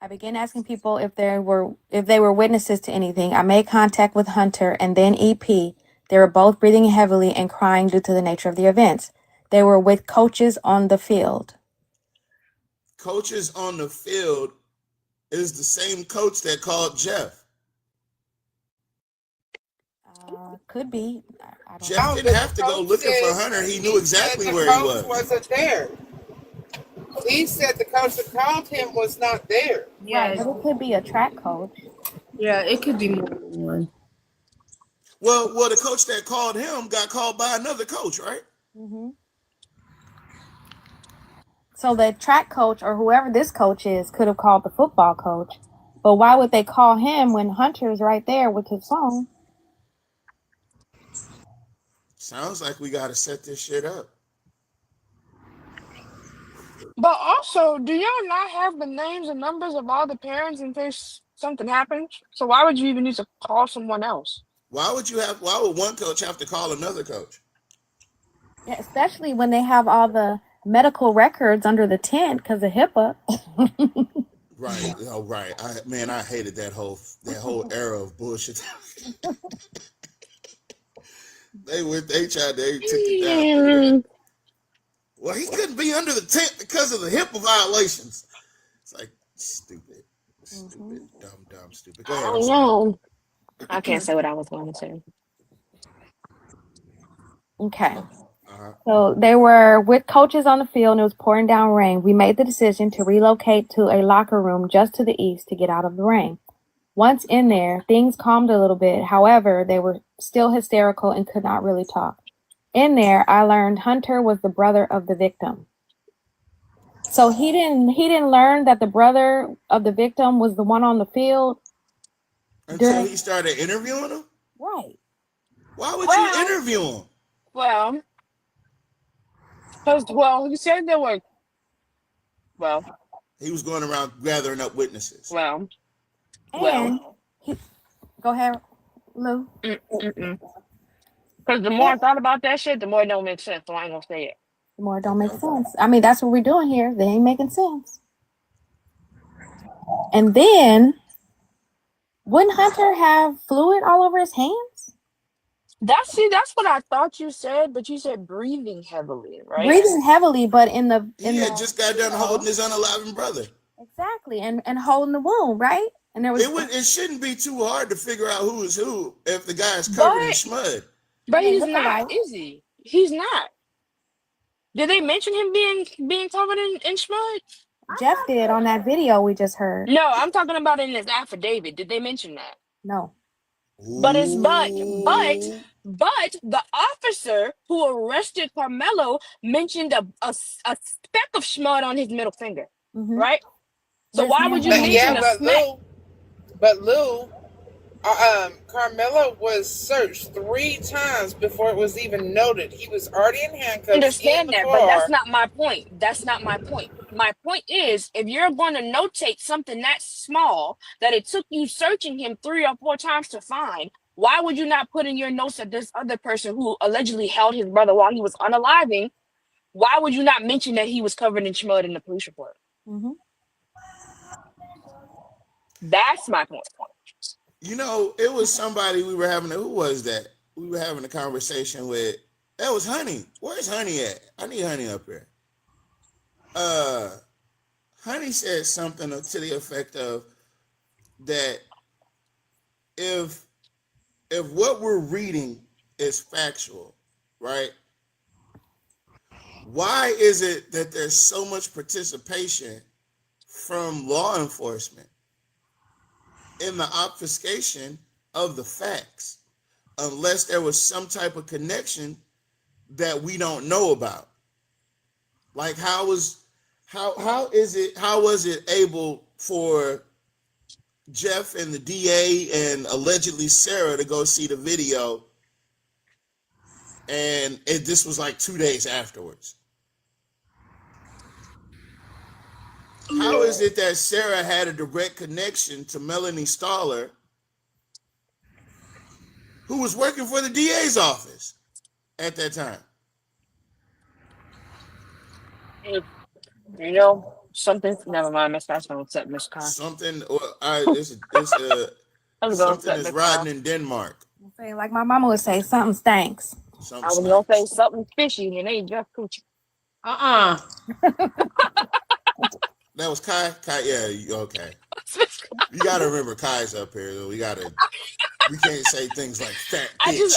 I began asking people if they were witnesses to anything. I made contact with Hunter and then EP. They were both breathing heavily and crying due to the nature of the events. They were with coaches on the field. Coaches on the field is the same coach that called Jeff. Could be. Jeff didn't have to go looking for Hunter. He knew exactly where he was. The coach wasn't there. He said the coach that called him was not there. Yeah, but it could be a track coach. Yeah, it could be more than one. Well, the coach that called him got called by another coach, right? Mm-hmm. So the track coach or whoever this coach is could have called the football coach. But why would they call him when Hunter's right there with his phone? Sounds like we got to set this shit up. But also, do y'all not have the names and numbers of all the parents in case something happens? So why would you even need to call someone else? Why would one coach have to call another coach? Yeah, especially when they have all the medical records under the tent because of HIPAA. Right. Oh, right. I hated that whole era of bullshit. They took it down. Well, he couldn't be under the tent because of the HIPAA violations. It's like stupid, dumb, stupid. Go ahead. No, I can't say what I was going to say. Okay. So they were with coaches on the field and it was pouring down rain. We made the decision to relocate to a locker room just to the east to get out of the rain. Once in there, things calmed a little bit. However, they were still hysterical and could not really talk. In there, I learned Hunter was the brother of the victim. So he didn't learn that the brother of the victim was the one on the field until he started interviewing him? Right. Why would you interview him? Well, because, you said there were, he was going around gathering up witnesses. Go ahead, Lou. Because the more I thought about that shit, the more it don't make sense. So I ain't gonna say it. The more it don't make sense. I mean, that's what we're doing here. They ain't making sense. And then, wouldn't Hunter have fluid all over his hands? That's what I thought you said, but you said breathing heavily, right? Breathing heavily, but he just got done holding his unaliving brother. Exactly, and holding the wound, right? And there was It shouldn't be too hard to figure out who is who if the guy is covered in schmud. But Yeah, he's look not, alike. is he? He's not. Did they mention him being covered in schmud? Jeff did on that video we just heard. No, I'm talking about in his affidavit. Did they mention that? No. But the officer who arrested Carmelo mentioned a speck of schmud on his middle finger, right? So This why man would you had- mention Yeah, a but speck? Lou, Carmelo was searched 3 times before it was even noted. He was already in handcuffs. Understand in the that, car. but that's not my point. That's not my point. My point is, if you're going to notate something that small that it took you searching him 3 or 4 times to find, why would you not put in your notes that this other person who allegedly held his brother while he was unaliving, why would you not mention that he was covered in schmud in the police report? That's my point. You know, it was somebody we were having. Who was that? We were having a conversation with. That was Honey. Where's Honey at? I need Honey up here. Honey said something to the effect of that if what we're reading is factual, right? Why is it that there's so much participation from law enforcement in the obfuscation of the facts, unless there was some type of connection that we don't know about? Like how was it able for Jeff and the DA and allegedly Sarah to go see the video, and this was like 2 days afterwards? How is it that Sarah had a direct connection to Melanie Stoller, who was working for the DA's office at that time? You know, something. Never mind, Miss. That's gonna upset Miss Khan. Something is riding in Denmark. Say, like my mama would say, something stinks. I was gonna say something fishy, and ain't just coochie. That was Kai. Kai, yeah, okay. You gotta remember Kai's up here. Though. We can't say things like fat bitch.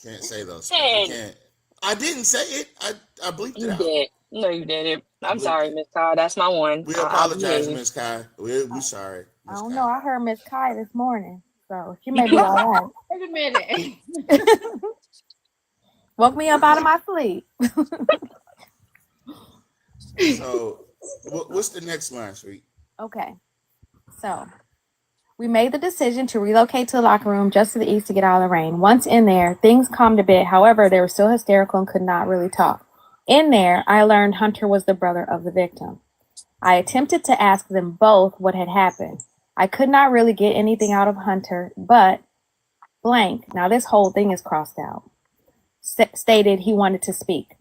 Can't say those things. We can't. I didn't say it. I bleeped it out. Did. No, you didn't. I'm sorry, Miss Kai. That's my one. We apologize, Miss Kai. We sorry. I don't know. I heard Miss Kai this morning, so she may be all right. Wait a minute. Woke me up out of my sleep. So, what's the next line, Sweet? Okay. So, we made the decision to relocate to the locker room just to the east to get out of the rain. Once in there, things calmed a bit. However, they were still hysterical and could not really talk. In there, I learned Hunter was the brother of the victim. I attempted to ask them both what had happened. I could not really get anything out of Hunter, but blank, now this whole thing is crossed out, stated he wanted to speak.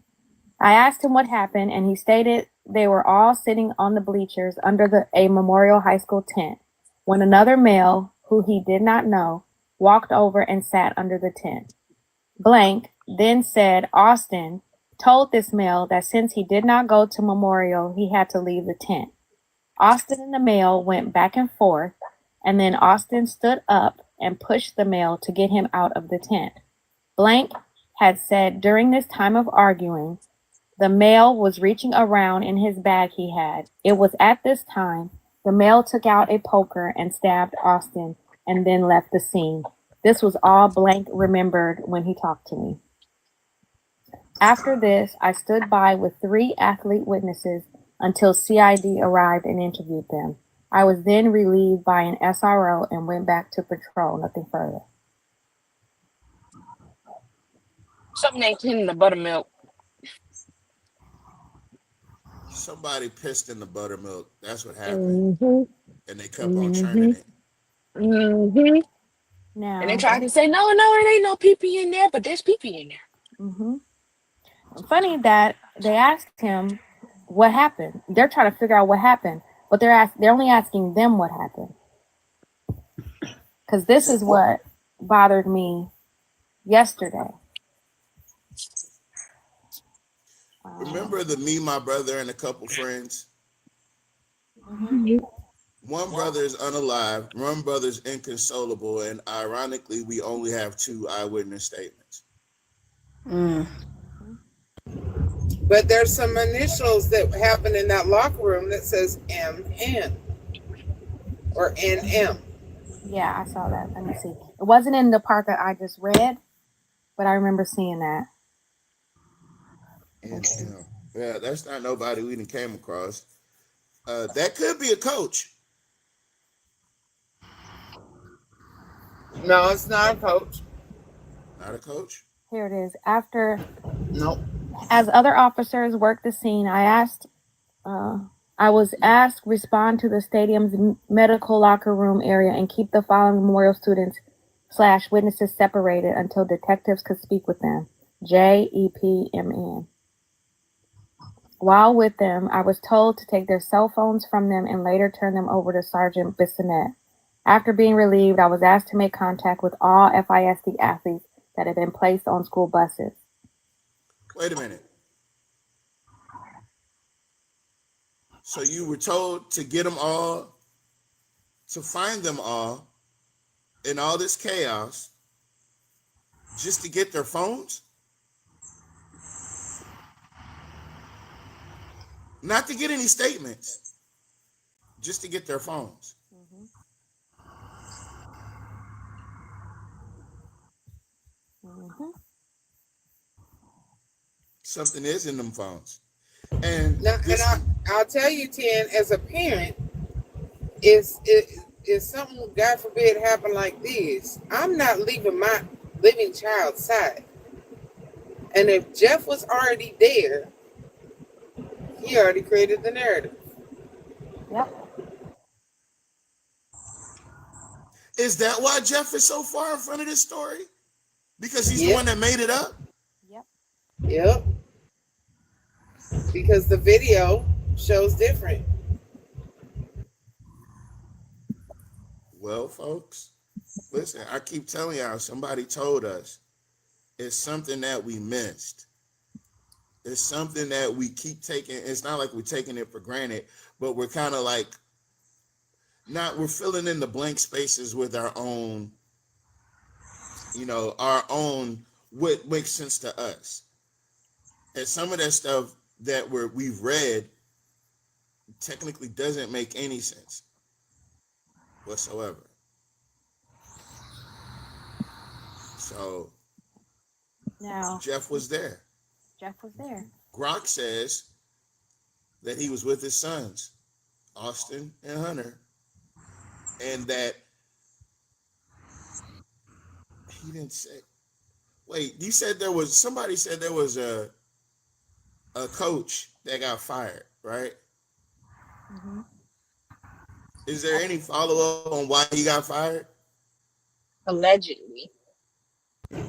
I asked him what happened, and he stated they were all sitting on the bleachers under a Memorial High School tent when another male, who he did not know, walked over and sat under the tent. Blank then said Austin told this male that since he did not go to Memorial, he had to leave the tent. Austin and the male went back and forth, and then Austin stood up and pushed the male to get him out of the tent. Blank had said during this time of arguing, the male was reaching around in his bag he had. It was at this time the male took out a poker and stabbed Austin and then left the scene. This was all Blank remembered when he talked to me. After this, I stood by with 3 athlete witnesses until CID arrived and interviewed them. I was then relieved by an SRO and went back to patrol. Nothing further. Something ain't clean in the buttermilk. Somebody pissed in the buttermilk. That's what happened. And they kept on churning it. Now, And they tried to say, no, it ain't no pee-pee in there, but there's pee-pee in there. Funny that they asked him what happened. They're trying to figure out what happened, but they're only asking them what happened. Because this is what bothered me yesterday. Remember me, my brother, and a couple friends One brother is unalive, one brother is inconsolable, and ironically, we only have 2 eyewitness statements. But there's some initials that happen in that locker room that says MN or NM. Yeah, I saw that. Let me see. It wasn't in the part that I just read, but I remember seeing that. And yeah, that's not nobody we done came across. That could be a coach. No, it's not a coach. Not a coach. Here it is. After, Nope. as other officers worked the scene, I was asked respond to the stadium's medical locker room area and keep the following memorial students / witnesses separated until detectives could speak with them. JEPMN. While with them, I was told to take their cell phones from them and later turn them over to Sergeant Bissonette. After being relieved, I was asked to make contact with all FISD athletes that had been placed on school buses. Wait a minute. So you were told to get them all, to find them all in all this chaos just to get their phones? Not to get any statements, just to get their phones. Something is in them phones. And I'll tell you, Ten, as a parent, is something, God forbid, happen like this, I'm not leaving my living child's side. And if Jeff was already there, he already created the narrative. Yep. Is that why Jeff is so far in front of this story? Because he's the one that made it up? Yep. Because the video shows different. Well, folks, listen, I keep telling y'all, somebody told us it's something that we missed. It's something that we keep taking. It's not like we're taking it for granted, but we're kind of like, we're filling in the blank spaces with our own, what makes sense to us. And some of that stuff that we've read technically doesn't make any sense whatsoever. So now Jeff was there. Grok says that he was with his sons, Austin and Hunter, and that he didn't say. Wait, you said somebody said there was a coach that got fired, right? Mm-hmm. Is there any follow-up on why he got fired? Allegedly.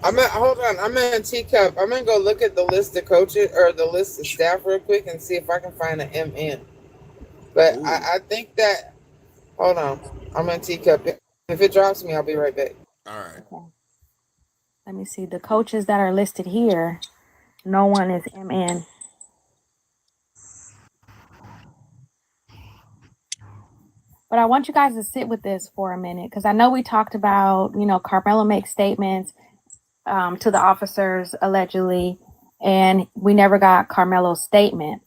Hold on. I'm in Teacup. I'm gonna go look at the list of coaches or the list of staff real quick and see if I can find an MN. But I think that. Hold on. I'm in Teacup. If it drops me, I'll be right back. All right. Okay. Let me see. The coaches that are listed here, no one is MN. But I want you guys to sit with this for a minute because I know we talked about, Carmelo makes statements to the officers allegedly, and we never got Carmelo's statement.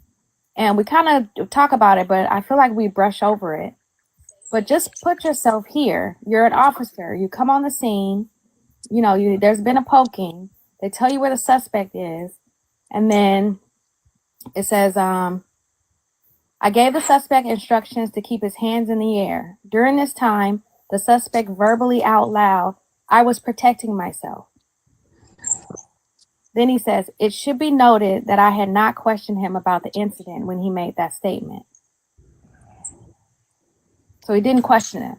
And we kind of talk about it, but I feel like we brush over it. But just put yourself here. You're an officer. You come on the scene. There's been a poking. They tell you where the suspect is. And then it says, I gave the suspect instructions to keep his hands in the air. During this time, the suspect verbally out loud, I was protecting myself. Then he says, it should be noted that I had not questioned him about the incident when he made that statement. So he didn't question him.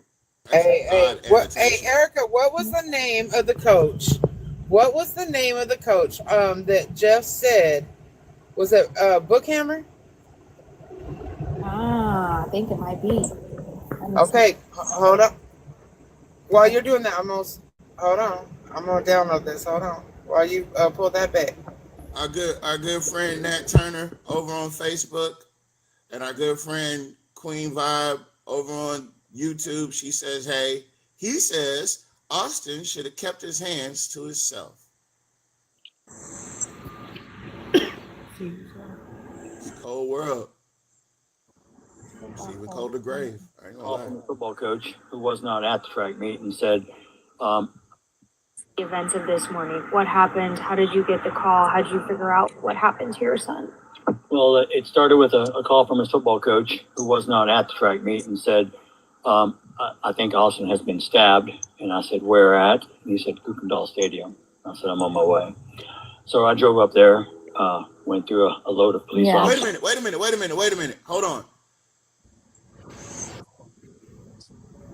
Hey, Erica, what was the name of the coach? What was the name of the coach that Jeff said? Was it Bookhammer? I think it might be. Okay, hold up. While you're doing that, hold on. I'm gonna download this. Hold on. While you pull that back. Our good friend Nat Turner over on Facebook, and our good friend Queen Vibe over on YouTube, she says, hey, he says Austin should have kept his hands to himself. It's a cold world. It's even colder grave. I ain't gonna Call lie. from a football coach who was not at the track meet and said, The events of this morning. What happened? How did you get the call? How did you figure out what happened to your son? well, it started with a call from his football coach who was not at the track meet and said, I think Austin has been stabbed. And I said, where at? And he said, Kuykendall Stadium. I said, I'm on my way. So I drove up there, went through a load of police officers. Wait a minute. Hold on.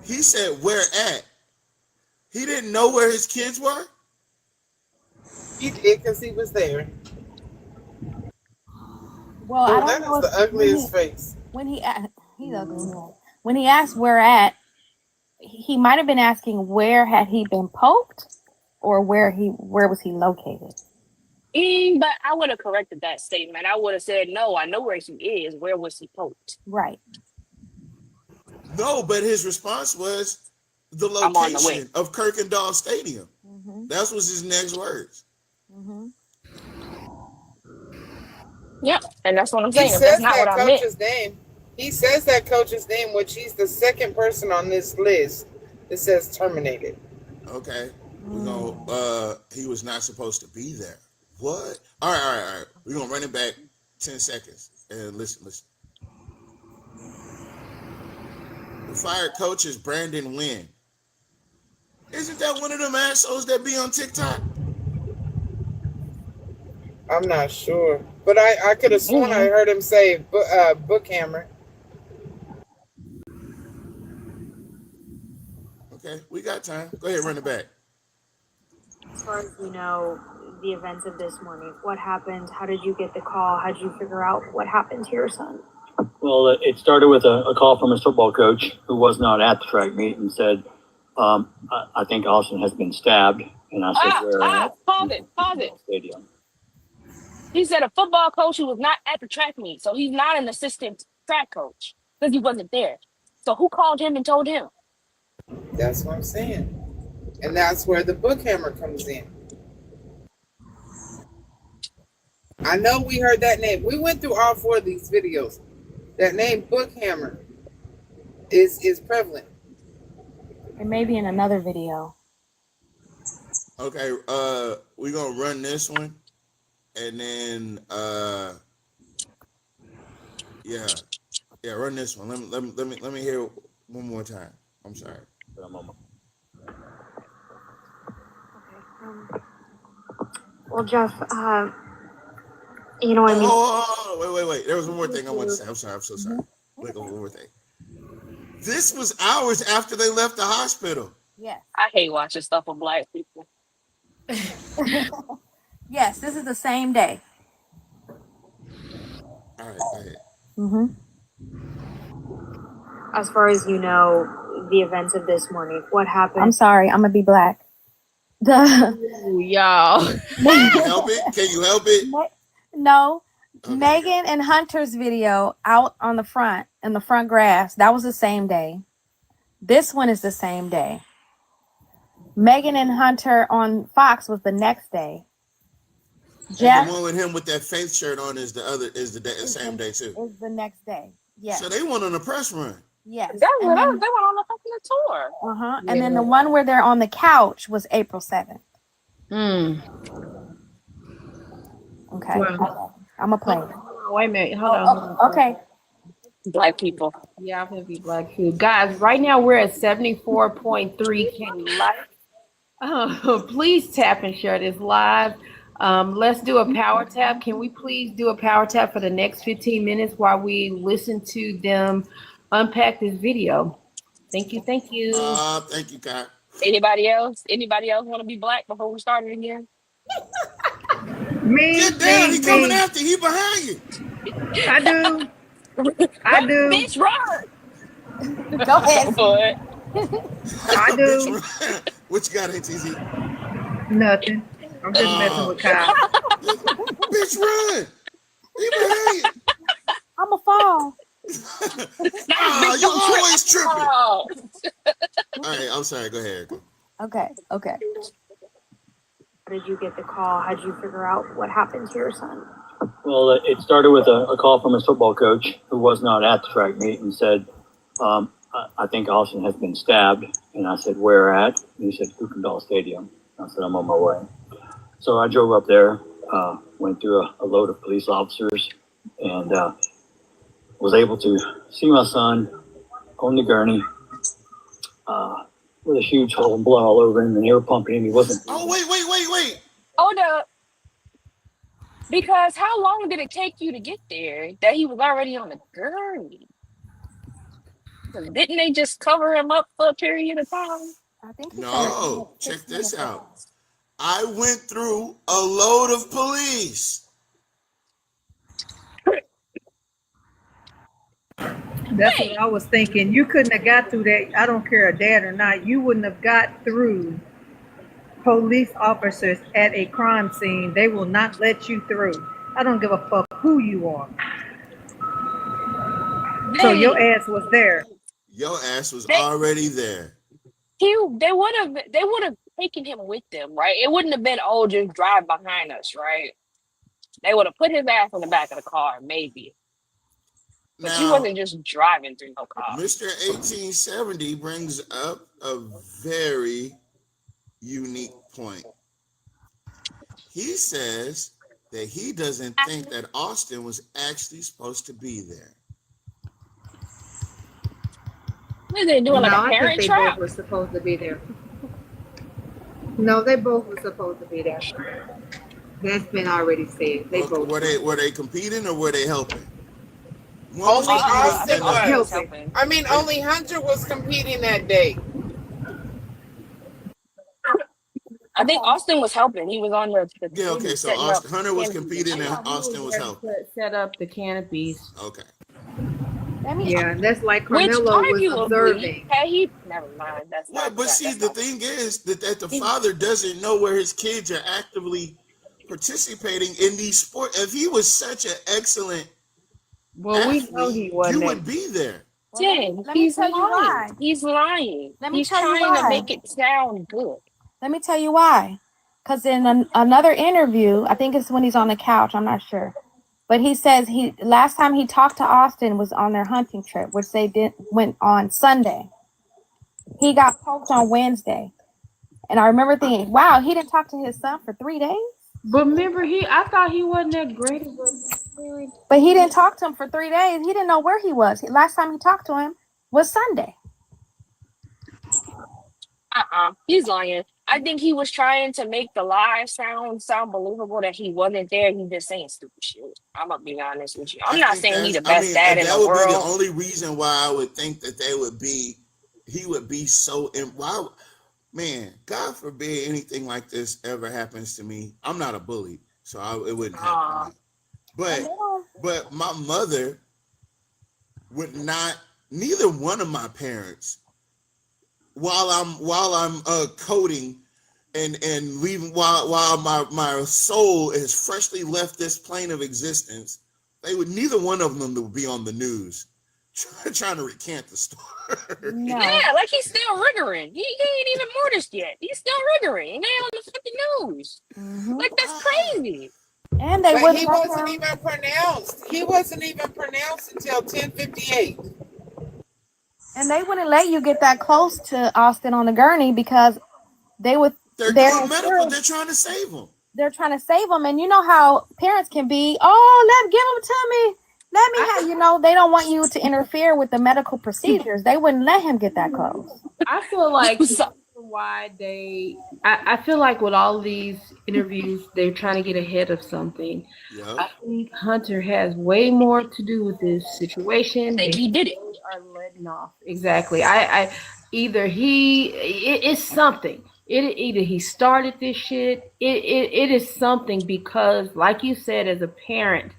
He said, where at? He didn't know where his kids were? He did because he was there. Well, I don't That know is if the ugliest face. when he's ugly. When he asked where at, he might have been asking where had he been poked, or where was he located. But I would have corrected that statement. I would have said, no, I know where he is. Where was he poked? Right. No, but his response was the I'm on the way. location of Kuykendall Stadium. That was his next words. Yep, and that's what I'm He saying. says That's not what that I meant. coach's name. He says that coach's name, which he's the second person on this list that says terminated. Okay. We're gonna he was not supposed to be there. What? All right. We're gonna run it back 10 seconds. And listen. The fired coach is Brandon Wynn. Isn't that one of them assholes that be on TikTok? I'm not sure. But I could have sworn I heard him say Bookhammer. Okay, we got time. Go ahead, run it back. As far as you know, the events of this morning. What happened? How did you get the call? How did you figure out what happened to your son? Well, it started with a call from his football coach who was not at the track meet and said, I think Austin has been stabbed. And I said, where at? Pause it. Stadium. He said a football coach who was not at the track meet. So he's not an assistant track coach because he wasn't there. So who called him and told him? That's what I'm saying. And that's where the Bookhammer comes in. I know we heard that name. We went through all 4 of these videos. That name Bookhammer is prevalent. It may be in another video. Okay, we're gonna run this one. And then run this one. Let me hear it one more time. I'm sorry. Well, Jeff, you know, I mean, Wait. There was one more thing I want to say. I'm sorry. I'm so sorry. Wait, one more thing. This was hours after they left the hospital. Yes. I hate watching stuff with black people. Yes, this is the same day. All right, go ahead. as far as you know, the events of this morning, what happened? I'm sorry, I'm gonna be black. Duh. Y'all. Can you help it? Can you help it? No. Okay. Megan and Hunter's video out on the front, in the front grass, that was the same day. This one is the same day. Megan and Hunter on Fox was the next day. Jeff, the one with him with that faith shirt on is the same day too. Is the next day. Yes. So they went on a press run. Yes. They went on a fucking tour. Uh-huh. And then the one where they're on the couch was April 7th. Okay. Wow. I'm gonna play. Wait a minute. Hold on. Okay. Black people. Yeah, I'm gonna be black too. Guys, right now we're at 74.3. Can you like? Please tap and share this live. Let's do a power tap. Can we please do a power tap for the next 15 minutes while we listen to them unpack this video? Thank you. Thank you. Thank you, Kai. Anybody else? Anybody else want to be black before we start it again? Me, Get down. me, He coming me. after. He behind you. I do. I do. Bitch, run! Go ahead. For it. I do. What you got, ATZ? Nothing. I'm just messing with Kyle. Bitch, run. He behind you. I'm a fall. You always tripping. Oh. All right, I'm sorry. Go ahead. Okay. How did you get the call? How did you figure out what happened to your son? Well, it started with a call from his football coach who was not at the track meet and said, I think Austin has been stabbed. And I said, where at? And he said, Kuykendall Stadium. I said, I'm on my way. So I drove up there, went through a load of police officers, and was able to see my son on the gurney with a huge hole and blood all over him, and they were pumping him. He wasn't. Oh, wait. Hold up. Because how long did it take you to get there that he was already on the gurney? Didn't they just cover him up for a period of time? I think No, check this out. I went through a load of police. That's what I was thinking. You couldn't have got through that. I don't care a dad or not. You wouldn't have got through police officers at a crime scene. They will not let you through. I don't give a fuck who you are. So your ass was there. Your ass was already there. They would have taken him with them, right? It wouldn't have been, oh, just drive behind us, right? They would have put his ass in the back of the car, maybe. But he wasn't just driving through no car. Mr. 1870 brings up a very unique point. He says that he doesn't think that Austin was actually supposed to be there. What are they doing, like a I parent think they trap? both were supposed to be there. No, they both were supposed to be there. That's been already said. They both Were they competing or were they helping? Only Austin was. helping. I mean, only Hunter was competing that day. I think Austin was helping. He was on the Yeah, okay, so Hunter was competing and Austin was helping. Set up the canopies. Okay. Yeah, that's like Which Carmelo was arguably, observing. had he never mind. That's Yeah, not but that, see, that's the not- thing is that the father doesn't know where his kids are actively participating in these sports. If he was such an excellent Well, we know athlete, he wasn't. you would be there. Jen, let me he's tell you lying. why. He's lying. Let me He's tell you trying to why. make it sound good. Let me tell you why. Because in another interview, I think it's when he's on the couch, I'm not sure. But he says last time he talked to Austin was on their hunting trip, which they went on Sunday. He got poked on Wednesday. And I remember thinking, wow, he didn't talk to his son for 3 days? But remember, I thought he wasn't that great. But he didn't talk to him for 3 days. He didn't know where he was. Last time he talked to him was Sunday. He's lying. I think he was trying to make the lie sound believable that he wasn't there. He just saying stupid shit. I'm gonna be honest with you. I'm not saying he's the best dad in the world. That would be the only reason why I would think that he would be so. Why, man? God forbid anything like this ever happens to me. I'm not a bully, so it wouldn't happen. But my mother would not. Neither one of my parents. While I'm coding and leaving while my soul is freshly left this plane of existence, neither one of them would be on the news trying to recant the story. No. Yeah, like he's still riggering. He ain't even mortised yet. He's still riggering. And they on the fucking news. Mm-hmm. Like that's crazy. And they But he wasn't even pronounced. He wasn't even pronounced until 10:58. And they wouldn't let you get that close to Austin on the gurney because they're doing medical. They're trying to save him. They're trying to save him, and you know how parents can be. Oh, give him to me. Let me have. They don't want you to interfere with the medical procedures. They wouldn't let him get that close. I feel like why I feel like with all of these interviews, they're trying to get ahead of something. Yep. I think Hunter has way more to do with this situation. He did it. Are letting off. Exactly. It's something. Either he started this shit. It is something because, like you said, as a parent,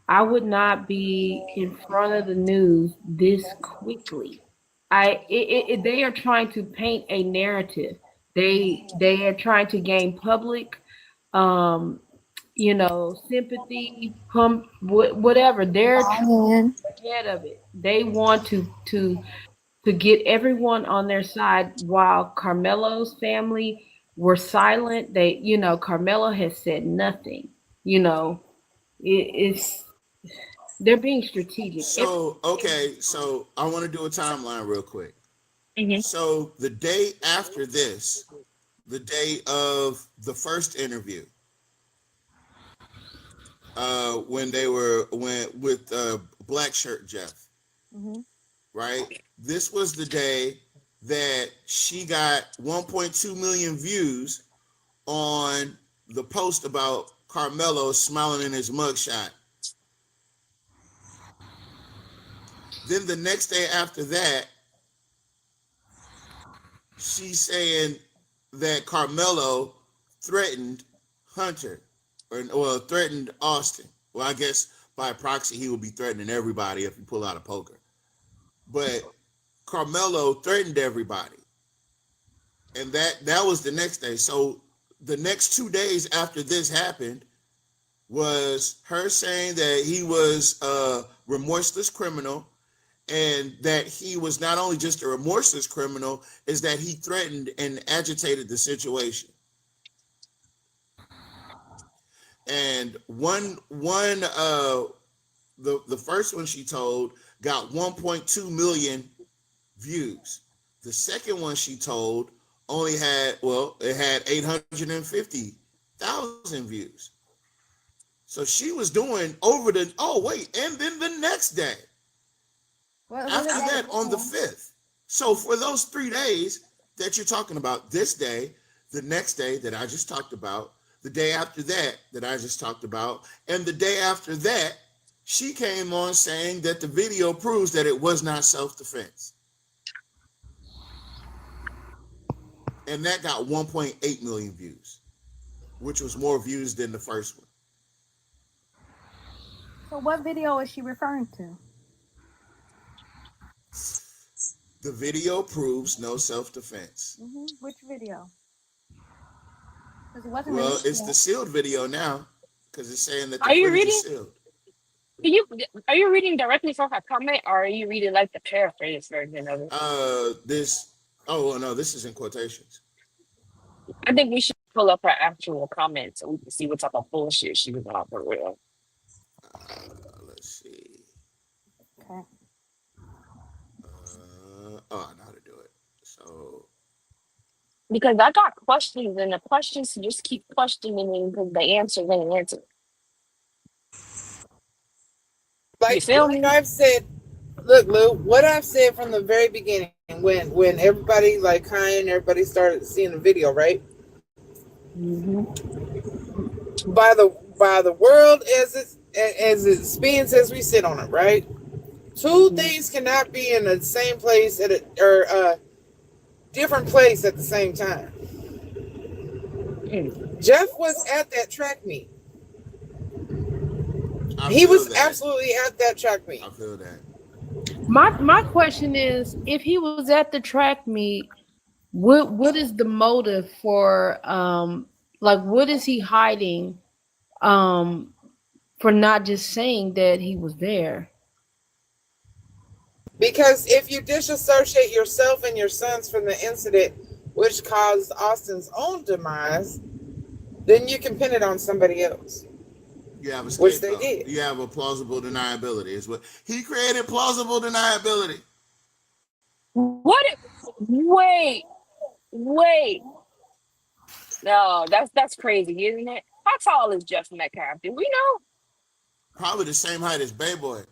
I would not be in front of the news this quickly. They are trying to paint a narrative. They are trying to gain public sympathy, pump, whatever. They're Buy-in. ahead of it. They want to get everyone on their side while Carmelo's family were silent. Carmelo has said nothing. It's they're being strategic. So, okay, so I want to do a timeline real quick. Mhm. So the day after this, the day of the first interview, when they went with Black Shirt Jeff, right? This was the day that she got 1.2 million views on the post about Carmelo smiling in his mugshot. Then the next day after that, she's saying that Carmelo threatened Hunter or threatened Austin. Well, I guess by proxy he would be threatening everybody if you pull out a poker. But Carmelo threatened everybody. And that was the next day. So the next 2 days after this happened was her saying that he was a remorseless criminal, and that he was not only just a remorseless criminal, is that he threatened and agitated the situation. And the first one she told got 1.2 million views. The second one she told only had, it had 850,000 views. So she was doing and then the next day, after that, on the 5th. So for those 3 days that you're talking about, this day, the next day that I just talked about, the day after that I just talked about, and the day after that, she came on saying that the video proves that it was not self-defense. And that got 1.8 million views, which was more views than the first one. So what video is she referring to? The video proves no self-defense. Which video? Because it wasn't Well, released it's yet. the sealed video now, because it's saying that the Are you footage reading? is sealed. Are you reading directly from her comment, or are you reading like the paraphrase version of it? This is in quotations. I think we should pull up her actual comments so we can see what type of bullshit she was on for real. Let's see. Okay. I know how to do it. So Because I got questions, and the questions just keep questioning me because the answers ain't answered. You feel me? I've said, look, Lou, what I've said from the very beginning, when everybody like crying, everybody started seeing the video, right? By the world as it spins as we sit on it, right? Two things cannot be in the same place or a different place at the same time. Jeff was at that track meet. He was absolutely at that track meet. I feel that. My question is, if he was at the track meet, what is the motive for what is he hiding for not just saying that he was there? Because if you disassociate yourself and your sons from the incident which caused Austin's own demise, then you can pin it on somebody else. You have a which they did. You have a plausible deniability. Is what he created. Plausible deniability. Wait. No, that's crazy, isn't it? How tall is Jeff Metcalf? Do we know? Probably the same height as Bay Boy.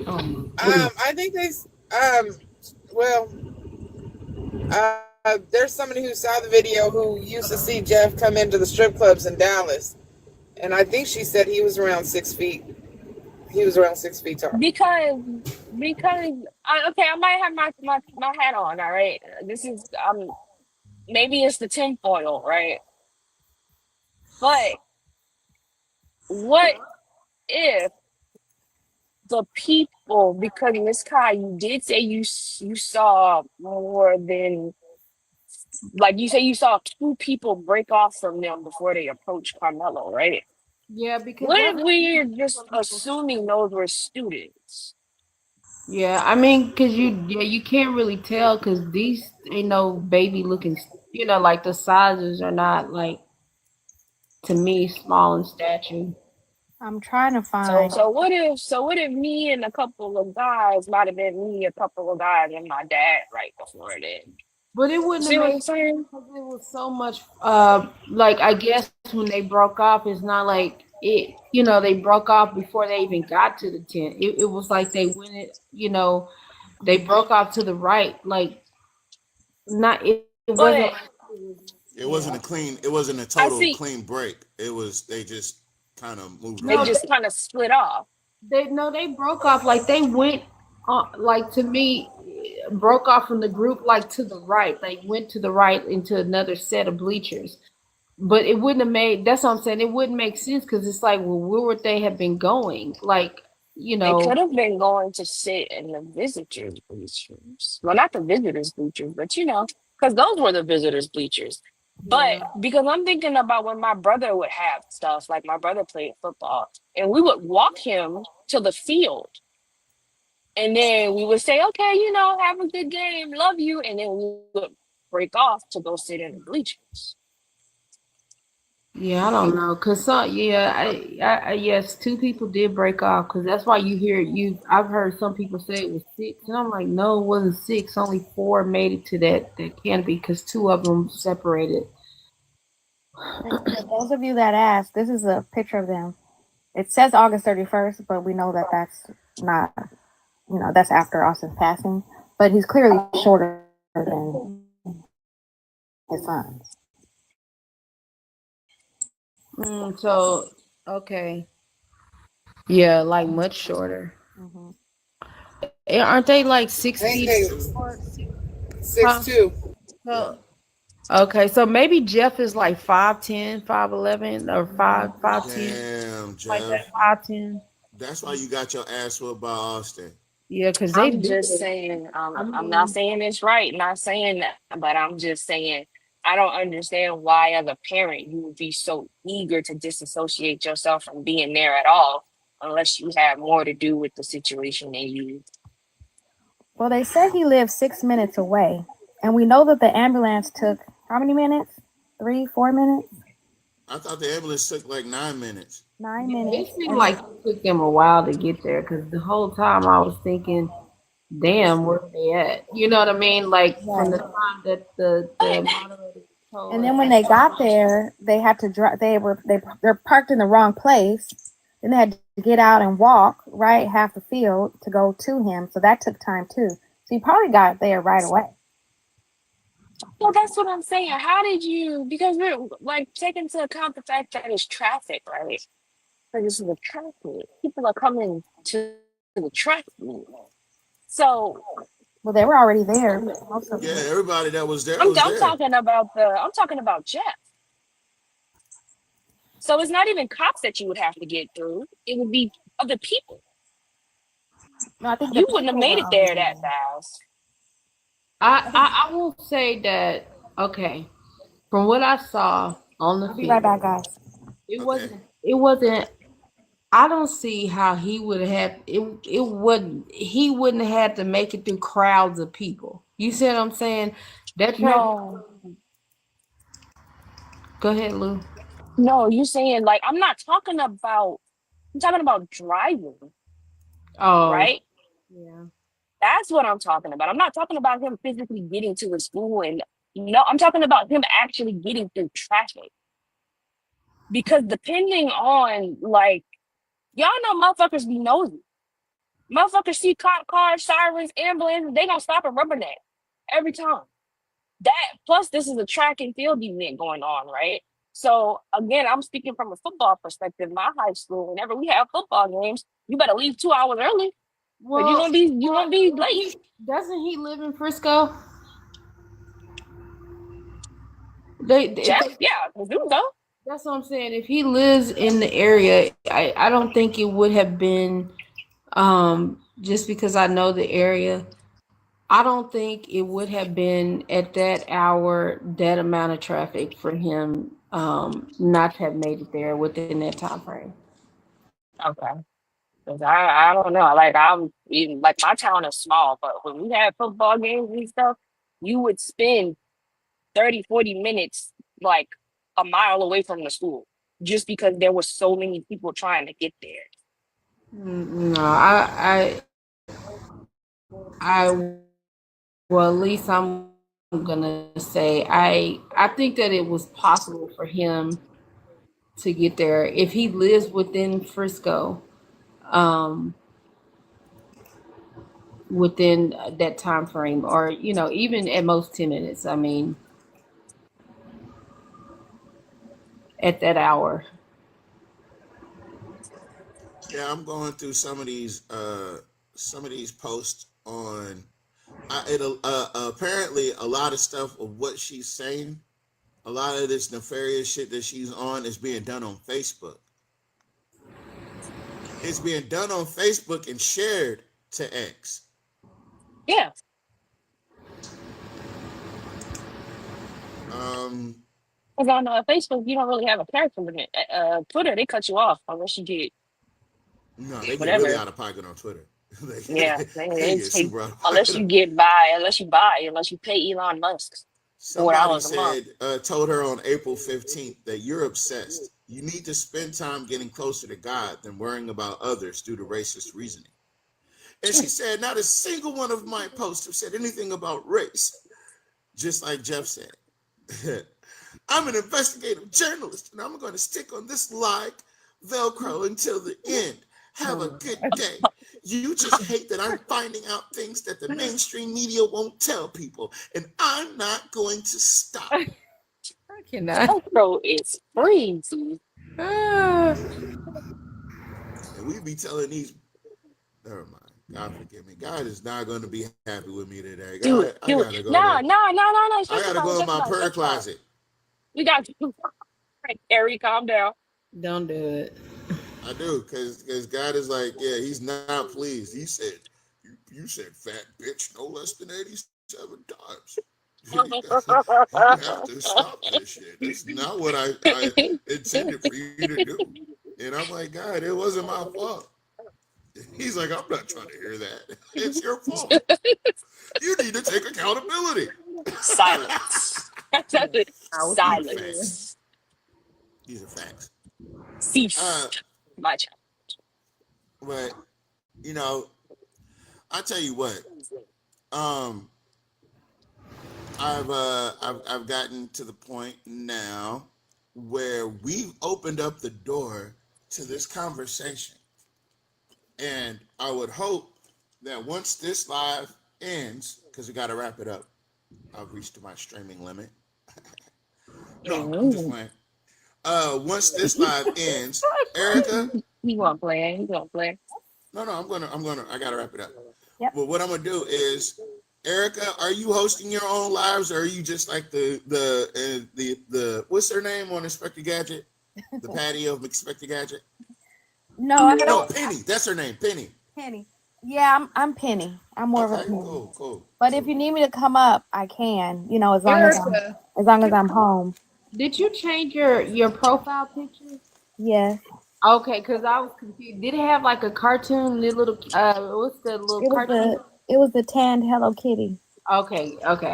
I think there's somebody who saw the video who used to see Jeff come into the strip clubs in Dallas, and I think she said he was around 6 feet. He was around 6 feet tall. Because I might have my hat on. All right, this is maybe it's the tinfoil, right? But what if the people, because Miss Kai, you did say you saw more than like you say, you saw two people break off from them before they approached Carmelo, right? Yeah, because What if that's we're just assuming those were students? yeah. I mean, because you can't really tell because these ain't no baby looking. Like the sizes are not like to me small in stature. I'm trying to So find. what if me and a couple of guys might have been me, a couple of guys, and my dad right before then? But it wouldn't have See what made I'm saying? because it was so much. Like I guess when they broke off, it's not like it. They broke off before they even got to the tent. It was like they went it. They broke off to the right. Like not. It wasn't. But Like it was, It wasn't yeah. a clean. It wasn't a I total see clean break. It was they just kind of moved they No, on. just kind of split off. they broke off. Like they went. Like to me, broke off from the group. Like to the right. Like went to the right into another set of bleachers. But it wouldn't have made. That's what I'm saying. It wouldn't make sense because it's like, well, where would they have been going? Like, They could have been going to sit in the visitors' bleachers. Well, not the visitors' bleachers, but because those were the visitors' bleachers. But yeah. because I'm thinking about when my brother would have stuff, like my brother played football, and we would walk him to the field. And then we would say, okay, have a good game, love you. And then we would break off to go sit in the bleachers. Yeah, I don't know, cause yeah, yes, two people did break off, cause that's why I've heard some people say it was six, and I'm like, no, it wasn't six. Only four made it to that canopy, cause two of them separated. For those of you that asked, this is a picture of them. It says August 31st, but we know that that's not, that's after Austin's passing. But he's clearly shorter than his sons. So okay, yeah, like much shorter. Mhm. Aren't they like 6 Ain't feet? they Huh? 6'2"? So okay, so maybe Jeff is like 5'10", 5'11", or 5'10", Damn, like Jeff. that 5'10". That's why you got your ass whooped by Austin. Yeah, because they I'm do just it. saying, I I'm not mean, saying it's right, not saying that, but I'm just saying I don't understand why, as a parent, you would be so eager to disassociate yourself from being there at all, unless you have more to do with the situation than you. Well, they said he lived 6 minutes away, and we know that the ambulance took how many minutes? 3, 4 minutes? I thought the ambulance took like 9 minutes. 9 yeah, it minutes. seemed And like it took them a while to get there because the whole time I was thinking, damn, where they at? You know what I mean? Like from the right. time that the moderator told And us. then when they got there, they had to drive. They're parked in the wrong place. Then they had to get out and walk right half the field to go to him. So that took time too. So he probably got there right away. Well, that's what I'm saying. How did you? Because we're like take into account the fact that it's traffic, right? Like this is a traffic. People are coming to the track meet. So Well, they were already there. Most of Yeah, them. everybody that was there I'm was there. talking about Jeff. So it's not even cops that you would have to get through. It would be other people. No, I think the You wouldn't have people made were it there already that there. fast. I will say that okay, from what I saw on the I'll be right field, back, guys. Okay. it wasn't. I don't see how he would have it. It wouldn't. He wouldn't have had to make it through crowds of people. You see what I'm saying? That traffic. No, Go ahead, Lou. no, you saying like I'm talking about driving, Oh, right? yeah. That's what I'm talking about. I'm not talking about him physically getting to his school and no, I'm talking about him actually getting through traffic. Because depending on like y'all know motherfuckers be nosy. Motherfuckers see cop cars, sirens, ambulance, they gonna stop and rubberneck every time. That plus this is a track and field event going on, right? So again, I'm speaking from a football perspective. My high school, whenever we have football games, you better leave 2 hours early because Well, you're gonna be late. doesn't he live in Frisco? If Jeff, they, yeah, presume so. that's what I'm saying. If he lives in the area, I don't think it would have been just because I know the area. I don't think it would have been at that hour that amount of traffic for him not to have made it there within that time frame. Okay. 'Cause I don't know. Like I'm even like my town is small, but when we had football games and stuff, you would spend 30, 40 minutes like a mile away from the school just because there were so many people trying to get there. No, I well, at least I'm gonna say I think that it was possible for him to get there if he lives within Frisco, um, within that time frame, or even at most 10 minutes. I mean, at that hour. Yeah, I'm going through some of these posts on. It'll apparently a lot of stuff of what she's saying, a lot of this nefarious shit that she's on is being done on Facebook. It's being done on Facebook and shared to X. Yeah. Because on Facebook, you don't really have a character limit. Twitter, they cut you off unless you get No, they get whatever. really out of pocket on Twitter. Yeah, they get super out of unless pocket. you unless you pay Elon Musk Somebody $4 a month. said, told her on April 15th that you're obsessed. You need to spend time getting closer to God than worrying about others due to racist reasoning. And she said, not a single one of my posts have said anything about race. Just like Jeff said. I'm an investigative journalist, and I'm going to stick on this like Velcro until the end. Have a good day. You just hate that I'm finding out things that the mainstream media won't tell people, and I'm not going to stop. I cannot. Velcro is crazy. And we be telling these, never mind. God forgive me. God is not going to be happy with me today. God, I gotta go. No. I gotta go in my prayer closet. You got to, Harry, calm down. Don't do it. I do, because God is like, yeah, he's not pleased. He said, you said fat bitch no less than 87 times. You have to stop this shit. That's not what I intended for you to do. And I'm like, God, it wasn't my fault. He's like, I'm not trying to hear that. It's your fault. You need to take accountability. Silence. Silence. These are facts. Cease. My child. But I tell you what, I've gotten to the point now where we've opened up the door to this conversation, and I would hope that once this live ends, because we got to wrap it up, I've reached my streaming limit. No, I'm just playing. Once this live ends, Erica. He won't play. No, I gotta wrap it up. Yep. But what I'm gonna do is, Erica, are you hosting your own lives, or are you just like the what's her name on Inspector Gadget? The Patty of Inspector Gadget? No, Penny. That's her name, Penny. Penny. Yeah, I'm Penny. I'm more of a Penny. Cool. But if you need me to come up, I can. As long as I'm home. Did you change your profile picture? Yes. Okay, because I was confused. Did it have like a cartoon, little what's the little cartoon? It was the tanned Hello Kitty. Okay. Okay.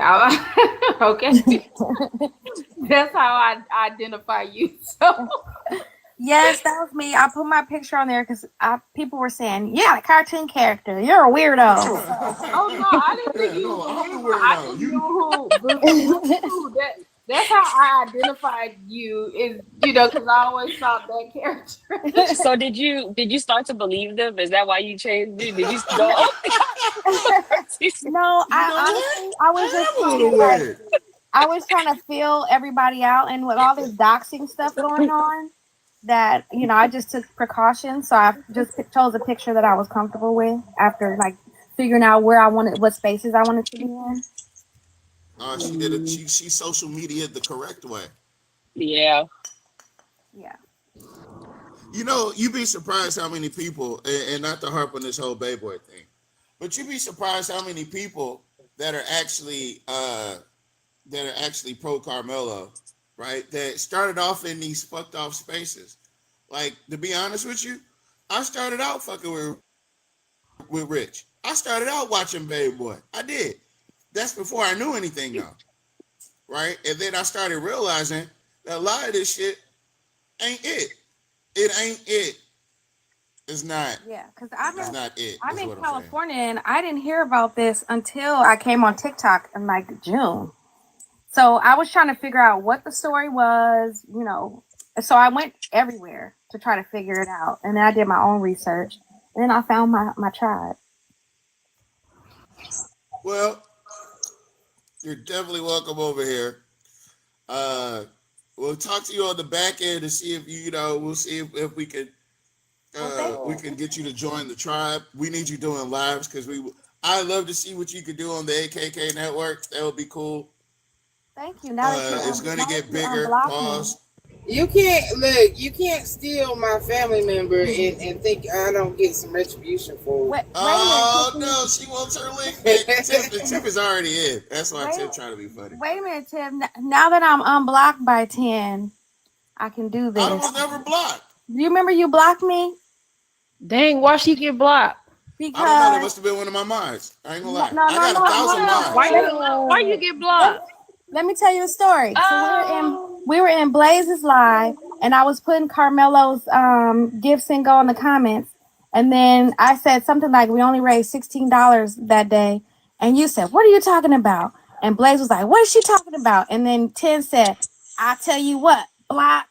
That's how I identify you. So Yes, that was me. I put my picture on there because people were saying, "Yeah, the cartoon character. You're a weirdo." Oh no, I didn't think you were a weirdo. I just knew who that's how I identified you, is because I always saw that character. So did you start to believe them? Is that why you changed it? Did you go? No, I was trying to feel everybody out, and with all this doxing stuff going on, that I just took precautions. So I just chose a picture that I was comfortable with after figuring out what spaces I wanted to be in. She did it. She social media the correct way. Yeah. You'd be surprised how many people, and not to harp on this whole Bay Boy thing, but you'd be surprised how many people that are actually pro Carmelo, right? That started off in these fucked off spaces. Like, to be honest with you, I started out fucking with Rich. I started out watching Baby Boy. I did. That's before I knew anything though. Right? And then I started realizing that a lot of this shit ain't it. It ain't it. It's not. Yeah, because It's not it. I'm is in what I'm saying. California and I didn't hear about this until I came on TikTok in like June. So I was trying to figure out what the story was, you know. So I went everywhere to try to figure it out. And then I did my own research. And then I found my tribe. Well, you're definitely welcome over here. We'll talk to you on the back end to see if we'll see if we can get you to join the tribe. We need you doing lives because I'd love to see what you could do on the AKK network. That would be cool. Thank you. Now it's gonna get bigger. Pause. You can't steal my family member and think I don't get some retribution for it. Oh no, she wants her link. Tip is already in. That's why Tip trying to be funny. Wait a minute, Tim. Now that I'm unblocked by 10, I can do this. I was never blocked. Do you remember you blocked me? Dang, why she get blocked? Because I don't know. That must have been one of my minds. I ain't gonna lie. No, I got 1,000 minds. Why you get blocked? Let me tell you a story. So we were in Blaze's live, and I was putting Carmelo's gift single in the comments, and then I said something like, "We only raised $16 that day," and you said, "What are you talking about?" And Blaze was like, "What is she talking about?" And then 10 said, "I tell you what, block."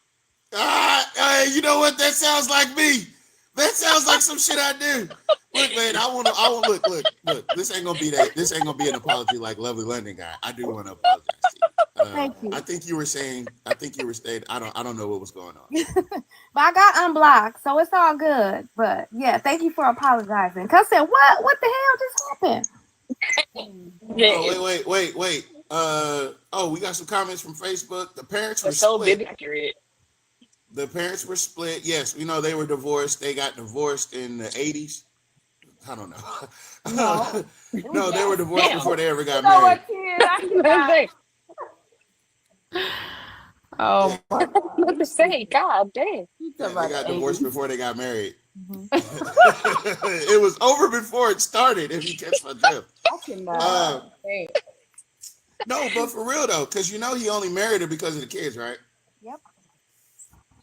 You know what? That sounds like me. That sounds like some shit I do. Look, man, I want look. This ain't gonna be that. This ain't gonna be an apology like Lovely London guy. I do want to apologize to you. Thank you. I think you were saying. I don't know what was going on. But I got unblocked, so it's all good. But yeah, thank you for apologizing. Cause I said, what the hell just happened? Oh, wait. We got some comments from Facebook. The parents were split. Accurate. The parents were split. Yes, we know they were divorced. They got divorced in the 80s. I don't know. No, they were divorced before they ever got married. Oh, what to say? God damn. Yeah, they got divorced before they got married. It was over before it started, if you catch my drift. No, but for real though, because he only married her because of the kids, right? Yep.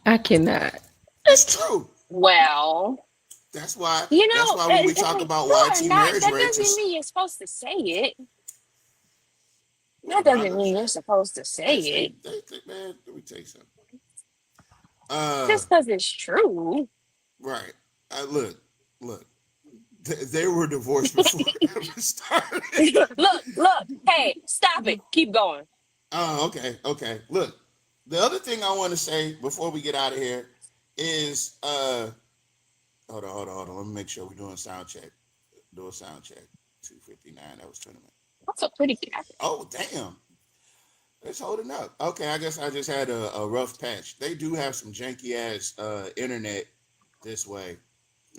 I cannot. It's true. Well, that's why. That's why when we talk about YT marriage that rates, doesn't mean you're supposed to say it. That doesn't mean you're supposed to say it. Man, let me tell you something. Just because it's true. Right. Look. They were divorced before it ever started. Look. Hey, stop it. Keep going. Oh, okay. Look, the other thing I want to say before we get out of here is, hold on. Let me make sure we're doing sound check. Do a sound check. 2:59. That was tournament. That's a pretty cat. Oh, damn. It's holding up. Okay, I guess I just had a rough patch. They do have some janky ass internet this way.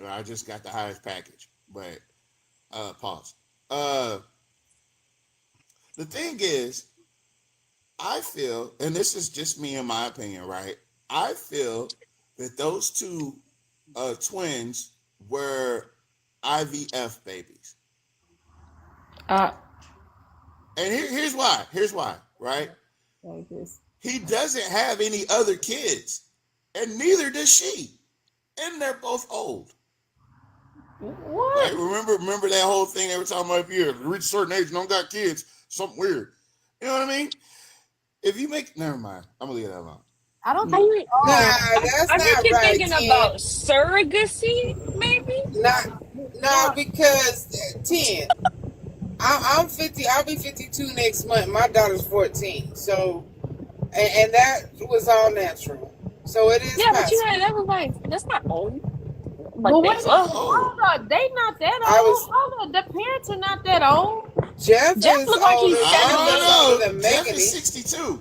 I just got the highest package, but pause. The thing is, I feel, and this is just me in my opinion, right? I feel that those two twins were IVF babies. And here's why, right? He doesn't have any other kids, and neither does she. And they're both old. What? Like, remember that whole thing they were talking about? If you reach a certain age and don't got kids, something weird. You know what I mean? If you make, never mind. I'm gonna leave that alone. I don't think. That's I think not you're right, thinking Ken. about surrogacy, maybe. No, because 10. I'm 50. I'll be 52 next month. My daughter's 14. So, and that was all natural. So it is. Yeah, possible. but that was like, that's not old. Like, But that's hold on, they not that old. Hold on, the parents are not that old. Jeff look like he's 70. Jeff is 62.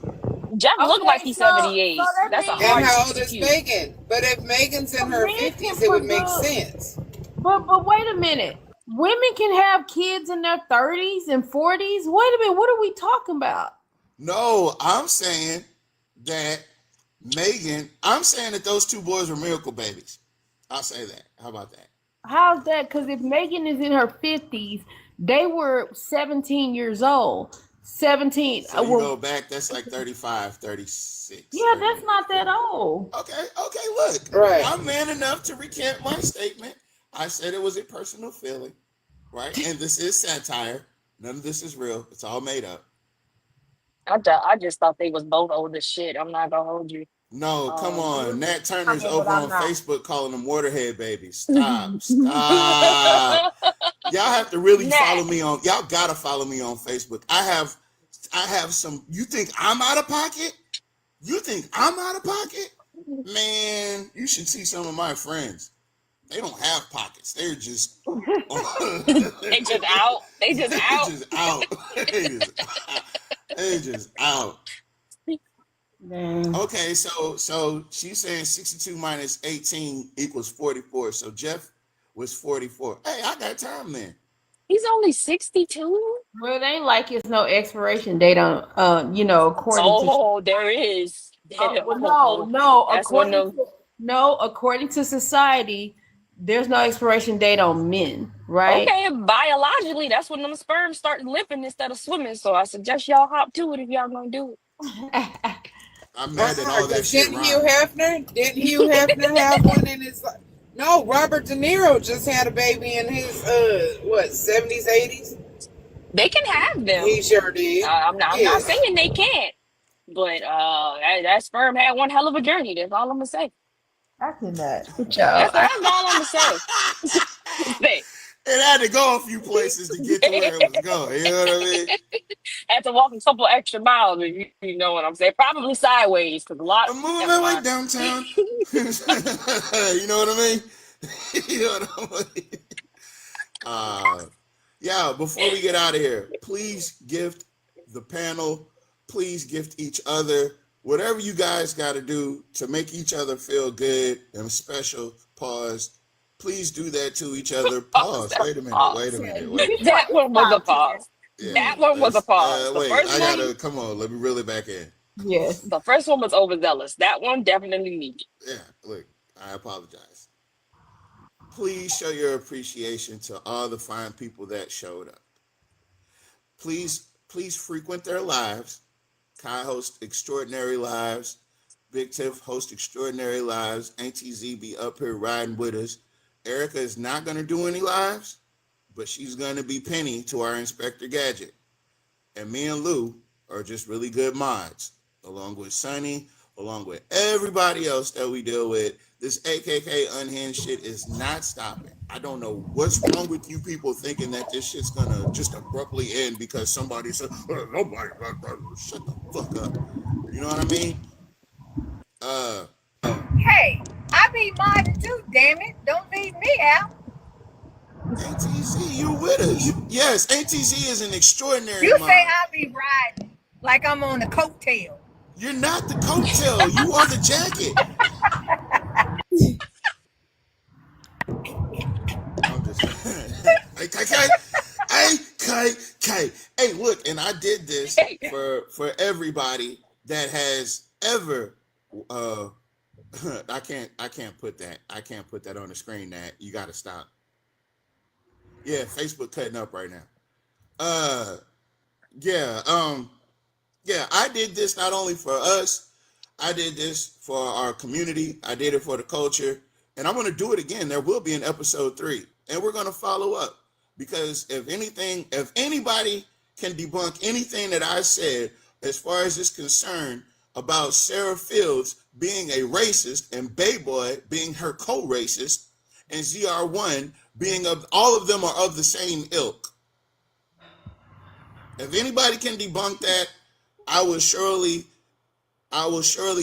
Jeff look like he's 78. That's a And hard how old is 62. Megan? But if Megan's in her 50s, it would make sense. But wait a minute. Women can have kids in their 30s and 40s. Wait a minute, what are we talking about? No, I'm saying that I'm saying that those two boys were miracle babies. I'll say that. How about that? How's that? Because if Megan is in her 50s, they were 17 years old. 17. So you go back, that's like 35, 36. Yeah, that's not that old. Okay, look. Right. I'm man enough to recant my statement. I said it was a personal feeling, right? And this is satire. None of this is real. It's all made up. I just thought they was both old as shit. I'm not gonna hold you. No, come on. Nat Turner's okay, over but I'm on not. Facebook calling them waterhead babies. Stop. Y'all have to really follow me on. Y'all gotta follow me on Facebook. I have some. You think I'm out of pocket? You think I'm out of pocket? Man, you should see some of my friends. They don't have pockets. They're just. They just out. They just out. They just out. Dang. Okay, so she's saying 62 minus 18 equals 44. So Jeff was 44. Hey, I got time then. He's only 62. Well, it ain't like it's no expiration date on, according there is. no, That's one of according to society, there's no expiration date on men, right? Okay, biologically, that's when them sperms start limping instead of swimming. So I suggest y'all hop to it if y'all gonna do it. I'm mad at all that shit. Didn't Hugh Hefner have one in his life? No, Robert De Niro just had a baby in his 70s, 80s. They can have them. He sure did. I'm not saying they can't, but that sperm had one hell of a journey. That's all I'm gonna say. I cannot. That's all I'm gonna say. It had to go a few places to get to where it was going. You know what I mean? Had to walk a couple extra miles. You know what I'm saying? Probably sideways because a lot. I'm moving my way downtown. You know what I mean? You know what I mean? Yeah. Before we get out of here, please gift the panel. Please gift each other. Whatever you guys got to do to make each other feel good and special. Pause. Please do that to each other. Pause. Wait a minute. That one was a pause. Yeah, that one was a pause. Wait, I gotta come on. Let me reel it back in. Yes. The first one was overzealous. That one definitely needed. Yeah, look, I apologize. Please show your appreciation to all the fine people that showed up. Please frequent their lives. Kai host extraordinary lives. Big Tiff host extraordinary lives. Auntie Z be up here riding with us. Erica is not going to do any lives, but she's going to be Penny to our Inspector Gadget. And me and Lou are just really good mods, along with Sonny, along with everybody else that we deal with. This AKK unhinged shit is not stopping. I don't know what's wrong with you people thinking that this shit's going to just abruptly end because somebody said, oh, nobody, shut the fuck up. You know what I mean? Hey, I be modded too, damn it. Don't leave me out. ATZ, you with us. Yes, ATZ is an extraordinary You mod. say I be riding like I'm on the coattail. You're not the coattail. You are the jacket. I'm just Hey, look, and I did this for everybody that has ever I can't put that on the screen. That you got to stop. Yeah, Facebook cutting up right now. Yeah, I did this not only for us, I did this for our community, I did it for the culture, and I'm going to do it again. There will be an episode 3, and we're going to follow up, because if anybody can debunk anything that I said as far as is concerned about Sarah Fields being a racist and Bayboy being her co-racist and ZR1 being all of them are of the same ilk. If anybody can debunk that, I will surely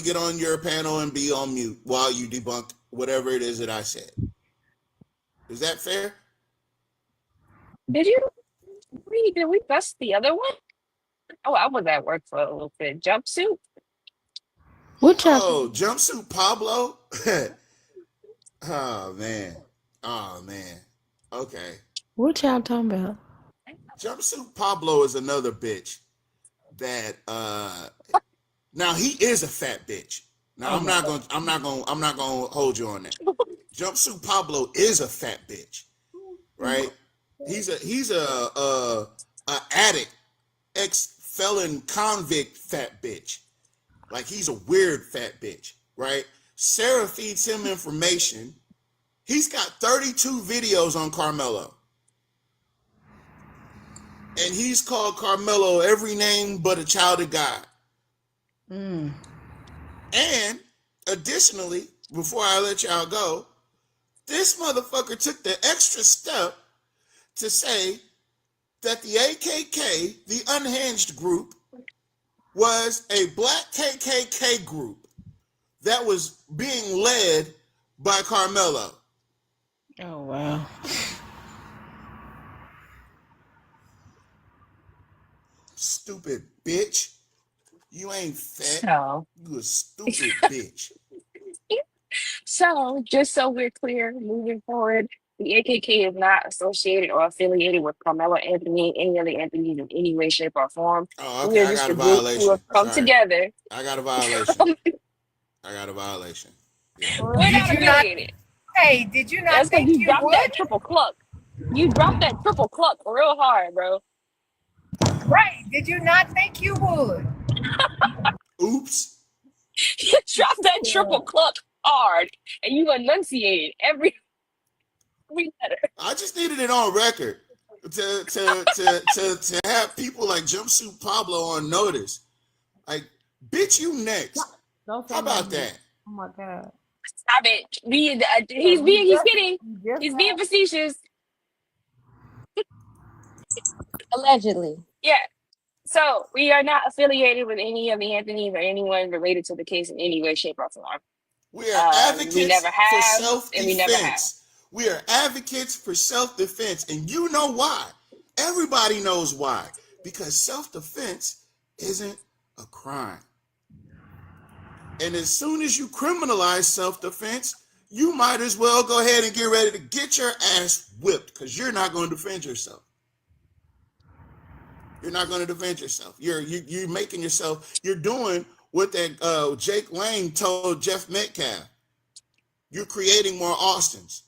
get on your panel and be on mute while you debunk whatever it is that I said. Is that fair? Did we bust the other one? Oh, I was at work for a little bit. Jumpsuit? Oh, Jumpsuit Pablo? Oh man. Okay. What y'all talking about? Jumpsuit Pablo is another bitch that now he is a fat bitch. Now I'm not gonna hold you on that. Jumpsuit Pablo is a fat bitch, right? He's a addict, ex-felon convict fat bitch. Like he's a weird fat bitch, right? Sarah feeds him information. He's got 32 videos on Carmelo. And he's called Carmelo every name but a child of God. And additionally, before I let y'all go, this motherfucker took the extra step to say that the AKK, the unhinged group, was a black KKK group that was being led by Carmelo. Oh, wow. Stupid bitch. You ain't fat. So, You a stupid bitch. so just so we're clear, moving forward, the AKK is not associated or affiliated with Carmelo Anthony, any other Anthony's in any way, shape, or form. Oh, We okay. are I just got a a group who violation. have come Sorry. together. I got a violation. I got a violation. Yeah. We're Did not you not? affiliated. Hey, did you not That's because think you you dropped would? that triple cluck. You dropped that triple cluck real hard, bro. Right? Did you not think you would? Oops. You dropped that triple cluck hard, and you enunciated every letter. I just needed it on record to have people like Jumpsuit Pablo on notice. Like, bitch, you next. Don't say How about nothing. that? Oh my God. Stop it. He's kidding. He's being facetious. Allegedly. Yeah. So we are not affiliated with any of the Anthony's or anyone related to the case in any way, shape, or form. We are We advocates never for have, and we never have. self-defense. We are advocates for self-defense. And you know why. Everybody knows why. Because self-defense isn't a crime. And as soon as you criminalize self-defense, you might as well go ahead and get ready to get your ass whipped because you're not going to defend yourself. You're not going to defend yourself. You're making yourself, you're doing what that Jake Lang told Jeff Metcalf. You're creating more Austins.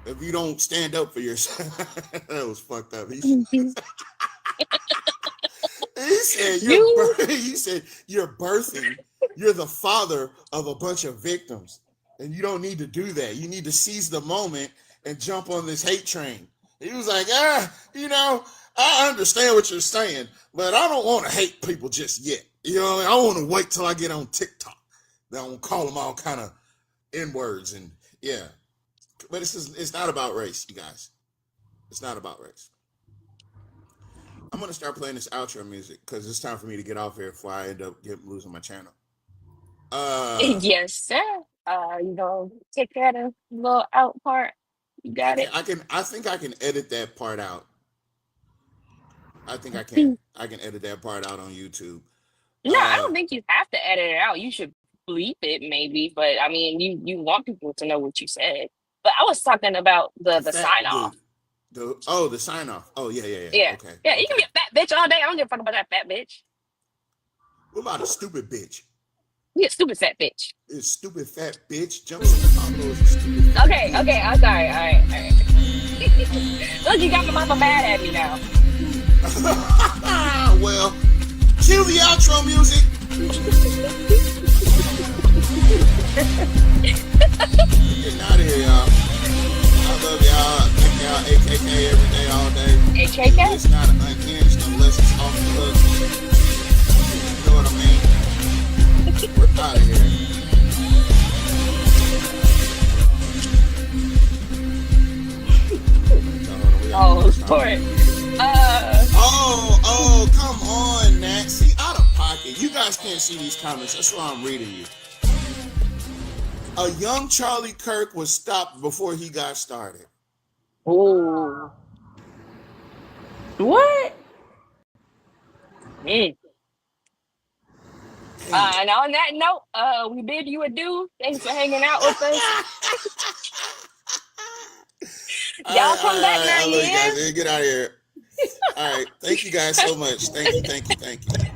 If you don't stand up for yourself. That was fucked up. He said you're birthing, you're the father of a bunch of victims. And you don't need to do that. You need to seize the moment and jump on this hate train. He was like, I understand what you're saying, but I don't want to hate people just yet. You know, I want to wait till I get on TikTok. Then I'm gonna call them all kind of N-words and yeah. But it's not about race, you guys. It's not about race. I'm gonna start playing this outro music because it's time for me to get off here before I end up losing my channel. Yes, sir. Take that a little out part. You got it. I think I can edit that part out. I think I can. I can edit that part out on YouTube. No, I don't think you have to edit it out. You should bleep it maybe, but I mean, you want people to know what you said. But I was talking about the sign off. The sign off. Oh yeah. Yeah. Okay. Yeah, you can be a fat bitch all day. I don't give a fuck about that fat bitch. What about a stupid bitch? You a stupid fat bitch. It's stupid fat bitch. Jumpsuit Pablo is a stupid fat Okay, I'm sorry. All right. Look, you got the mama mad at me now. Well, cue the outro music. Getting out of here, y'all. I love y'all. I think y'all AKK every day, all day. AKK? It's not unhinged unless it's off the hook. You know what I mean? We're out of here. Oh, Lord. Oh, come on, Nat. See, out of pocket. You guys can't see these comments. That's why I'm reading you. A young Charlie Kirk was stopped before he got started. Ooh. What? And on that note, we bid you adieu. Thanks for hanging out with us. Y'all come back I now, love you yeah? guys. Get out of here. All right. Thank you guys so much. Thank you.